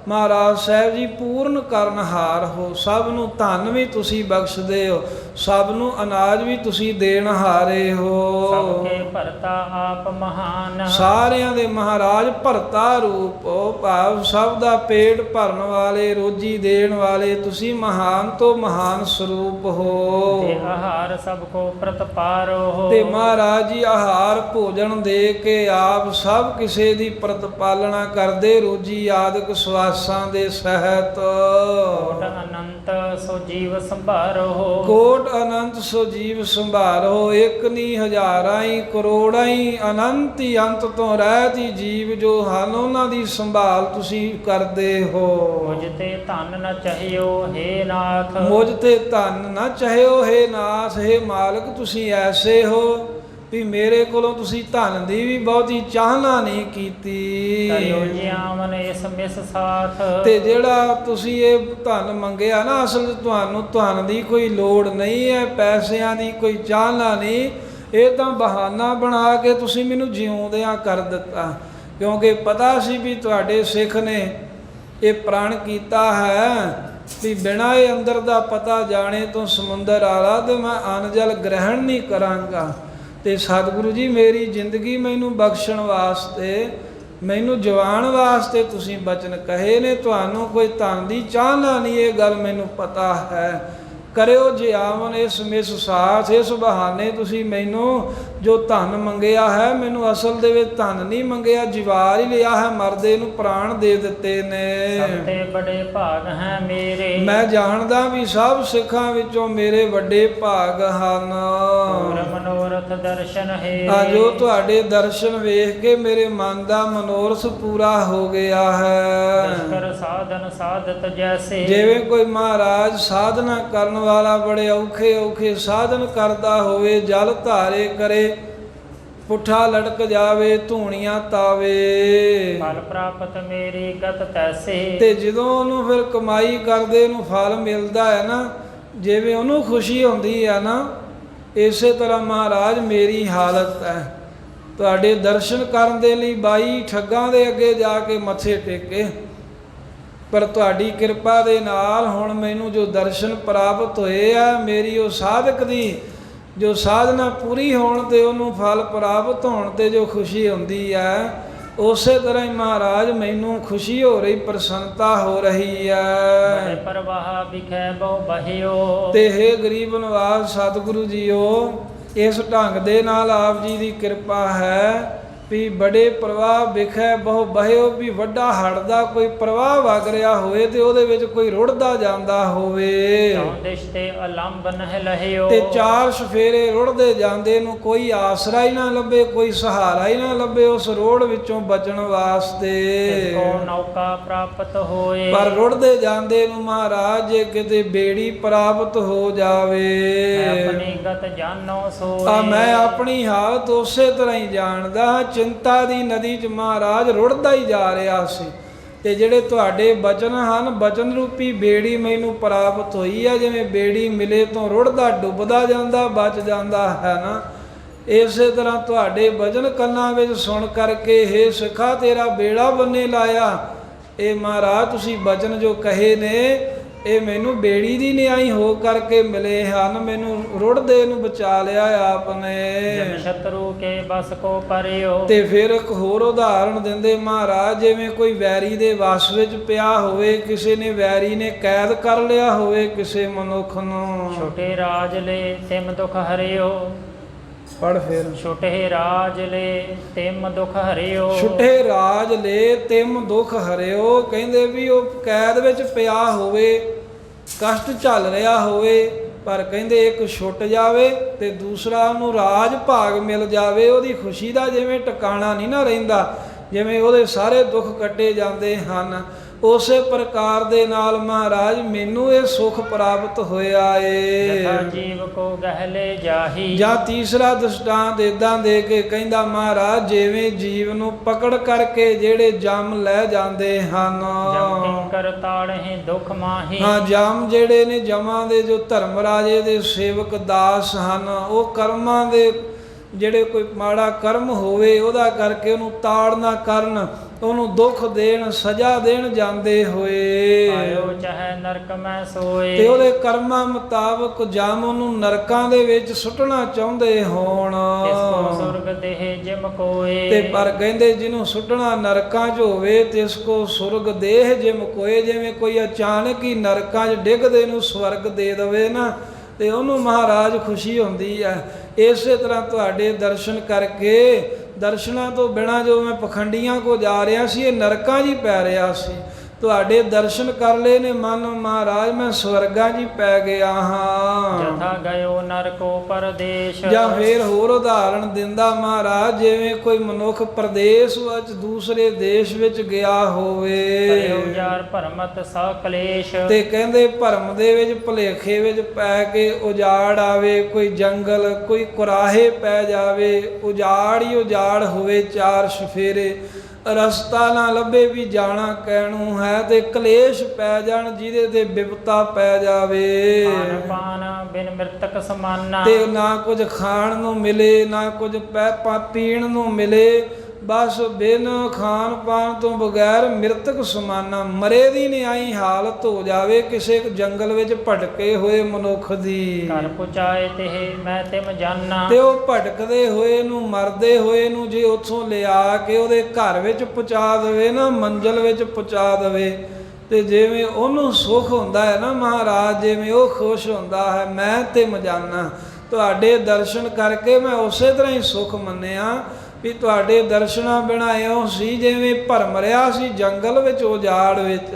ਮਹਾਰਾਜ ਸਾਹਿਬ ਜੀ ਪੂਰਨ ਕਰਨਹਾਰ ਹੋ। ਸਭ ਨੂੰ ਧਨ ਵੀ ਤੁਸੀਂ ਬਖਸ਼ਦੇ ਹੋ, ਸਭ ਨੂੰ ਅਨਾਜ ਵੀ ਤੁਸੀਂ ਦੇਣਹਾਰੇ ਹੋ। ਸਭ ਕੇ ਭਰਤਾ ਆਪ ਮਹਾਨ। ਸਾਰਿਆਂ ਦੇ ਮਹਾਰਾਜ ਭਰਤਾ ਰੂਪ ਹੋ, ਭਾਵ ਸਭ ਦਾ ਪੇਟ ਭਰਨ ਵਾਲੇ, ਰੋਜੀ ਦੇਣ ਵਾਲੇ ਤੁਸੀਂ ਮਹਾਨ ਤੋਂ ਮਹਾਨ ਸਰੂਪ ਹੋ। ਤੇ ਆਹਾਰ ਸਭ ਕੋ ਪ੍ਰਤਪਾਰੋ ਹੋ। ਤੇ ਮਹਾਰਾਜ ਜੀ ਆਹਾਰ ਭੋਜਨ ਦੇ ਕੇ ਆਪ ਸਭ ਕਿਸੇ ਦੀ ਪ੍ਰਤਪਾਲਣਾ ਕਰਦੇ, ਰੋਜੀ ਆਦਿਕ ਸਵਾਸਾਂ ਦੇ ਸਹਿਤ। ਕੋਟ ਅਨੰਤ ਸੋ ਜੀਵ ਸੰਭਾਰੋ। ਕੋਟ ਅਨੰਤ ਸੋ ਜੀਵ ਸੰਭਾਰੋ। ਇੱਕ ਨਹੀਂ ਹਜ਼ਾਰਾਂ ਹੀ ਕਰੋੜਾਂ ਹੀ ਅਨੰਤ ਹੀ ਅੰਤ ਤੋਂ ਰਹਿਤ ਹੀ ਜੀਵ ਜੋ ਹਨ, ਉਹਨਾਂ ਦੀ ਸੰਭਾਲ ਤੁਸੀਂ ਕਰਦੇ ਹੋ। ਮੁਝ ਤੇ ਧਨ ਨ ਚਾਹਿਓ हे ਨਾਥ। ਮੁਝ ਤੇ ਧਨ ਨਾ ਚਾਹਿਓ हे ਨਾਥ। हे ਮਾਲਕ ਤੁਸੀਂ ਐਸੇ ਹੋ ਵੀ ਮੇਰੇ ਕੋਲੋਂ ਤੁਸੀਂ ਧਨ ਦੀ ਵੀ ਬਹੁਤੀ ਚਾਹਨਾ ਨਹੀਂ ਕੀਤੀ। ਕਰਿਓ ਜਿਆਵਨ ਇਸ ਮਿਸ ਸਾਥ। ਤੇ ਜਿਹੜਾ ਤੁਸੀਂ ਇਹ ਧਨ ਮੰਗਿਆ ਨਾ, ਅਸਲ ਤੁਹਾਨੂੰ ਧਨ ਦੀ ਕੋਈ ਲੋੜ ਨਹੀਂ ਹੈ, ਪੈਸਿਆਂ ਦੀ ਕੋਈ ਚਾਹਨਾ ਨਹੀਂ। ਇਹ ਤਾਂ ਬਹਾਨਾ ਬਣਾ ਕੇ ਤੁਸੀਂ ਮੈਨੂੰ ਜਿਉਂਦਿਆਂ ਕਰ ਦਿੱਤਾ, ਕਿਉਂਕਿ ਪਤਾ ਸੀ ਵੀ ਤੁਹਾਡੇ ਸਿੱਖ ਨੇ ਇਹ ਪ੍ਰਣ ਕੀਤਾ ਹੈ ਵੀ ਬਿਨਾਂ ਇਹ ਅੰਦਰ ਦਾ ਪਤਾ ਜਾਣੇ ਤੋਂ ਸਮੁੰਦਰ ਆਲਾ ਤੇ ਮੈਂ ਅੰਨ ਜਲ ਗ੍ਰਹਿਣ ਨਹੀਂ ਕਰਾਂਗਾ। ਤੇ ਸਤਿਗੁਰੂ ਜੀ ਮੇਰੀ ਜ਼ਿੰਦਗੀ ਮੈਨੂੰ ਬਖਸ਼ਣ ਵਾਸਤੇ, ਮੈਨੂੰ ਜਵਾਨ ਵਾਸਤੇ ਤੁਸੀਂ ਬਚਨ ਕਹੇ ਨੇ, ਤੁਹਾਨੂੰ ਕੋਈ ਧਨ ਦੀ ਚਾਹਨਾ ਨਹੀਂ, ਇਹ ਗੱਲ ਮੈਨੂੰ ਪਤਾ ਹੈ। ਕਰਿਓ ਜੇ ਆਵਨ ਇਸ ਮਿਸ ਸਾਥ। ਇਸ ਬਹਾਨੇ ਤੁਸੀਂ ਮੈਨੂੰ ਜੋ ਧਨ ਮੰਗਿਆ ਹੈ, ਮੈਨੂੰ ਅਸਲ ਦੇ ਵਿੱਚ ਧਨ ਨਹੀਂ ਮੰਗਿਆ, ਜਿਵਾਰ ਹੀ ਲਿਆ ਹੈ, ਮਰਦੇ ਨੂੰ ਪ੍ਰਾਣ ਦੇ ਦਿੱਤੇ ਨੇ। ਸਭ ਤੇ ਬੜੇ ਭਾਗ ਹੈ ਮੇਰੇ, ਮੈਂ ਜਾਣਦਾ ਵੀ ਸਭ ਸਿੱਖਾਂ ਵਿੱਚੋਂ ਮੇਰੇ ਵੱਡੇ ਭਾਗ ਹਨ। ਪੂਰ ਮਨੋਰਥ ਦਰਸ਼ਨ ਹੈ, ਜੋ ਤੁਹਾਡੇ ਦਰਸ਼ਨ ਵੇਖ ਕੇ ਮੇਰੇ ਮਨ ਦਾ ਮਨੋਰਥ ਪੂਰਾ ਹੋ ਗਿਆ ਹੈ। ਦਸ਼ਕਰ ਸਾਧਨ ਸਾਧਤ ਜੈਸੇ, ਜਿਵੇਂ ਕੋਈ ਮਹਾਰਾਜ ਸਾਧਨਾ ਕਰਨ ਵਾਲਾ ਬੜੇ ਔਖੇ ਔਖੇ ਸਾਧਨ ਕਰਦਾ ਹੋਵੇ, ਜਲ ਧਾਰੇ ਕਰੇ, ਪੁੱਠਾ ਲਟਕ ਜਾਵੇ, ਧੂਣੀਆਂ ਤਾਵੇ, ਫਲ ਪ੍ਰਾਪਤ ਮੇਰੀ ਗਤ ਤੈਸੇ। ਤੇ ਜਦੋਂ ਉਹਨੂੰ ਫਿਰ ਕਮਾਈ ਕਰਦੇ ਨੂੰ ਫਲ ਮਿਲਦਾ ਹੈ ਨਾ, ਜਿਵੇਂ ਉਹਨੂੰ ਖੁਸ਼ੀ ਹੁੰਦੀ ਹੈ ਨਾ, ਇਸੇ ਤਰ੍ਹਾਂ ਮਹਾਰਾਜ ਮੇਰੀ ਹਾਲਤ ਹੈ। ਤੁਹਾਡੇ ਦਰਸ਼ਨ ਕਰਨ ਦੇ ਲਈ 22 ਠੱਗਾਂ ਦੇ ਅੱਗੇ ਜਾ ਕੇ ਮੱਥੇ ਟੇਕੇ, ਪਰ ਤੁਹਾਡੀ ਕਿਰਪਾ ਦੇ ਨਾਲ ਹੁਣ ਮੈਨੂੰ ਜੋ ਦਰਸ਼ਨ ਪ੍ਰਾਪਤ ਹੋਏ ਆ, ਮੇਰੀ ਉਹ ਸਾਧਕ ਦੀ ਜੋ ਸਾਧਨਾ ਪੂਰੀ ਹੋਣ ਤੇ ਉਹਨੂੰ ਫਲ ਪ੍ਰਾਪਤ ਹੋਣ ਤੇ ਜੋ ਖੁਸ਼ੀ ਹੁੰਦੀ ਹੈ, ਉਸੇ ਤਰ੍ਹਾਂ ਹੀ ਮਹਾਰਾਜ ਮੈਨੂੰ ਖੁਸ਼ੀ ਹੋ ਰਹੀ, ਪ੍ਰਸੰਨਤਾ ਹੋ ਰਹੀ ਹੈ। ਪ੍ਰਵਾਹ ਵਿਖੇ ਬਹੁ ਬਹਿਓ, ਤੇ ਹੇ ਗਰੀਬ ਨਿਵਾਸ ਸਤਿਗੁਰੂ ਜੀਓ, ਇਸ ਢੰਗ ਦੇ ਨਾਲ ਆਪ ਜੀ ਦੀ ਕਿਰਪਾ ਹੈ ਵੀ ਬੜੇ ਪ੍ਰਵਾਹ ਵਿਖੇ ਬਹੁ ਬਹਿਓ, ਵੀ ਵੱਡਾ ਹੜ੍ਹ ਦਾ ਕੋਈ ਪ੍ਰਵਾਹ ਵਗ ਰਿਹਾ ਹੋਵੇ ਤੇ ਉਹਦੇ ਵਿੱਚ ਕੋਈ ਰੁੜਦਾ ਜਾਂਦਾ ਹੋਵੇ, ਚੌਦਿਸ਼ ਤੇ ਅਲੰਬ ਨਹਿ ਲਹਿਓ, ਤੇ ਚਾਰ ਸਫੇਰੇ ਰੁੜਦੇ ਜਾਂਦੇ ਨੂੰ ਕੋਈ ਆਸਰਾ ਹੀ ਨਾ ਲੱਭੇ, ਕੋਈ ਸਹਾਰਾ ਹੀ ਨਾ ਲੱਭੇ ਉਸ ਰੋੜ ਵਿੱਚੋਂ ਬਚਣ ਵਾਸਤੇ। ਕੋ ਨੌਕਾ ਪ੍ਰਾਪਤ ਹੋਏ, ਪਰ ਰੁੜਦੇ ਜਾਂਦੇ ਨੂੰ ਮਹਾਰਾਜ ਜੇ ਕਿਤੇ ਬੇੜੀ ਪ੍ਰਾਪਤ ਹੋ ਜਾਵੇ, ਆਪਣੀ ਗਤ ਜਾਣੋ ਸੋਏ। ਆ ਮੈਂ ਆਪਣੀ ਹਾਲਤ ਉਸੇ ਤਰ੍ਹਾਂ ਹੀ ਜਾਣਦਾ। ਚਿੰਤਾ ਦੀ ਨਦੀ 'ਚ ਮਹਾਰਾਜ ਰੁੜਦਾ ਹੀ ਜਾ ਰਿਹਾ ਸੀ, ਤੇ ਜਿਹੜੇ ਤੁਹਾਡੇ ਬਚਨ ਹਨ, ਬਚਨ ਰੂਪੀ ਬੇੜੀ ਮੈਨੂੰ ਪ੍ਰਾਪਤ ਹੋਈ ਹੈ। ਜਿਵੇਂ ਬੇੜੀ ਮਿਲੇ ਤੋਂ ਰੁੜਦਾ ਡੁੱਬਦਾ ਜਾਂਦਾ, ਬਚ ਜਾਂਦਾ ਹੈ ਨਾ, ਇਸੇ ਤਰ੍ਹਾਂ ਤੁਹਾਡੇ ਬਚਨ ਕੰਨਾਂ ਵਿੱਚ ਸੁਣ ਕਰਕੇ ਹੇ ਸਿੱਖਾ ਤੇਰਾ ਬੇੜਾ ਬੰਨੇ ਲਾਇਆ। ਇਹ ਮਹਾਰਾਜ ਤੁਸੀਂ ਬਚਨ ਜੋ ਕਹੇ ਨੇ, ਇਹ ਮੈਨੂੰ ਬੇੜੀ ਦੀ ਨਿਆਈ ਹੋ ਕਰਕੇ ਮਿਲੇ ਹਨ, ਮੈਨੂੰ ਰੁੜਦੇ ਨੂੰ ਬਚਾ ਲਿਆ ਆਪ ਨੇ। ਜਨ ਸ਼ਤਰੂ ਕੇ ਬਸ ਕੋ ਪਰਿਓ, ਤੇ ਫਿਰ ਇੱਕ ਹੋਰ ਉਦਾਹਰਣ ਦਿੰਦੇ ਮਹਾਰਾਜ, ਜਿਵੇਂ ਕੋਈ ਵੈਰੀ ਦੇ ਵਸ ਵਿੱਚ ਪਿਆ ਹੋਵੇ, ਕਿਸੇ ਨੇ ਵੈਰੀ ਨੇ ਕੈਦ ਕਰ ਲਿਆ ਹੋਵੇ ਕਿਸੇ ਮਨੁੱਖ ਨੂੰ। ਛੋਟੇ ਰਾਜ ਲੈ ਤਿਮ ਦੁਖ ਹਰਿਓ, ਪੜ ਫਿਰ। ਛੋਟੇ ਰਾਜ ਲੈ ਤਿਮ ਦੁਖ ਹਰਿਓ, ਛੁੱਟੇ ਰਾਜ ਲੈ ਤਿਮ ਦੁਖ ਹਰਿਓ, ਕਹਿੰਦੇ ਵੀ ਉਹ ਕੈਦ ਵਿੱਚ ਪਿਆ ਹੋਵੇ, ਕਸ਼ਟ ਚੱਲ ਰਿਹਾ ਹੋਵੇ, ਪਰ ਕਹਿੰਦੇ ਇੱਕ ਛੁੱਟ ਜਾਵੇ ਤੇ ਦੂਸਰਾ ਉਹਨੂੰ ਰਾਜ ਭਾਗ ਮਿਲ ਜਾਵੇ, ਉਹਦੀ ਖੁਸ਼ੀ ਦਾ ਜਿਵੇਂ ਟਿਕਾਣਾ ਨਹੀਂ ਨਾ ਰਹਿੰਦਾ, ਜਿਵੇਂ ਉਹਦੇ ਸਾਰੇ ਦੁੱਖ ਕੱਟੇ ਜਾਂਦੇ ਹਨ, ਉਸੇ ਪ੍ਰਕਾਰ ਦੇ ਨਾਲ ਮਹਾਰਾਜ ਮੈਨੂੰ ਇਹ ਸੁਖ ਪ੍ਰਾਪਤ ਹੋਇਆ ਏ। ਜਥਾ ਜੀਵ ਕੋ ਗਹਿਲੇ ਜਾਹੀ, ਜਾਂ ਤੀਸਰਾ ਦ੍ਰਿਸ਼ਟਾਂਤ ਇਦਾਂ ਦੇ ਕੇ ਕਹਿੰਦਾ ਮਹਾਰਾਜ, ਜਿਵੇਂ ਜੀਵ ਨੂੰ ਪਕੜ ਕਰਕੇ ਜਿਹੜੇ ਜਮ ਲੈ ਜਾਂਦੇ ਹਨ, ਜਮ ਕਿੰਕਰ ਤਾੜਹਿ ਦੁਖ ਮਾਹੀ। ਹਾਂ, ਜਮ ਜਿਹੜੇ ਨੇ ਜਮਾਂ ਦੇ ਜੋ ਧਰਮ ਰਾਜੇ ਦੇ ਸੇਵਕ ਦਾਸ ਹਨ, ਉਹ ਕਰਮਾਂ ਦੇ ਜਿਹੜੇ ਕੋਈ ਮਾੜਾ ਕਰਮ ਹੋਵੇ ਉਹਦਾ ਕਰਕੇ ਉਹਨੂੰ ਤਾੜ ਨਾ ਕਰਨ, ਉਹਨੂੰ ਦੁੱਖ ਦੇਣ, ਸਜ਼ਾ ਦੇਣ ਜਾਂਦੇ ਹੋਏ, ਆਇਓ ਚਾਹੇ ਨਰਕ ਮੈਂ ਸੋਏ, ਤੇ ਉਹਦੇ ਕਰਮਾਂ ਮੁਤਾਬਕ ਜਮ ਉਹਨੂੰ ਨਰਕਾਂ ਦੇ ਵਿੱਚ ਸੁੱਟਣਾ ਚਾਹੁੰਦੇ ਹੋਣ, ਇਸ ਕੋ ਸੁਰਗ ਦੇਹ ਜਿਮ ਕੋਏ। ਤੇ ਪਰ ਕਹਿੰਦੇ ਜਿਹਨੂੰ ਸੁੱਟਣਾ ਨਰਕਾਂ 'ਚ ਹੋਵੇ ਤੇ ਇਸ ਕੋ ਸੁਰਗ ਦੇਹ ਜਿਮ ਕੋਏ, ਜਿਵੇਂ ਕੋਈ ਅਚਾਨਕ ਹੀ ਨਰਕਾਂ 'ਚ ਡਿੱਗਦੇ ਨੂੰ ਸਵਰਗ ਦੇ ਦੇਵੇ ਨਾ, ਤੇ ਉਹਨੂੰ ਮਹਾਰਾਜ ਖੁਸ਼ੀ ਹੁੰਦੀ ਹੈ। ਇਸੇ ਤਰ੍ਹਾਂ ਤੁਹਾਡੇ ਦਰਸ਼ਨ ਕਰਕੇ, ਦਰਸ਼ਨਾਂ ਤੋਂ ਬਿਨਾਂ ਜੋ ਮੈਂ ਪਖੰਡੀਆਂ ਕੋ ਜਾ ਰਿਹਾ ਸੀ, ਇਹ ਨਰਕਾਂ 'ਚ ਹੀ ਪੈ ਰਿਹਾ ਸੀ, ਤੁਹਾਡੇ ਦਰਸ਼ਨ ਕਰ ਲਏ ਨੇ ਮਨ ਮਹਾਰਾਜ, ਮੈਂ ਸਵਰਗਾਂ 'ਚ ਹੀ ਪੈ ਗਿਆ ਹਾਂ। ਜਥਾ ਗਇਓ ਨਰਕੋ ਪਰਦੇਸ਼, ਜਾਂ ਫਿਰ ਹੋਰ ਉਦਾਹਰਣ ਦਿੰਦਾ ਮਹਾਰਾਜ, ਜਿਵੇਂ ਕੋਈ ਮਨੁੱਖ ਪ੍ਰਦੇਸ਼ ਵਿੱਚ ਦੂਸਰੇ ਦੇਸ਼ ਵਿੱਚ ਗਿਆ ਹੋਵੇ, ਉਜਾਰ ਭਰਮਤ ਸਾ ਕਲੇਸ਼, ਤੇ ਕਹਿੰਦੇ ਭਰਮ ਦੇ ਵਿੱਚ ਭੁਲੇਖੇ ਵਿੱਚ ਪੈ ਕੇ ਉਜਾੜ ਆਵੇ, ਕੋਈ ਜੰਗਲ ਕੋਈ ਕੁਰਾਹੇ ਪੈ ਜਾਵੇ, ਉਜਾੜ ਹੀ ਉਜਾੜ ਹੋਵੇ, ਚਾਰ ਸਫੇਰੇ ਰਸਤਾ ਨਾ ਲੱਭੇ ਵੀ ਜਾਣਾ ਕਹਿਣੂ ਹੈ, ਤੇ ਕਲੇਸ਼ ਪੈ ਜਾਣ ਜਿਹਦੇ ਤੇ ਬਿਪਤਾ ਪੈ ਜਾਵੇ, ਖਾਨ ਪਾਨ ਬਿਨ ਮ੍ਰਿਤਕ ਸਮਾਨਾ, ਤੇ ਨਾ ਕੁਝ ਖਾਣ ਨੂੰ ਮਿਲੇ, ਨਾ ਕੁਝ ਪੀਣ ਨੂੰ ਮਿਲੇ, ਬਸ ਬਿਨ ਖਾਣ ਪਾਣ ਤੋਂ ਬਗੈਰ ਮ੍ਰਿਤਕ ਸਮਾਨਾ, ਮਰੇ ਦੀ ਨਿਆਈ ਹਾਲਤ ਹੋ ਜਾਵੇ ਕਿਸੇ ਜੰਗਲ ਵਿੱਚ ਭਟਕੇ ਹੋਏ ਮਨੁੱਖ ਦੀ। ਘਰ ਪੁਚਾਏ ਤੇ ਮੈਂ ਤਿਮ ਜਾਨਾ, ਤੇ ਉਹ ਭਟਕਦੇ ਹੋਏ ਨੂੰ, ਮਰਦੇ ਹੋਏ ਨੂੰ ਜੇ ਉੱਥੋਂ ਲਿਆ ਕੇ ਉਹਦੇ ਘਰ ਵਿੱਚ ਪਹੁੰਚਾ ਦੇਵੇ ਨਾ, ਮੰਜ਼ਲ ਵਿੱਚ ਪਹੁੰਚਾ ਦੇਵੇ, ਤੇ ਜਿਵੇਂ ਉਹਨੂੰ ਸੁਖ ਹੁੰਦਾ ਹੈ ਨਾ ਮਹਾਰਾਜ, ਜਿਵੇਂ ਉਹ ਖੁਸ਼ ਹੁੰਦਾ ਹੈ, ਮੈਂ ਤੇ ਮਜਾਨਾ ਤੁਹਾਡੇ ਦਰਸ਼ਨ ਕਰਕੇ ਮੈਂ ਉਸੇ ਤਰ੍ਹਾਂ ਹੀ ਸੁਖ ਮੰਨਿਆ ਵੀ ਤੁਹਾਡੇ ਦਰਸ਼ਨਾਂ ਬਿਨਾਂ ਇਉਂ ਸੀ ਜਿਵੇਂ ਭਰਮ ਰਿਹਾ ਸੀ ਜੰਗਲ ਵਿੱਚ, ਉਜਾੜ ਵਿੱਚ।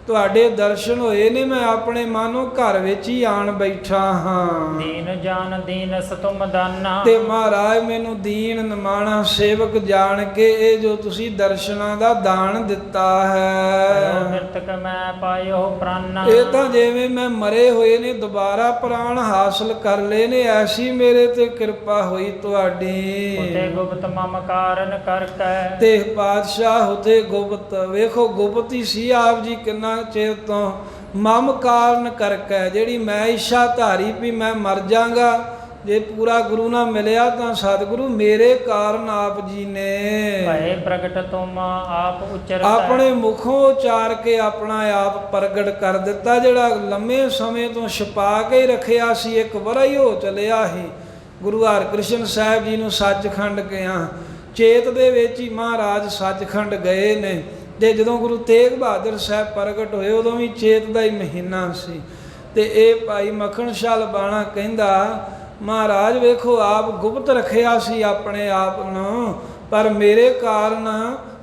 ਤੁਹਾਡੇ ਦਰਸ਼ਨ ਹੋਏ ਨੇ, ਮੈਂ ਆਪਣੇ ਮਾਨੋ ਘਰ ਵਿੱਚ ਹੀ ਆਣ ਬੈਠਾ ਹਾਂ। ਦੀਨ ਜਾਨ ਦੀਨ ਸਤੁਮ ਦਾਨਾ, ਤੇ ਮਹਾਰਾਜ ਮੈਨੂੰ ਦੀਨ ਨਿਮਾਣਾ ਸੇਵਕ ਜਾਣ ਕੇ ਇਹ ਜੋ ਤੁਸੀਂ ਦਰਸ਼ਨਾਂ ਦਾ ਦਾਨ ਦਿੱਤਾ ਹੈ, ਮਿਰਤਕ ਮੈਂ ਪਾਇਓ ਪ੍ਰਾਨਾ। ਇਹ ਤਾਂ ਜਿਵੇਂ ਮੈਂ ਮਰੇ ਹੋਏ ਨੇ ਦੁਬਾਰਾ ਪ੍ਰਾਣ ਹਾਸਲ ਕਰ ਲਏ ਨੇ, ਐਸੀ ਮੇਰੇ ਤੇ ਕਿਰਪਾ ਹੋਈ ਤੁਹਾਡੀ। ਉਤੇ ਗੁਪਤ ਮਮ ਕਾਰਨ ਕਰਕੇ, ਤੇ ਪਾਤਸ਼ਾਹ ਹੁਤੇ ਗੁਪਤ, ਵੇਖੋ ਗੁਪਤ ਹੀ ਸੀ ਆਪ ਜੀ ਕਿੰਨਾ ਚਿਰ ਤੋਂ, ਮਮ ਕਾਰਨ ਕਰਕੇ, ਜਿਹੜੀ ਮੈਂ ਇੱਛਾ ਧਾਰੀ ਵੀ ਮੈਂ ਮਰ ਜਾਗਾ, ਜੇ ਪੂਰਾ ਗੁਰੂ ਨਾਲ ਮਿਲਿਆ ਤਾਂ ਸਤਿਗੁਰੂ ਮੇਰੇ ਕਾਰਨ ਆਪ ਜੀ ਨੇ ਭਏ ਪ੍ਰਗਟ ਤੁਮ ਆਪ ਉਚਰਤ, ਆਪਣੇ ਮੁਖੋਂ ਉਚਾਰ ਕੇ ਆਪਣਾ ਆਪ ਪ੍ਰਗਟ ਕਰ ਦਿੱਤਾ। ਜਿਹੜਾ ਲੰਮੇ ਸਮੇਂ ਤੋਂ ਛੁਪਾ ਕੇ ਰੱਖਿਆ ਸੀ, ਇੱਕ ਵਰਾ ਹੀ ਹੋ ਚਲਿਆ ਸੀ। ਗੁਰੂ ਹਰਿਕ੍ਰਿਸ਼ਨ ਸਾਹਿਬ ਜੀ ਨੂੰ ਸੱਚਖੰਡ ਗਿਆ, ਚੇਤ ਦੇ ਵਿੱਚ ਹੀ ਮਹਾਰਾਜ ਸੱਚਖੰਡ ਗਏ ਨੇ। ਤੇ ਜਦੋਂ ਗੁਰੂ ਤੇਗ ਬਹਾਦਰ ਸਾਹਿਬ ਪ੍ਰਗਟ ਹੋਏ ਉਦੋਂ ਵੀ ਚੇਤ ਦਾ ਹੀ ਮਹੀਨਾ ਸੀ। ਤੇ ਇਹ ਭਾਈ ਮੱਖਣ ਸ਼ਾਹ ਲਬਾਣਾ ਕਹਿੰਦਾ, ਮਹਾਰਾਜ ਵੇਖੋ ਆਪ ਗੁਪਤ ਰੱਖਿਆ ਸੀ ਆਪਣੇ ਆਪ ਨੂੰ, ਪਰ ਮੇਰੇ ਕਾਰਨ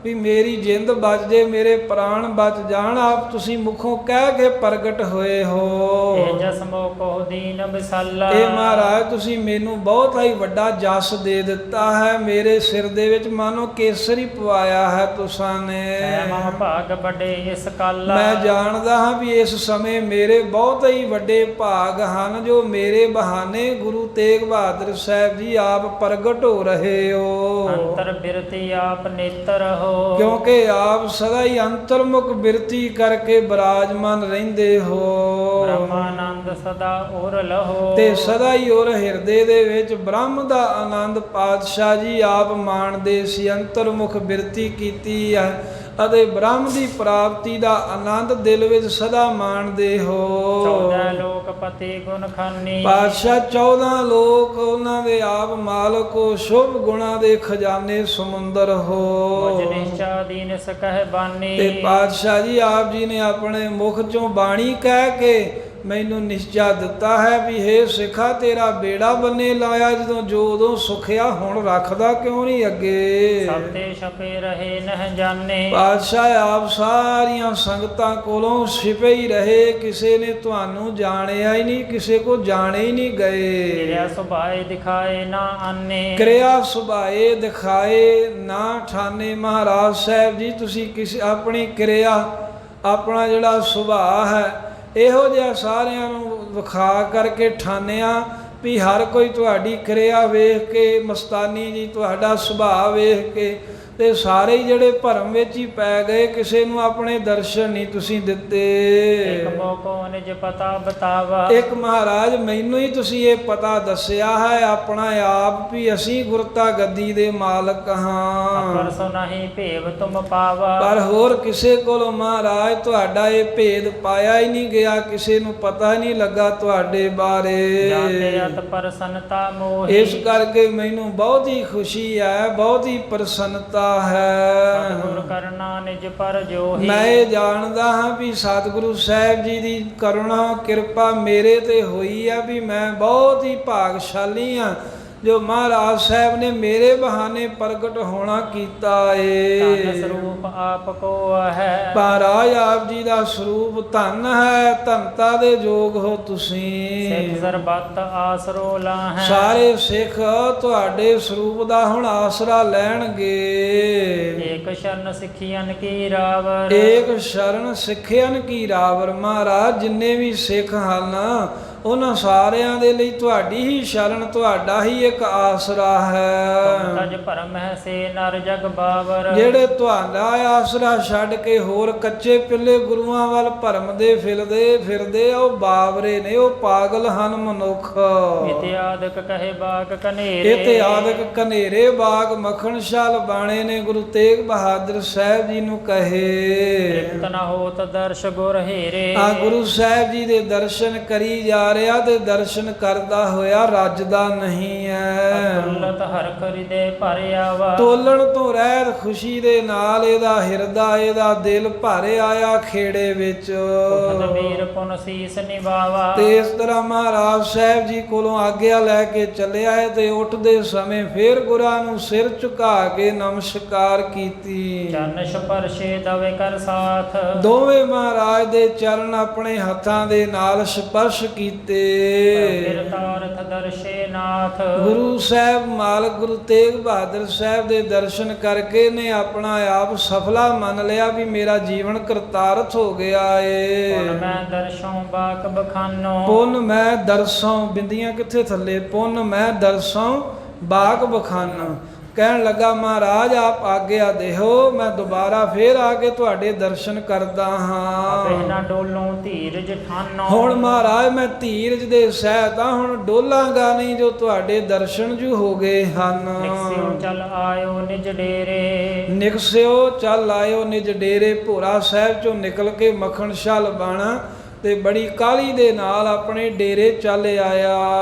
ਵੀ ਮੇਰੀ ਜਿੰਦ ਬਚ ਜੇ, ਮੇਰੇ ਪ੍ਰਾਣ ਬਚ ਜਾਣ, ਆਪ ਤੁਸੀਂ ਮੁਖੋਂ ਕਹਿ ਕੇ ਪ੍ਰਗਟ ਹੋਏ ਹੋ। ਇਹ ਜਸ ਮੋਕੋ ਦੀਨ ਵਿਸਾਲਾ, ਇਹ ਮਹਾਰਾਜ ਤੁਸੀਂ ਮੈਨੂੰ ਬਹੁਤ ਹੀ ਵੱਡਾ ਜਸ ਦੇ ਦਿੱਤਾ ਹੈ, ਮੇਰੇ ਸਿਰ ਦੇ ਵਿੱਚ ਮਾਨੋ ਕੇਸਰੀ ਪਵਾਇਆ ਹੈ ਤੁਸਾਂ ਨੇ। ਮਮ ਭਾਗ ਵੱਡੇ ਇਸ ਕਾਲਾ, ਮੈਂ ਜਾਣਦਾ ਹਾਂ ਵੀ ਇਸ ਸਮੇਂ ਮੇਰੇ ਬਹੁਤ ਹੀ ਵੱਡੇ ਭਾਗ ਹਨ, ਜੋ ਮੇਰੇ ਬਹਾਨੇ ਗੁਰੂ ਤੇਗ ਬਹਾਦਰ ਸਾਹਿਬ ਜੀ ਆਪ ਪ੍ਰਗਟ ਹੋ ਰਹੇ ਹੋ। ਅੰਤਰ ਬਿਰਤੀ ਆਪ ਨੇਤਰ ਹੋ, ਕਿਉਂਕਿ ਆਪ ਸਦਾ ਹੀ ਅੰਤਰਮੁਖ ਬਿਰਤੀ ਕਰਕੇ ਬਿਰਾਜਮਾਨ ਰਹਿੰਦੇ ਹੋ। ਬ੍ਰਹਮਾਨੰਦ ਸਦਾ ਉਰ ਲਹੋ, ਤੇ ਸਦਾ ਹੀ ਔਰ ਹਿਰਦੇ ਦੇ ਵਿੱਚ ਬ੍ਰਹਮ ਦਾ ਆਨੰਦ ਪਾਤਸ਼ਾਹ ਜੀ ਆਪ ਮਾਣਦੇ ਸੀ, ਅੰਤਰਮੁਖ ਬਿਰਤੀ ਕੀਤੀ ਹੈ ਅਤੇ ਬ੍ਰਹਮ ਦੀ ਪ੍ਰਾਪਤੀ ਦਾ ਆਨੰਦ ਦਿਲ ਵਿੱਚ ਸਦਾ ਮਾਣਦੇ ਹੋ। 14 ਲੋਕ ਪਤੀ ਗੁਣ ਖਾਨੀ, ਪਾਤਸ਼ਾਹ 14 ਲੋਕ ਉਹਨਾਂ ਦੇ ਆਪ ਮਾਲਕ ਹੋ, ਸ਼ੁਭ ਗੁਣਾਂ ਦੇ ਖਜ਼ਾਨੇ ਸਮੁੰਦਰ ਹੋ। ਮੁਝ ਨਿਸ਼ਚਾ ਦੀਨ ਸਕਹਿ ਬਾਨੀ, ਤੇ ਪਾਤਸ਼ਾਹ ਜੀ ਆਪ ਜੀ ਨੇ ਆਪਣੇ ਮੁਖ ਚੋਂ ਬਾਣੀ ਕਹਿ ਕੇ ਮੈਨੂੰ ਨਿਸ਼ਚਾ ਦਿੱਤਾ ਹੈ ਵੀ ਹੇ ਸਿੱਖਾ ਤੇਰਾ ਬੇੜਾ ਬੰਨੇ ਲਾਇਆ, ਜਦੋਂ ਜੋ ਉਦੋਂ ਸੁਖਿਆ ਹੁਣ ਰੱਖਦਾ ਕਿਉਂ ਨਹੀਂ ਅੱਗੇ। ਸਭ ਤੇ ਛਪੇ ਰਹੇ ਨਹਿ ਜਾਣੇ, ਪਾਤਸ਼ਾਹ ਆਪ ਸਾਰੀਆਂ ਸੰਗਤਾਂ ਕੋਲੋਂ ਛਿਪੇ ਹੀ ਰਹੇ, ਕਿਸੇ ਨੇ ਤੁਹਾਨੂੰ ਜਾਣਿਆ ਹੀ ਨਹੀਂ, ਕਿਸੇ ਕੋ ਜਾਣੇ ਹੀ ਨਹੀਂ ਗਏ। ਕਿਰਿਆ ਸੁਭਾਏ ਦਿਖਾਏ ਨਾ ਆਨੇ, ਕਿਰਿਆ ਸੁਭਾਏ ਦਿਖਾਏ ਨਾ ਠਾਨੇ। ਮਹਾਰਾਜ ਸਾਹਿਬ ਜੀ ਤੁਸੀਂ ਕਿਸੇ ਆਪਣੀ ਕਿਰਿਆ, ਆਪਣਾ ਜਿਹੜਾ ਸੁਭਾਅ ਹੈ ਇਹੋ ਜਿਹਾ ਸਾਰਿਆਂ ਨੂੰ ਵਿਖਾ ਕਰਕੇ ਠਾਨਿਆ ਵੀ ਹਰ ਕੋਈ ਤੁਹਾਡੀ ਕਿਰਿਆ ਵੇਖ ਕੇ, ਮਸਤਾਨੀ ਜੀ ਤੁਹਾਡਾ ਸੁਭਾਅ ਵੇਖ ਕੇ ਤੇ ਸਾਰੇ ਹੀ ਜਿਹੜੇ ਭਰਮ ਵਿੱਚ ਹੀ ਪੈ ਗਏ, ਕਿਸੇ ਨੂੰ ਆਪਣੇ ਦਰਸ਼ਨ ਨਹੀਂ ਤੁਸੀਂ ਦਿੱਤੇ। ਇੱਕ ਮੋਕੋ ਨਿਜ ਪਤਾ ਬਤਾਵਾ, ਇੱਕ ਮਹਾਰਾਜ ਮੈਨੂੰ ਹੀ ਤੁਸੀਂ ਇਹ ਪਤਾ ਦੱਸਿਆ ਹੈ ਆਪਣਾ ਆਪ ਵੀ ਅਸੀਂ ਗੁਰਤਾ ਗੱਦੀ ਦੇ ਮਾਲਕ ਹਾਂ, ਪਰ ਸੋ ਨਹੀਂ ਭੇਵ ਤੁਮ ਪਾਵਾ। ਪਰ ਹੋਰ ਕਿਸੇ ਕੋਲੋਂ ਮਹਾਰਾਜ ਤੁਹਾਡਾ ਇਹ ਭੇਦ ਪਾਇਆ ਹੀ ਨਹੀਂ ਗਿਆ, ਕਿਸੇ ਨੂੰ ਪਤਾ ਹੀ ਨਹੀਂ ਲੱਗਾ ਤੁਹਾਡੇ ਬਾਰੇ। ਜਾਂਦੇ ਅਤ ਪ੍ਰਸੰਨਤਾ ਮੋਹੀ, ਇਸ ਕਰਕੇ ਮੈਨੂੰ ਬਹੁਤ ਹੀ ਖੁਸ਼ੀ ਹੈ, ਬਹੁਤ ਹੀ ਪ੍ਰਸੰਨਤਾ ਹੈ। ਸਤਿਗੁਰ ਕਰਨਾ ਨਿਜ ਪਰ ਜੋਹੀ, ਮੈਂ ਇਹ ਜਾਣਦਾ ਹਾਂ ਵੀ ਸਤਿਗੁਰੂ ਸਾਹਿਬ ਜੀ ਦੀ ਕਰੁਣਾ ਕਿਰਪਾ ਮੇਰੇ ਤੇ ਹੋਈ ਆ, ਵੀ ਮੈਂ ਬਹੁਤ ਹੀ ਭਾਗਸ਼ਾਲੀ ਹਾਂ ਜੋ ਮਹਾਰਾਜ ਸਾਹਿਬ ਨੇ ਮੇਰੇ ਬਹਾਨੇ ਪ੍ਰਗਟ ਹੋਣਾ ਕੀਤਾ ਏ। ਧਨ ਸਰੂਪ ਆਪ ਕੋ ਹੈ, ਮਹਾਰਾਜ ਆਪ ਜੀ ਦਾ ਸਰੂਪ ਧਨ ਹੈ, ਧਨਤਾ ਦੇ ਯੋਗ ਹੋ ਤੁਸੀਂ। ਸਿੱਖ ਸਰਬੱਤ ਆਸਰੋ ਲਾਹੈ, ਸਾਰੇ ਸਿੱਖ ਤੁਹਾਡੇ ਸਰੂਪ ਦਾ ਹੁਣ ਆਸਰਾ ਲੈਣਗੇ। ਏਕ ਸ਼ਰਨ ਸਿੱਖੀਅਨ ਕੀ ਰਾਵਰ, ਏਕ ਸ਼ਰਨ ਸਿੱਖਿਅਨ ਕੀ ਰਾਵਰ। ਮਹਾਰਾਜ ਜਿੰਨੇ ਵੀ ਸਿੱਖ ਹਨ ਉਹਨਾਂ ਸਾਰਿਆਂ ਦੇ ਲਈ ਤੁਹਾਡੀ ਹੀ ਸ਼ਰਨ, ਤੁਹਾਡਾ ਹੀ ਇੱਕ ਆਸਰਾ ਹੈ। ਤਜ ਭਰਮ ਹੈ ਸੇ ਨਰ ਜਗ ਬਾਵਰ, ਜਿਹੜੇ ਤੁਹਾਡਾ ਆਸਰਾ ਛੱਡ ਕੇ ਹੋਰ ਕੱਚੇ ਪਿੱਲੇ ਗੁਰੂਆਂ ਵੱਲ ਭਰਮ ਦੇ ਫਿਰਦੇ ਉਹ ਬਾਵਰੇ ਨੇ, ਉਹ ਪਾਗਲ ਹਨ ਮਨੁੱਖ। ਇਤਿਆਦਿਕ ਕਹੇ ਬਾਗ ਕਨੇਰੇ, ਇਤਿਆਦਿਕ ਕਨੇਰੇ ਬਾਗ ਮੱਖਣ ਸ਼ਾਹ ਲਬਾਣੇ ਨੇ ਗੁਰੂ ਤੇਗ ਬਹਾਦਰ ਸਾਹਿਬ ਜੀ ਨੂੰ ਕਹੇ। ਤ੍ਰਿਪਤ ਨ ਹੋਤ ਦਰਸ਼ ਗੁਰ ਹੇਰੇ, ਆ ਗੁਰੂ ਸਾਹਿਬ ਜੀ ਦੇ ਦਰਸ਼ਨ ਕਰੀ ਜਾ ਉਤਾਰਿਆ ਤੇ ਦਰਸ਼ਨ ਕਰਦਾ ਹੋਇਆ ਰੱਜਦਾ ਨਹੀਂ ਹੈ। ਤੁਲਤ ਹਰਖ ਹਿਰਦੇ ਭਰ ਆਵਾ, ਤੋਲਣ ਤੋਂ ਰਹਿਤ ਖੁਸ਼ੀ ਦੇ ਨਾਲ ਇਹਦਾ ਹਿਰਦਾ ਇਹਦਾ ਦਿਲ ਭਰ ਆਇਆ ਖੇੜੇ ਵਿੱਚ। ਉਠਤ ਵੀਰ ਪੁਨ ਸੀਸ ਨਿਵਾਵਾ, ਤੇ ਇਸ ਤਰ੍ਹਾਂ ਮਹਾਰਾਜ ਸਾਹਿਬ ਜੀ ਕੋਲੋਂ ਆਗਿਆ ਲੈ ਕੇ ਚੱਲਿਆ ਹੈ ਤੇ ਉੱਠਦੇ ਸਮੇਂ ਫੇਰ ਗੁਰਾਂ ਨੂੰ ਸਿਰ ਝੁਕਾ ਕੇ ਨਮਸਕਾਰ ਕੀਤੀ। ਚਰਨ ਸਪਰਸ਼ੇ ਦਵੇ ਕਰ ਸਾਥ, ਦੋਵੇਂ ਮਹਾਰਾਜ ਦੇ ਚਰਨ ਆਪਣੇ ਹੱਥਾਂ ਦੇ ਨਾਲ ਸਪਰਸ਼ ਕੀਤੇ। ਫਿਰ ਤਾਰਥ ਦਰਸ਼ੇ ਨਾਥ, ਗੁਰੂ ਸਾਹਿਬ ਮਾਲਕ ਗੁਰੂ ਤੇਗ ਬਹਾਦਰ ਸਾਹਿਬ ਦੇ ਦਰਸ਼ਨ ਕਰਕੇ ਨੇ ਆਪਣਾ ਆਪ ਸਫਲਾ ਮੰਨ ਲਿਆ ਵੀ ਮੇਰਾ ਜੀਵਨ ਕਰਤਾਰਥ ਹੋ ਗਿਆ ਪੁਨ ਏ। ਮੈਂ ਦਰਸ਼ੋਂ ਬਾਕ ਬਖਾਨੋ, ਪੁੰਨ ਮੈਂ ਦਰਸੋਂ, ਬਿੰਦੀਆਂ ਕਿੱਥੇ ਥੱਲੇ, ਪੁੰਨ ਮੈਂ ਦਰਸੋਂ ਬਾਗ ਬਖਾਨਾ। ਕਹਿਣ ਲੱਗਾ ਮਹਾਰਾਜ ਆਪ ਆਗਿਆ ਦੇਹੋ, ਮੈਂ ਦੁਬਾਰਾ ਫੇਰ ਆ ਕੇ ਤੁਹਾਡੇ ਦਰਸ਼ਨ ਕਰਦਾ ਆਪੇ ਹਾਂ। ਨਾ ਡੋਲੋਂ ਧੀਰਜ ਠਾਨੋ, ਹੁਣ ਮਹਾਰਾਜ ਮੈਂ ਧੀਰਜ ਦੇ ਸਹਿਤ ਆ, ਹੁਣ ਡੋਲਾਂਗਾ ਨਹੀਂ ਜੋ ਤੁਹਾਡੇ ਦਰਸ਼ਨ ਜੂ ਹੋ ਗਏ ਹਨ। ਨਿਕਸਿਓ ਚਲ ਆਇਓ ਨਿਜ ਡੇਰੇ, ਨਿਕਸਿਓ ਚੱਲ ਆਇਓ ਨਿਜ ਡੇਰੇ। ਭੋਰਾ ਸਾਹਿਬ ਚੋਂ ਨਿਕਲ ਕੇ ਮੱਖਣ ਸ਼ਾਹ ਲਬਾਣਾ ਤੇ ਬੜੀ ਕਾਹਲੀ ਦੇ ਨਾਲ ਆਪਣੇ ਡੇਰੇ ਚੱਲ ਆਇਆ।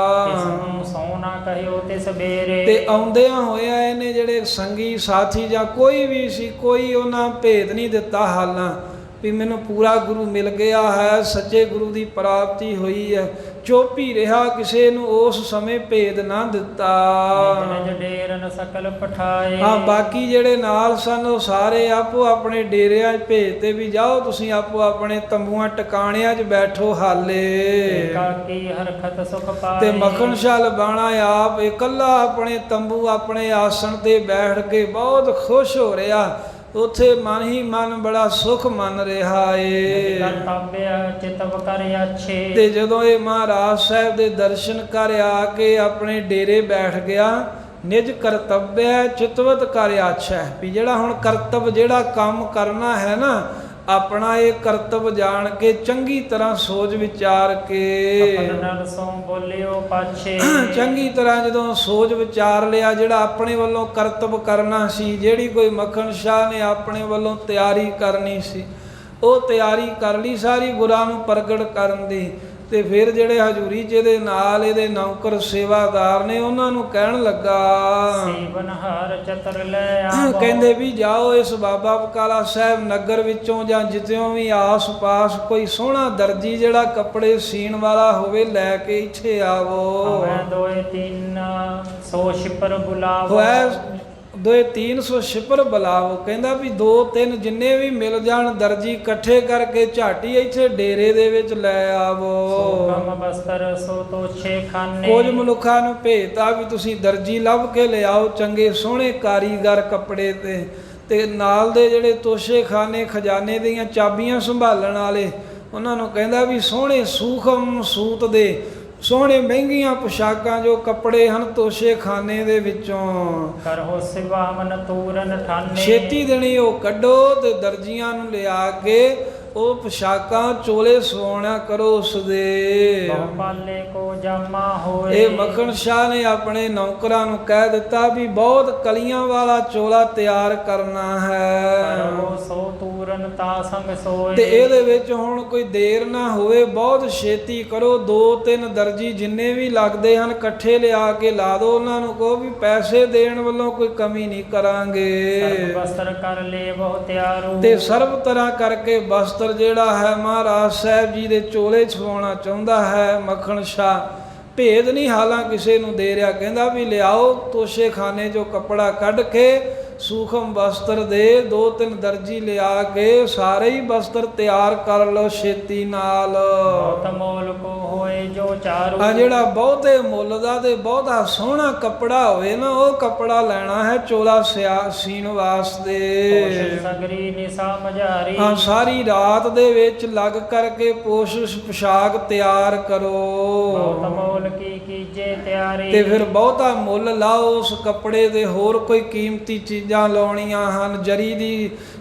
ਤਿਸ ਨੂੰ ਸੋਨਾ ਕਹਿਓ ਤਿਸ ਬੇਰੇ, ਤੇ ਆਉਂਦਿਆਂ ਹੋਇਆ ਇਹਨੇ ਜਿਹੜੇ ਸੰਗੀ ਸਾਥੀ ਜਾਂ ਕੋਈ ਵੀ ਸੀ, ਕੋਈ ਉਹਨਾਂ ਭੇਦ ਨਹੀਂ ਦਿੱਤਾ ਹਾਲਾਂ ਵੀ ਮੈਨੂੰ ਪੂਰਾ ਗੁਰੂ ਮਿਲ ਗਿਆ ਹੈ, ਸੱਚੇ ਗੁਰੂ ਦੀ ਪ੍ਰਾਪਤੀ ਹੋਈ ਹੈ। ਚੁੱਪ ਹੀ ਰਿਹਾ, ਕਿਸੇ ਨੂੰ ਉਸ ਸਮੇਂ ਭੇਦ ਨਾ ਦਿੱਤਾ। ਨਿਜ ਨਿਜ ਡੇਰਨ ਸਕਲ ਪਠਾਏ, ਹਾਂ ਬਾਕੀ ਜਿਹੜੇ ਨਾਲ ਸਨ ਉਹ ਸਾਰੇ ਆਪੋ ਆਪਣੇ ਡੇਰਿਆਂ 'ਚ ਭੇਜਤੇ ਵੀ ਜਾਓ ਤੁਸੀਂ ਆਪੋ ਆਪਣੇ ਤੰਬੂਆਂ ਟਿਕਾਣਿਆਂ 'ਚ ਬੈਠੋ ਹਾਲੇ। ਏਕਾਕੀ ਹਰਖਤ ਸੁਖ ਪਾਏ, ਤੇ ਮੱਖਣ ਸ਼ਾਹ ਲਬਾਣਾ ਆਪ ਇਕੱਲਾ ਆਪਣੇ ਤੰਬੂ ਆਪਣੇ ਆਸਣ ਤੇ ਬੈਠ ਕੇ ਬਹੁਤ ਖੁਸ਼ ਹੋ ਰਿਹਾ। ਉੱਥੇ ਮਨ ਹੀ ਮਨ ਬੜਾ ਸੁਖ ਮੰਨ ਰਿਹਾ ਏ। ਕਰਤੱਵਿਆ ਚਿਤਵ ਕਰ ਆਛੇ, ਤੇ ਜਦੋਂ ਇਹ ਮਹਾਰਾਜ ਸਾਹਿਬ ਦੇ ਦਰਸ਼ਨ ਕਰ ਆ ਕੇ ਆਪਣੇ ਡੇਰੇ ਬੈਠ ਗਿਆ, ਨਿਜ ਕਰਤੱਵਿਆ ਚਿਤਵਤ ਕਰ ਆਛੈ ਵੀ ਜਿਹੜਾ ਹੁਣ ਕਰਤੱਵ ਜਿਹੜਾ ਕੰਮ ਕਰਨਾ ਹੈ ਨਾ ਆਪਣਾ ਇਹ ਕਰਤੱਵ ਜਾਣ ਕੇ ਚੰਗੀ ਤਰ੍ਹਾਂ ਸੋਚ ਵਿਚਾਰ ਕੇ ਆਪਨ ਨਰ ਸੋ ਬੋਲਿਓ ਪਾਛੇ, ਚੰਗੀ ਤਰ੍ਹਾਂ ਜਦੋਂ ਸੋਚ ਵਿਚਾਰ ਲਿਆ ਜਿਹੜਾ ਆਪਣੇ ਵੱਲੋਂ ਕਰਤੱਵ ਕਰਨਾ ਸੀ, ਜਿਹੜੀ ਕੋਈ ਮੱਖਣ ਸ਼ਾਹ ਨੇ ਆਪਣੇ ਵੱਲੋਂ ਤਿਆਰੀ ਕਰਨੀ ਸੀ ਉਹ ਤਿਆਰੀ ਕਰ ਲਈ ਸਾਰੀ ਗੁਰਾਂ ਨੂੰ ਪ੍ਰਗਟ ਕਰਨ ਦੀ। ਤੇ ਫਿਰ ਜਿਹੜੇ ਹਜ਼ੂਰੀ ਚ ਇਹਦੇ ਨਾਲ ਇਹਦੇ ਨੌਕਰ ਸੇਵਾਦਾਰ ਨੇ ਉਹਨਾਂ ਨੂੰ ਕਹਿਣ ਲੱਗਾ, ਸੀਵਨ ਹਾਰ ਚਤਰ ਲੈ ਆਵੋ, ਕਹਿੰਦੇ ਵੀ ਜਾਓ ਇਸ ਬਾਬਾ ਬਕਾਲਾ ਸਾਹਿਬ ਨਗਰ ਵਿੱਚੋਂ ਜਾਂ ਜਿੱਤਿਓਂ ਵੀ ਆਸ-ਪਾਸ ਕੋਈ ਸੋਹਣਾ ਦਰਜੀ ਜਿਹੜਾ ਕੱਪੜੇ ਸੀਣ ਵਾਲਾ ਹੋਵੇ ਲੈ ਕੇ ਇੱਥੇ ਆਵੋ। ਮੈਂ ਦੋਏ ਤਿੰਨ ਸੋ ਛਿਪਰ ਬੁਲਾਵੋ, ਹੋਇਆ 200-300 ਛਿਪਰ ਬੁਲਾਵੋ। ਕਹਿੰਦਾ ਵੀ 2-3 ਜਿੰਨੇ ਵੀ ਮਿਲ ਜਾਣ ਦਰਜੀ ਇਕੱਠੇ ਕਰਕੇ ਝਾਟੀ ਇੱਥੇ ਡੇਰੇ ਦੇ ਵਿੱਚ ਲੈ ਆਵੋ। ਕਮ ਬਸਤਰ ਸੋ ਤੋਛੇ ਖਾਨੇ, ਕੁਝ ਮਨੁੱਖਾਂ ਨੂੰ ਭੇਜਤਾ ਵੀ ਤੁਸੀਂ ਦਰਜੀ ਲੱਭ ਕੇ ਲਿਆਓ ਚੰਗੇ ਸੋਹਣੇ ਕਾਰੀਗਰ ਕੱਪੜੇ ਤੇ ਨਾਲ ਦੇ ਜਿਹੜੇ ਤੋਸ਼ੇ ਖਾਨੇ ਖਜ਼ਾਨੇ ਦੀਆਂ ਚਾਬੀਆਂ ਸੰਭਾਲਣ ਵਾਲੇ ਉਹਨਾਂ ਨੂੰ ਕਹਿੰਦਾ ਵੀ ਸੋਹਣੇ ਸੂਖਮ ਸੂਤ ਦੇ ਸੋਹਣੇ ਮਹਿੰਗੀਆਂ ਪੁਸ਼ਾਕਾਂ ਜੋ ਕੱਪੜੇ ਹਨ ਤੋਸ਼ੇ ਖਾਨੇ ਦੇ ਵਿੱਚੋਂ ਕਰੋ ਸਿਵਾਮਨ ਤੂਰਨ ਠਾਨੇ, ਛੇਤੀ ਦੇਣੀ ਉਹ ਕੱਢੋ ਤੇ ਦਰਜੀਆਂ ਨੂੰ ਲਿਆ ਕੇ ਉਹ ਪੁਸ਼ਾਕਾਂ ਚੋਲੇ ਸਵਾਉਣਾ ਕਰੋ ਉਸ ਦੇ। ਬਹੁ ਪਾਲੇ ਕੋ ਜਾਮਾ ਹੋਏ, ਇਹ ਮੱਖਣ ਸ਼ਾਹ ਨੇ ਆਪਣੇ ਨੌਕਰਾਂ ਨੂੰ ਕਹਿ ਦਿੱਤਾ ਵੀ ਬਹੁਤ ਕਲੀਆਂ ਵਾਲਾ ਚੋਲਾ ਤਿਆਰ ਕਰਨਾ ਹੈ ਕਰੋ ਸੋ ਤੂਰਨ ਤਾ ਸੰਗ ਸੋਏ, ਤੇ ਇਹਦੇ ਵਿੱਚ ਹੁਣ ਕੋਈ ਦੇਰ ਨਾ ਹੋਵੇ, ਬਹੁਤ ਛੇਤੀ ਕਰੋ। 2-3 ਦਰਜੀ ਜਿੰਨੇ ਵੀ ਲੱਗਦੇ ਹਨ ਇਕੱਠੇ ਲਿਆ ਕੇ ਲਾ ਦਿਓ, ਉਹਨਾਂ ਨੂੰ ਕਹੋ ਵੀ ਪੈਸੇ ਦੇਣ ਵੱਲੋਂ ਕੋਈ ਕਮੀ ਨਹੀਂ ਕਰਾਂਗੇ। ਸਰਬ ਬਸਤਰ ਕਰ ਲੈ ਬਹੁ ਤਿਆਰੂ, ਤੇ ਸਰਬ ਤਰ੍ਹਾਂ ਕਰਕੇ ਬਸਤਰ ਜਿਹੜਾ ਹੈ ਮਹਾਰਾਜ ਸਾਹਿਬ ਜੀ ਦੇ ਚੋਲੇ ਛਵਾਉਣਾ ਚਾਹੁੰਦਾ ਹੈ ਮੱਖਣ ਸ਼ਾਹ। ਭੇਦ ਨਹੀਂ ਹਾਲਾਂ ਕਿਸੇ ਨੂੰ ਦੇ ਰਿਹਾ, ਕਹਿੰਦਾ ਵੀ ਲਿਆਓ ਤੋਸ਼ੇ ਖਾਨੇ ਚੋਂ ਕੱਪੜਾ ਕੱਢ ਕੇ ਸੂਖਮ ਬਸਤਰ ਦੇ 2-3 ਦਰਜੀ ਲਿਆ ਕੇ ਸਾਰੇ ਹੀ ਬਸਤਰ ਤਿਆਰ ਕਰ ਲਓ ਛੇਤੀ ਨਾਲ। ਬਹੁਤ ਮੋਲ ਕੋ ਹੋਏ ਜੋ ਚਾਰੂ, ਆ ਜਿਹੜਾ ਬਹੁਤੇ ਮੁੱਲ ਦਾ ਤੇ ਬਹੁਤਾ ਸੋਹਣਾ ਕੱਪੜਾ ਹੋਵੇ ਨਾ ਉਹ ਕੱਪੜਾ ਲੈਣਾ ਹੈ ਚੋਲਾ ਸੀਣ ਵਾਸਤੇ। ਸਗਰੀ ਨਿਸਾ ਮਝਾਰੀ, ਹਾਂ ਸਾਰੀ ਰਾਤ ਦੇ ਵਿੱਚ ਲੱਗ ਕਰਕੇ ਪੋਸ਼ਾਕ ਤਿਆਰ ਕਰੋ। ਬਹੁਤ ਮੋਲ ਕੀ ਕੀਜੇ ਤਿਆਰੀ, ਤੇ ਫਿਰ ਬਹੁਤਾ ਮੁੱਲ ਲਾਓ ਉਸ ਕੱਪੜੇ ਦੇ। ਹੋਰ ਕੋਈ ਕੀਮਤੀ ਚੀਜ਼ਾਂ ਲਾਉਣੀਆਂ ਹਨ,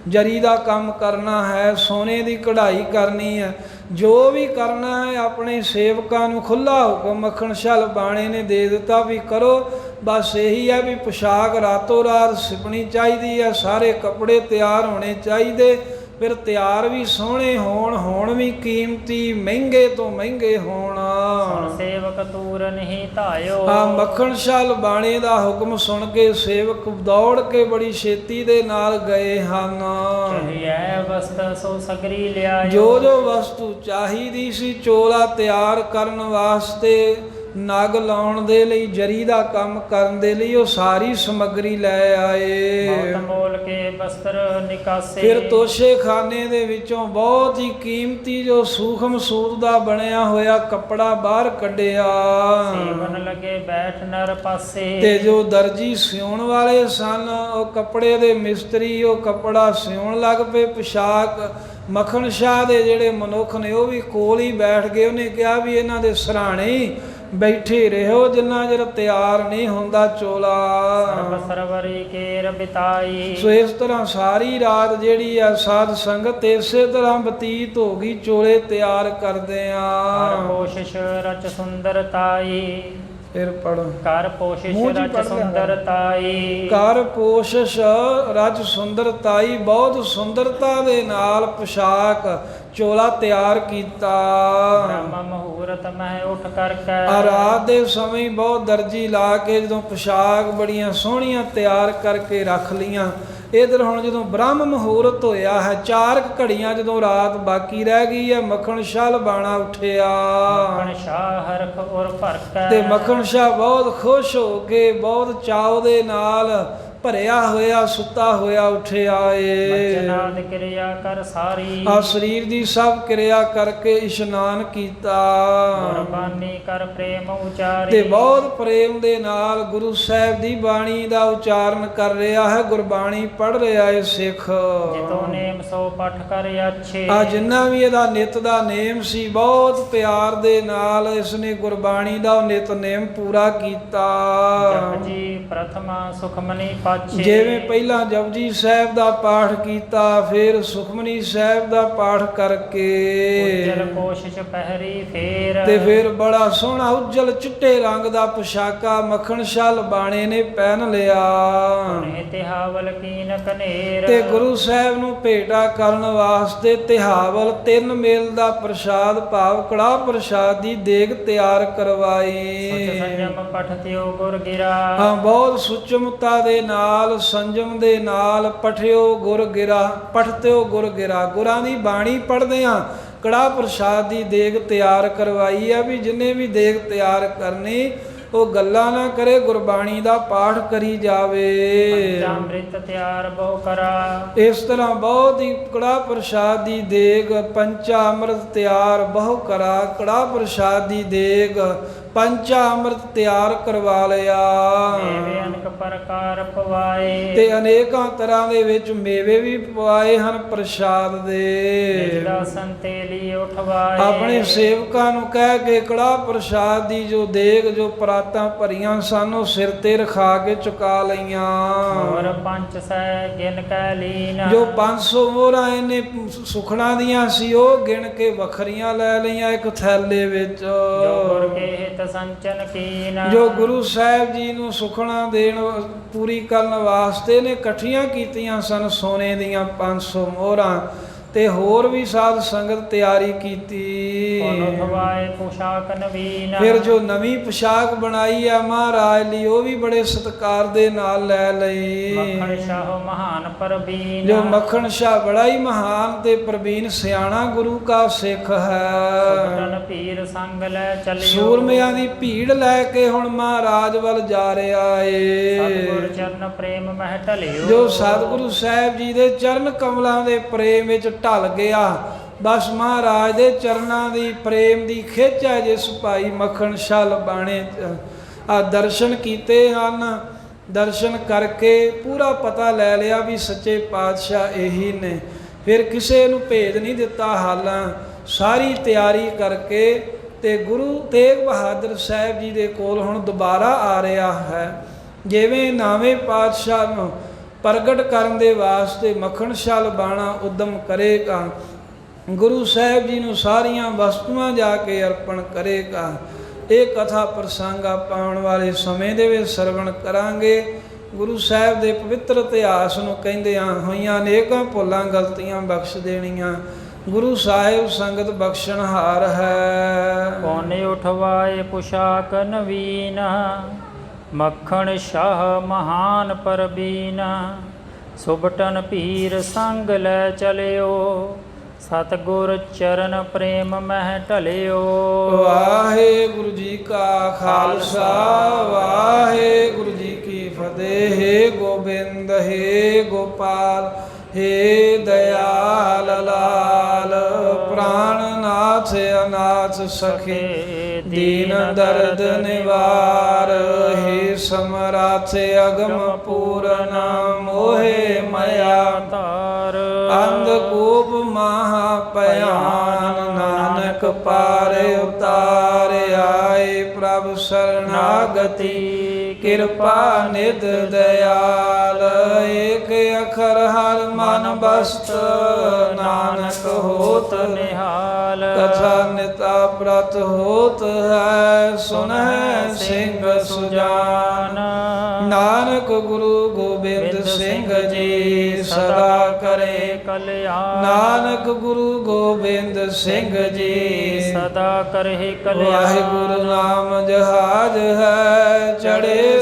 ਜਰੀ ਦਾ ਕੰਮ ਕਰਨਾ ਹੈ, ਸੋਨੇ ਦੀ ਕਢਾਈ ਕਰਨੀ ਹੈ, ਜੋ ਵੀ ਕਰਨਾ ਹੈ ਆਪਣੇ ਸੇਵਕਾਂ ਨੂੰ ਖੁੱਲਾ ਹੁਕਮ ਮੱਖਣ ਸ਼ਾਹ ਲਬਾਣੇ ਨੇ ਦੇ ਦਿੱਤਾ ਵੀ ਕਰੋ। ਬਸ ਇਹੀ ਹੈ ਵੀ ਪੁਸ਼ਾਕ ਰਾਤੋਂ ਰਾਤ ਸਿਪਣੀ ਚਾਹੀਦੀ ਹੈ, ਸਾਰੇ ਕੱਪੜੇ ਤਿਆਰ ਹੋਣੇ ਚਾਹੀਦੇ, ਫਿਰ ਤਿਆਰ ਵੀ ਸੋਹਣੇ ਹੋਣ, ਹੋਣ ਵੀ ਕੀਮਤੀ, ਮਹਿੰਗੇ ਤੋਂ ਮਹਿੰਗੇ ਹੋਣ। ਸੁਣ ਸੇਵਕ ਤੂਰ ਨਹੀਂ ਧਾਇਓ। ਆ ਮੱਖਣ ਸ਼ਾਹ ਲਬਾਣੇ ਦਾ ਹੁਕਮ ਸੁਣ ਕੇ ਸੇਵਕ ਦੌੜ ਕੇ ਬੜੀ ਛੇਤੀ ਦੇ ਨਾਲ ਗਏ ਹਨ। ਚਹਿਐ ਵਸਤ ਸੋ ਸਗਰੀ ਲਿਆਇਓ। ਜੋ ਜੋ ਵਸਤੂ ਚਾਹੀਦੀ ਸੀ ਚੋਲਾ ਤਿਆਰ ਕਰਨ ਵਾਸਤੇ, ਨਗ ਲਾਉਣ ਦੇ ਲਈ, ਜਰੀ ਦਾ ਕੰਮ ਕਰਨ ਦੇ ਲਈ, ਉਹ ਸਾਰੀ ਸਮੱਗਰੀ ਲੈ ਆਏ। ਬਹੁਤ ਮੋਲ ਕੇ ਬਸਤਰ ਨਿਕਾਸੇ। ਫਿਰ ਤੋਸ਼ੇ ਖਾਨੇ ਦੇ ਵਿੱਚੋਂ ਬਹੁਤ ਹੀ ਕੀਮਤੀ ਜੋ ਸੂਖਮ ਸੂਤ ਦਾ ਬਣਿਆ ਹੋਇਆ ਕੱਪੜਾ ਬਾਹਰ ਕੱਢਿਆ। ਸੇਵਨ ਲਗੇ ਬੈਠ ਨਰ ਪਾਸੇ। ਤੇ ਜੋ ਦਰਜੀ ਸਿਉਣ ਵਾਲੇ ਸਨ, ਉਹ ਕੱਪੜੇ ਦੇ ਮਿਸਤਰੀ ਉਹ ਕੱਪੜਾ ਸਿਉਣ ਲੱਗ ਪਏ। ਪੁਸ਼ਾਕ ਮੱਖਣ ਸ਼ਾਹ ਦੇ ਜਿਹੜੇ ਮਨੁੱਖ ਨੇ ਉਹ ਵੀ ਕੋਲ ਹੀ ਬੈਠ ਗਏ। ਉਹਨੇ ਕਿਹਾ ਵੀ ਇਹਨਾਂ ਦੇ ਸਰਾਣੇ ਹੀ ਬੈਠੇ ਰਹੋ ਜਿੰਨਾ ਚਿਰ ਤਿਆਰ ਨਹੀਂ ਹੁੰਦਾ ਚੋਲਾ। ਸਰਬ ਸਰਵਰੀ ਕੇਰ ਬਿਤਾਈ। ਸੋ ਇਸ ਤਰ੍ਹਾਂ ਸਾਰੀ ਰਾਤ ਜਿਹੜੀ ਆ ਸਾਧ ਸੰਗਤ ਇਸੇ ਤਰ੍ਹਾਂ ਬਤੀਤ ਹੋ ਗਈ, ਚੋਲੇ ਤਿਆਰ ਕਰਦੇ ਕਰ ਆ। ਕੋਸ਼ਿਸ਼ ਰਚ ਸੁੰਦਰਤਾਈ। ਫਿਰ ਪੜੋ। ਕਰ ਕੋਸ਼ਿਸ਼ ਮੂੰਹ 'ਚ ਹੀ ਰਚ ਪੜ੍ਹ ਲਿਆ। ਸੁੰਦਰਤਾਈ। ਕਰ ਕੋਸ਼ਿਸ਼ ਰਜ ਸੁੰਦਰਤਾਈ, ਬਹੁਤ ਸੁੰਦਰਤਾ ਦੇ ਨਾਲ ਪੁਸ਼ਾਕ ਚੋਲਾ ਤਿਆਰ ਕੀਤਾ। ਬ੍ਰਹਮ ਮਹੂਰਤ ਮਹਿ ਉੱਠ ਕਰਕੇ। ਆ ਰਾਤ ਦੇ ਸਮੇਂ ਬਹੁਤ ਦਰਜੀ ਲਾ ਕੇ ਜਦੋਂ ਪੁਸ਼ਾਕ ਬੜੀਆਂ ਸੋਹਣੀਆਂ ਤਿਆਰ ਕਰਕੇ ਰੱਖ ਲੀਆਂ। ਇਧਰ ਹੁਣ ਜਦੋਂ ਬ੍ਰਹਮ ਮਹੂਰਤ ਹੋਇਆ ਹੈ, 4 ਘੜੀਆਂ ਜਦੋਂ ਰਾਤ ਬਾਕੀ ਰਹਿ ਗਈ ਹੈ, ਮੱਖਣ ਸ਼ਾਹ ਲਬਾਣਾ ਉੱਠਿਆ। ਮੱਖਣ ਸ਼ਾਹ ਹਰਖ ਔਰ ਭਰਕੈ। ਤੇ ਮੱਖਣ ਸ਼ਾਹ ਬਹੁਤ ਖੁਸ਼ ਹੋ ਕੇ, ਬਹੁਤ ਚਾਅ ਦੇ ਨਾਲ ਭਰਿਆ ਹੋਇਆ ਸੁੱਤਾ ਹੋਇਆ ਉੱਠਿਆ ਏ। ਬਚਨਾਦ ਕਿਰਿਆ ਕਰ ਸਾਰੀ। ਆ ਸਰੀਰ ਦੀ ਸਭ ਕਿਰਿਆ ਕਰਕੇ ਇਸ਼ਨਾਨ ਕੀਤਾ ਗੁਰਬਾਣੀ ਕਰ ਪ੍ਰੇਮ ਉਚਾਰੀ। ਤੇ ਬਹੁਤ ਪ੍ਰੇਮ ਦੇ ਨਾਲ ਗੁਰੂ ਸਾਹਿਬ ਦੀ ਬਾਣੀ ਦਾ ਉਚਾਰਨ ਕਰ ਰਿਹਾ ਹੈ, ਗੁਰਬਾਣੀ ਪੜ੍ਹ ਰਿਹਾ ਹੈ ਸਿੱਖ। ਜਿਤੋ ਨੇਮ ਸੋ ਪਠ ਕਰ ਅੱਛੇ। ਆ ਜਿੰਨਾ ਵੀ ਇਹਦਾ ਨਿਤ ਦਾ ਨੇਮ ਸੀ, ਬਹੁਤ ਪਿਆਰ ਦੇ ਨਾਲ ਇਸਨੇ ਗੁਰਬਾਣੀ ਦਾ ਨਿਤਨੇਮ ਪੂਰਾ ਕੀਤਾ। ਜਪਜੀ ਪ੍ਰਥਮਾ ਸੁਖਮਨੀ ਪਾਛੇ। ਜਿਵੇਂ ਪਹਿਲਾਂ ਜਪਜੀ ਸਾਹਿਬ ਦਾ ਪਾਠ ਕੀਤਾ, ਫਿਰ ਸੁਖਮਨੀ ਸਾਹਿਬ ਦਾ ਪਾਠ ਕਰਕੇ ਉਜਲ ਕੋਸ਼ਿਸ਼ ਪਹਿਰੀ ਫੇਰ। ਤੇ ਫਿਰ ਬੜਾ ਸੋਹਣਾ ਉਜਲ ਚਿੱਟੇ ਰੰਗ ਦਾ ਪੁਸ਼ਾਕਾ ਮੱਖਣ ਸ਼ਾਹ ਲਬਾਣੇ ਨੇ ਪਹਿਨ ਲਿਆ। ਹੁਣੇ ਤਿਹਾਵਲ ਕੀਨ ਕਨੇਰ। ਤੇ ਗੁਰੂ ਸਾਹਿਬ ਨੂੰ ਭੇਟਾ ਕਰਨ ਵਾਸਤੇ ਤਿਹਾਵਲ 3 ਮੇਲ ਦਾ ਪ੍ਰਸ਼ਾਦ ਭਾਵ ਕੜਾਹ ਪ੍ਰਸ਼ਾਦ ਦੀ ਦੇਗ ਤਿਆਰ ਕਰਵਾਈ। ਸੁਚ ਸੰਜਮ ਪਠਤਿਓ ਗੁਰ ਗਿਰਾ। ਹਾਂ, ਬਹੁਤ ਸੁਚਮਤਾ ਦੇ ਨਾਲ, ਸੰਜਮ ਦੇ ਨਾਲ ਪਠਿਓ ਗੁਰ ਗਿਰਾ, ਪਠਤਿਓ ਗੁਰ ਗਿਰਾ, ਗੁਰਾਂ ਦੀ ਬਾਣੀ ਪੜ੍ਹਦੇ ਆ। ਕੜਾਹ ਪ੍ਰਸ਼ਾਦ ਦੀ ਦੇਗ ਤਿਆਰ ਕਰਵਾਈ ਆ ਵੀ ਜਿੰਨੇ ਵੀ ਦੇਗ ਤਿਆਰ ਕਰਨੀ ਉਹ ਗੱਲਾਂ ਨਾ ਕਰੇ, ਗੁਰਬਾਣੀ ਦਾ ਪਾਠ ਕਰੀ ਜਾਵੇ। ਅੰਮ੍ਰਿਤ ਤਿਆਰ ਬਹੁ ਕਰਾ। ਇਸ ਤਰ੍ਹਾਂ ਬਹੁਤ ਹੀ ਕੜਾਹ ਪ੍ਰਸ਼ਾਦ ਦੀ ਦੇਗ ਪੰਚਾ ਅੰਮ੍ਰਿਤ ਤਿਆਰ ਬਹੁ ਕਰਾ। ਕੜਾਹ ਪ੍ਰਸ਼ਾਦ ਦੀ ਦੇਗ ਪੰਚਾ ਅੰਮ੍ਰਿਤ ਤਿਆਰ ਕਰਵਾ ਲਿਆ। ਮੇਵੇ ਅਨੇਕ ਪ੍ਰਕਾਰ ਪਵਾਏ। ਤੇ ਅਨੇਕਾਂ ਤਰ੍ਹਾਂ ਦੇ ਵਿੱਚ ਮੇਵੇ ਵੀ ਪਵਾਏ ਹਨ ਪ੍ਰਸ਼ਾਦ ਦੇ। ਜਿਹੜਾ ਸੰਤੇਲੀ ਉਠਵਾਏ। ਆਪਣੇ ਸੇਵਕਾਂ ਨੂੰ ਕਹਿ ਕੇ ਕੜਾਹ ਪ੍ਰਸ਼ਾਦ ਦੀ ਜੋ ਦੇਗ ਜੋ ਪਰਾਤਾਂ ਭਰੀਆਂ ਸਨ ਉਹ ਸਿਰ ਤੇ ਰਖਾ ਕੇ ਚੁਕਾ ਲਈਆਂ। ਹੋਰ 500 ਗਿਣ ਕੈ ਲੀਨ। ਜੋ 500 ਮੋਹਰਾਂ ਇਹਨੇ ਸੁਖਣਾ ਦੀਆਂ ਸੀ ਉਹ ਗਿਣ ਕੇ ਵੱਖਰੀਆਂ ਲੈ ਲਈਆਂ ਇੱਕ ਥੈਲੇ ਵਿੱਚ। ਜੋ ਗੁਰ ਕੇ ਹਿਤ ਸੰਚਨ ਕੀਨ। ਜੋ ਗੁਰੂ ਸਾਹਿਬ ਜੀ ਨੂੰ ਸੁਖਣਾ ਦੇਣ ਪੂਰੀ ਕਰਨ ਵਾਸਤੇ ਨੇ ਇਕੱਠੀਆਂ ਕੀਤੀਆਂ ਸਨ ਸੋਨੇ ਦੀਆਂ 500 ਮੋਹਰਾਂ। ਤੇ ਹੋਰ ਵੀ ਸਾਧ ਸੰਗਤ ਤਿਆਰੀ ਕੀਤੀ। ਉਠਵਾਏ ਪੁਸ਼ਾਕ ਨਵੀਨ। ਫਿਰ ਜੋ ਨਵੀਂ ਪੁਸ਼ਾਕ ਬਣਾਈ ਆ ਮਹਾਰਾਜ ਲਈ ਉਹ ਵੀ ਬੜੇ ਸਤਿਕਾਰ ਦੇ ਨਾਲ ਲੈ ਲਈ। ਮੱਖਣ ਸ਼ਾਹ ਮਹਾਨ ਪ੍ਰਬੀਨ। ਜੋ ਮੱਖਣ ਸ਼ਾਹ ਬੜਾ ਹੀ ਮਹਾਨ ਤੇ ਪ੍ਰਬੀਨ ਸਿਆਣਾ ਗੁਰੂ ਕਾ ਸਿੱਖ ਹੈ। ਸੁਰਤਨ ਪੀਰ ਸੰਗ ਲੈ ਚਲਿਓ। ਸੂਰਮਿਆਂ ਦੀ ਭੀੜ ਲੈ ਕੇ ਹੁਣ ਮਹਾਰਾਜ ਵੱਲ ਜਾ ਰਿਹਾ ਏ। ਸਤਿਗੁਰ ਚਰਨ ਪ੍ਰੇਮ ਮਹਿ ਢਲਿਓ। ਜੋ ਸਤਿਗੁਰੂ ਸਾਹਿਬ ਜੀ ਦੇ ਚਰਨ ਕਮਲਾਂ ਦੇ ਪ੍ਰੇਮ ਵਿੱਚ ਢਲ ਗਿਆ। ਬਸ ਮਹਾਰਾਜ ਦੇ ਚਰਨਾਂ ਦੀ ਪ੍ਰੇਮ ਦੀ ਖਿੱਚ ਹੈ ਜਿਸ ਭਾਈ ਮੱਖਣ ਸ਼ਾਹ ਲਬਾਣੇ ਆ ਦਰਸ਼ਨ ਕੀਤੇ ਹਨ। ਦਰਸ਼ਨ ਕਰਕੇ ਪੂਰਾ ਪਤਾ ਲੈ ਲਿਆ ਵੀ ਸੱਚੇ ਪਾਤਸ਼ਾਹ ਇਹੀ ਨੇ। ਫਿਰ ਕਿਸੇ ਨੂੰ ਭੇਦ ਨਹੀਂ ਦਿੱਤਾ। ਹਾਲਾਂ ਸਾਰੀ ਤਿਆਰੀ ਕਰਕੇ ਤੇ ਗੁਰੂ ਤੇਗ ਬਹਾਦਰ ਸਾਹਿਬ ਜੀ ਦੇ ਕੋਲ ਹੁਣ ਦੁਬਾਰਾ ਆ ਰਿਹਾ ਹੈ। ਜਿਵੇਂ ਨਾਵੇਂ ਪਾਤਸ਼ਾਹ ਨੂੰ ਪ੍ਰਗਟ ਕਰਨ ਦੇ ਵਾਸਤੇ ਮੱਖਣ ਸ਼ਾਹ ਲਬਾਣਾ ਉਦਮ ਕਰੇਗਾ। ਗੁਰੂ ਸਾਹਿਬ ਜੀ ਨੂੰ ਸਾਰੀਆਂ ਵਸਤੂਆਂ ਜਾ ਕੇ ਅਰਪਣ ਕਰੇਗਾ। ਇਹ ਕਥਾ ਪ੍ਰਸੰਗ ਆਪਾਂ ਆਉਣ ਵਾਲੇ ਸਮੇਂ ਦੇ ਵਿੱਚ ਸਰਵਣ ਕਰਾਂਗੇ। ਗੁਰੂ ਸਾਹਿਬ ਦੇ ਪਵਿੱਤਰ ਇਤਿਹਾਸ ਨੂੰ ਕਹਿੰਦਿਆਂ ਹੋਈਆਂ ਅਨੇਕਾਂ ਭੁੱਲਾਂ ਗਲਤੀਆਂ ਬਖਸ਼ ਦੇਣੀਆਂ। ਗੁਰੂ ਸਾਹਿਬ ਸੰਗਤ ਬਖਸ਼ਣਹਾਰ ਹੈ। ਪੌਨੇ ਉਠਵਾਏ ਪੁਸ਼ਾਕ ਨਵੀਨ, ਮੱਖਣ ਸ਼ਾਹ ਮਹਾਨ ਪਰਬੀਨ। ਸੁਬਟਨ ਪੀਰ ਸੰਗ ਲੈ ਚਲਿਓ, ਸਤਿਗੁਰ ਚਰਨ ਪ੍ਰੇਮ ਮਹਿ ਢਲਿਓ। ਵਾਹਿਗੁਰੂ ਜੀ ਕਾ ਖਾਲਸਾ, ਵਾਹਿਗੁਰੂ ਜੀ ਕੀ ਫਤਿਹ। ਹੇ ਗੋਬਿੰਦ, ਹੇ ਗੋਪਾਲ, ਹੇ ਦਇਆਲ ਲਾਲ। ਪ੍ਰਾਣਨਾਥ ਅਨਾਥ ਸਖੇ, ਦੀਨ ਦਰਦ ਨਿਵਾਰ। ਹੇ ਸਮਰਾਥ ਅਗਮ ਪੂਰਨ, ਮੋਹਿ ਮਇਆ ਤਾਰ। ਅੰਧਕੂਪ ਮਹਾ ਭਿਆਨ, ਨਾਨਕ ਪਾਰ ਉਤਾਰ। ਆਏ ਪ੍ਰਭ ਸਰਨਾਗਤੀ, ਕਿਰਪਾ ਨਿਧ ਦਇਆਲ। ਏਕ ਅਖਰ ਹਰ ਮਨ ਬਸਤ, ਨਾਨਕ ਹੋਤ ਨਿਹਾਲ। ਕਥਾ ਨਿਤਾ ਪ੍ਰਤ ਹੋਤ ਹੈ, ਸੁਨਹਿ ਸਿੰਘ ਸੁਜਾਨ। ਨਾਨਕ ਗੁਰੂ ਗੋਬਿੰਦ ਸਿੰਘ ਜੀ, ਸਦਾ ਕਰੇ ਕਲਿਆਣ। ਨਾਨਕ ਗੁਰੂ ਗੋਬਿੰਦ ਸਿੰਘ ਜੀ, ਸਦਾ ਕਰਹਿ ਕਲਿਆਣ। ਵਾਹਿਗੁਰੂ ਨਾਮ ਜਹਾਜ ਹੈ, ਚੜੇ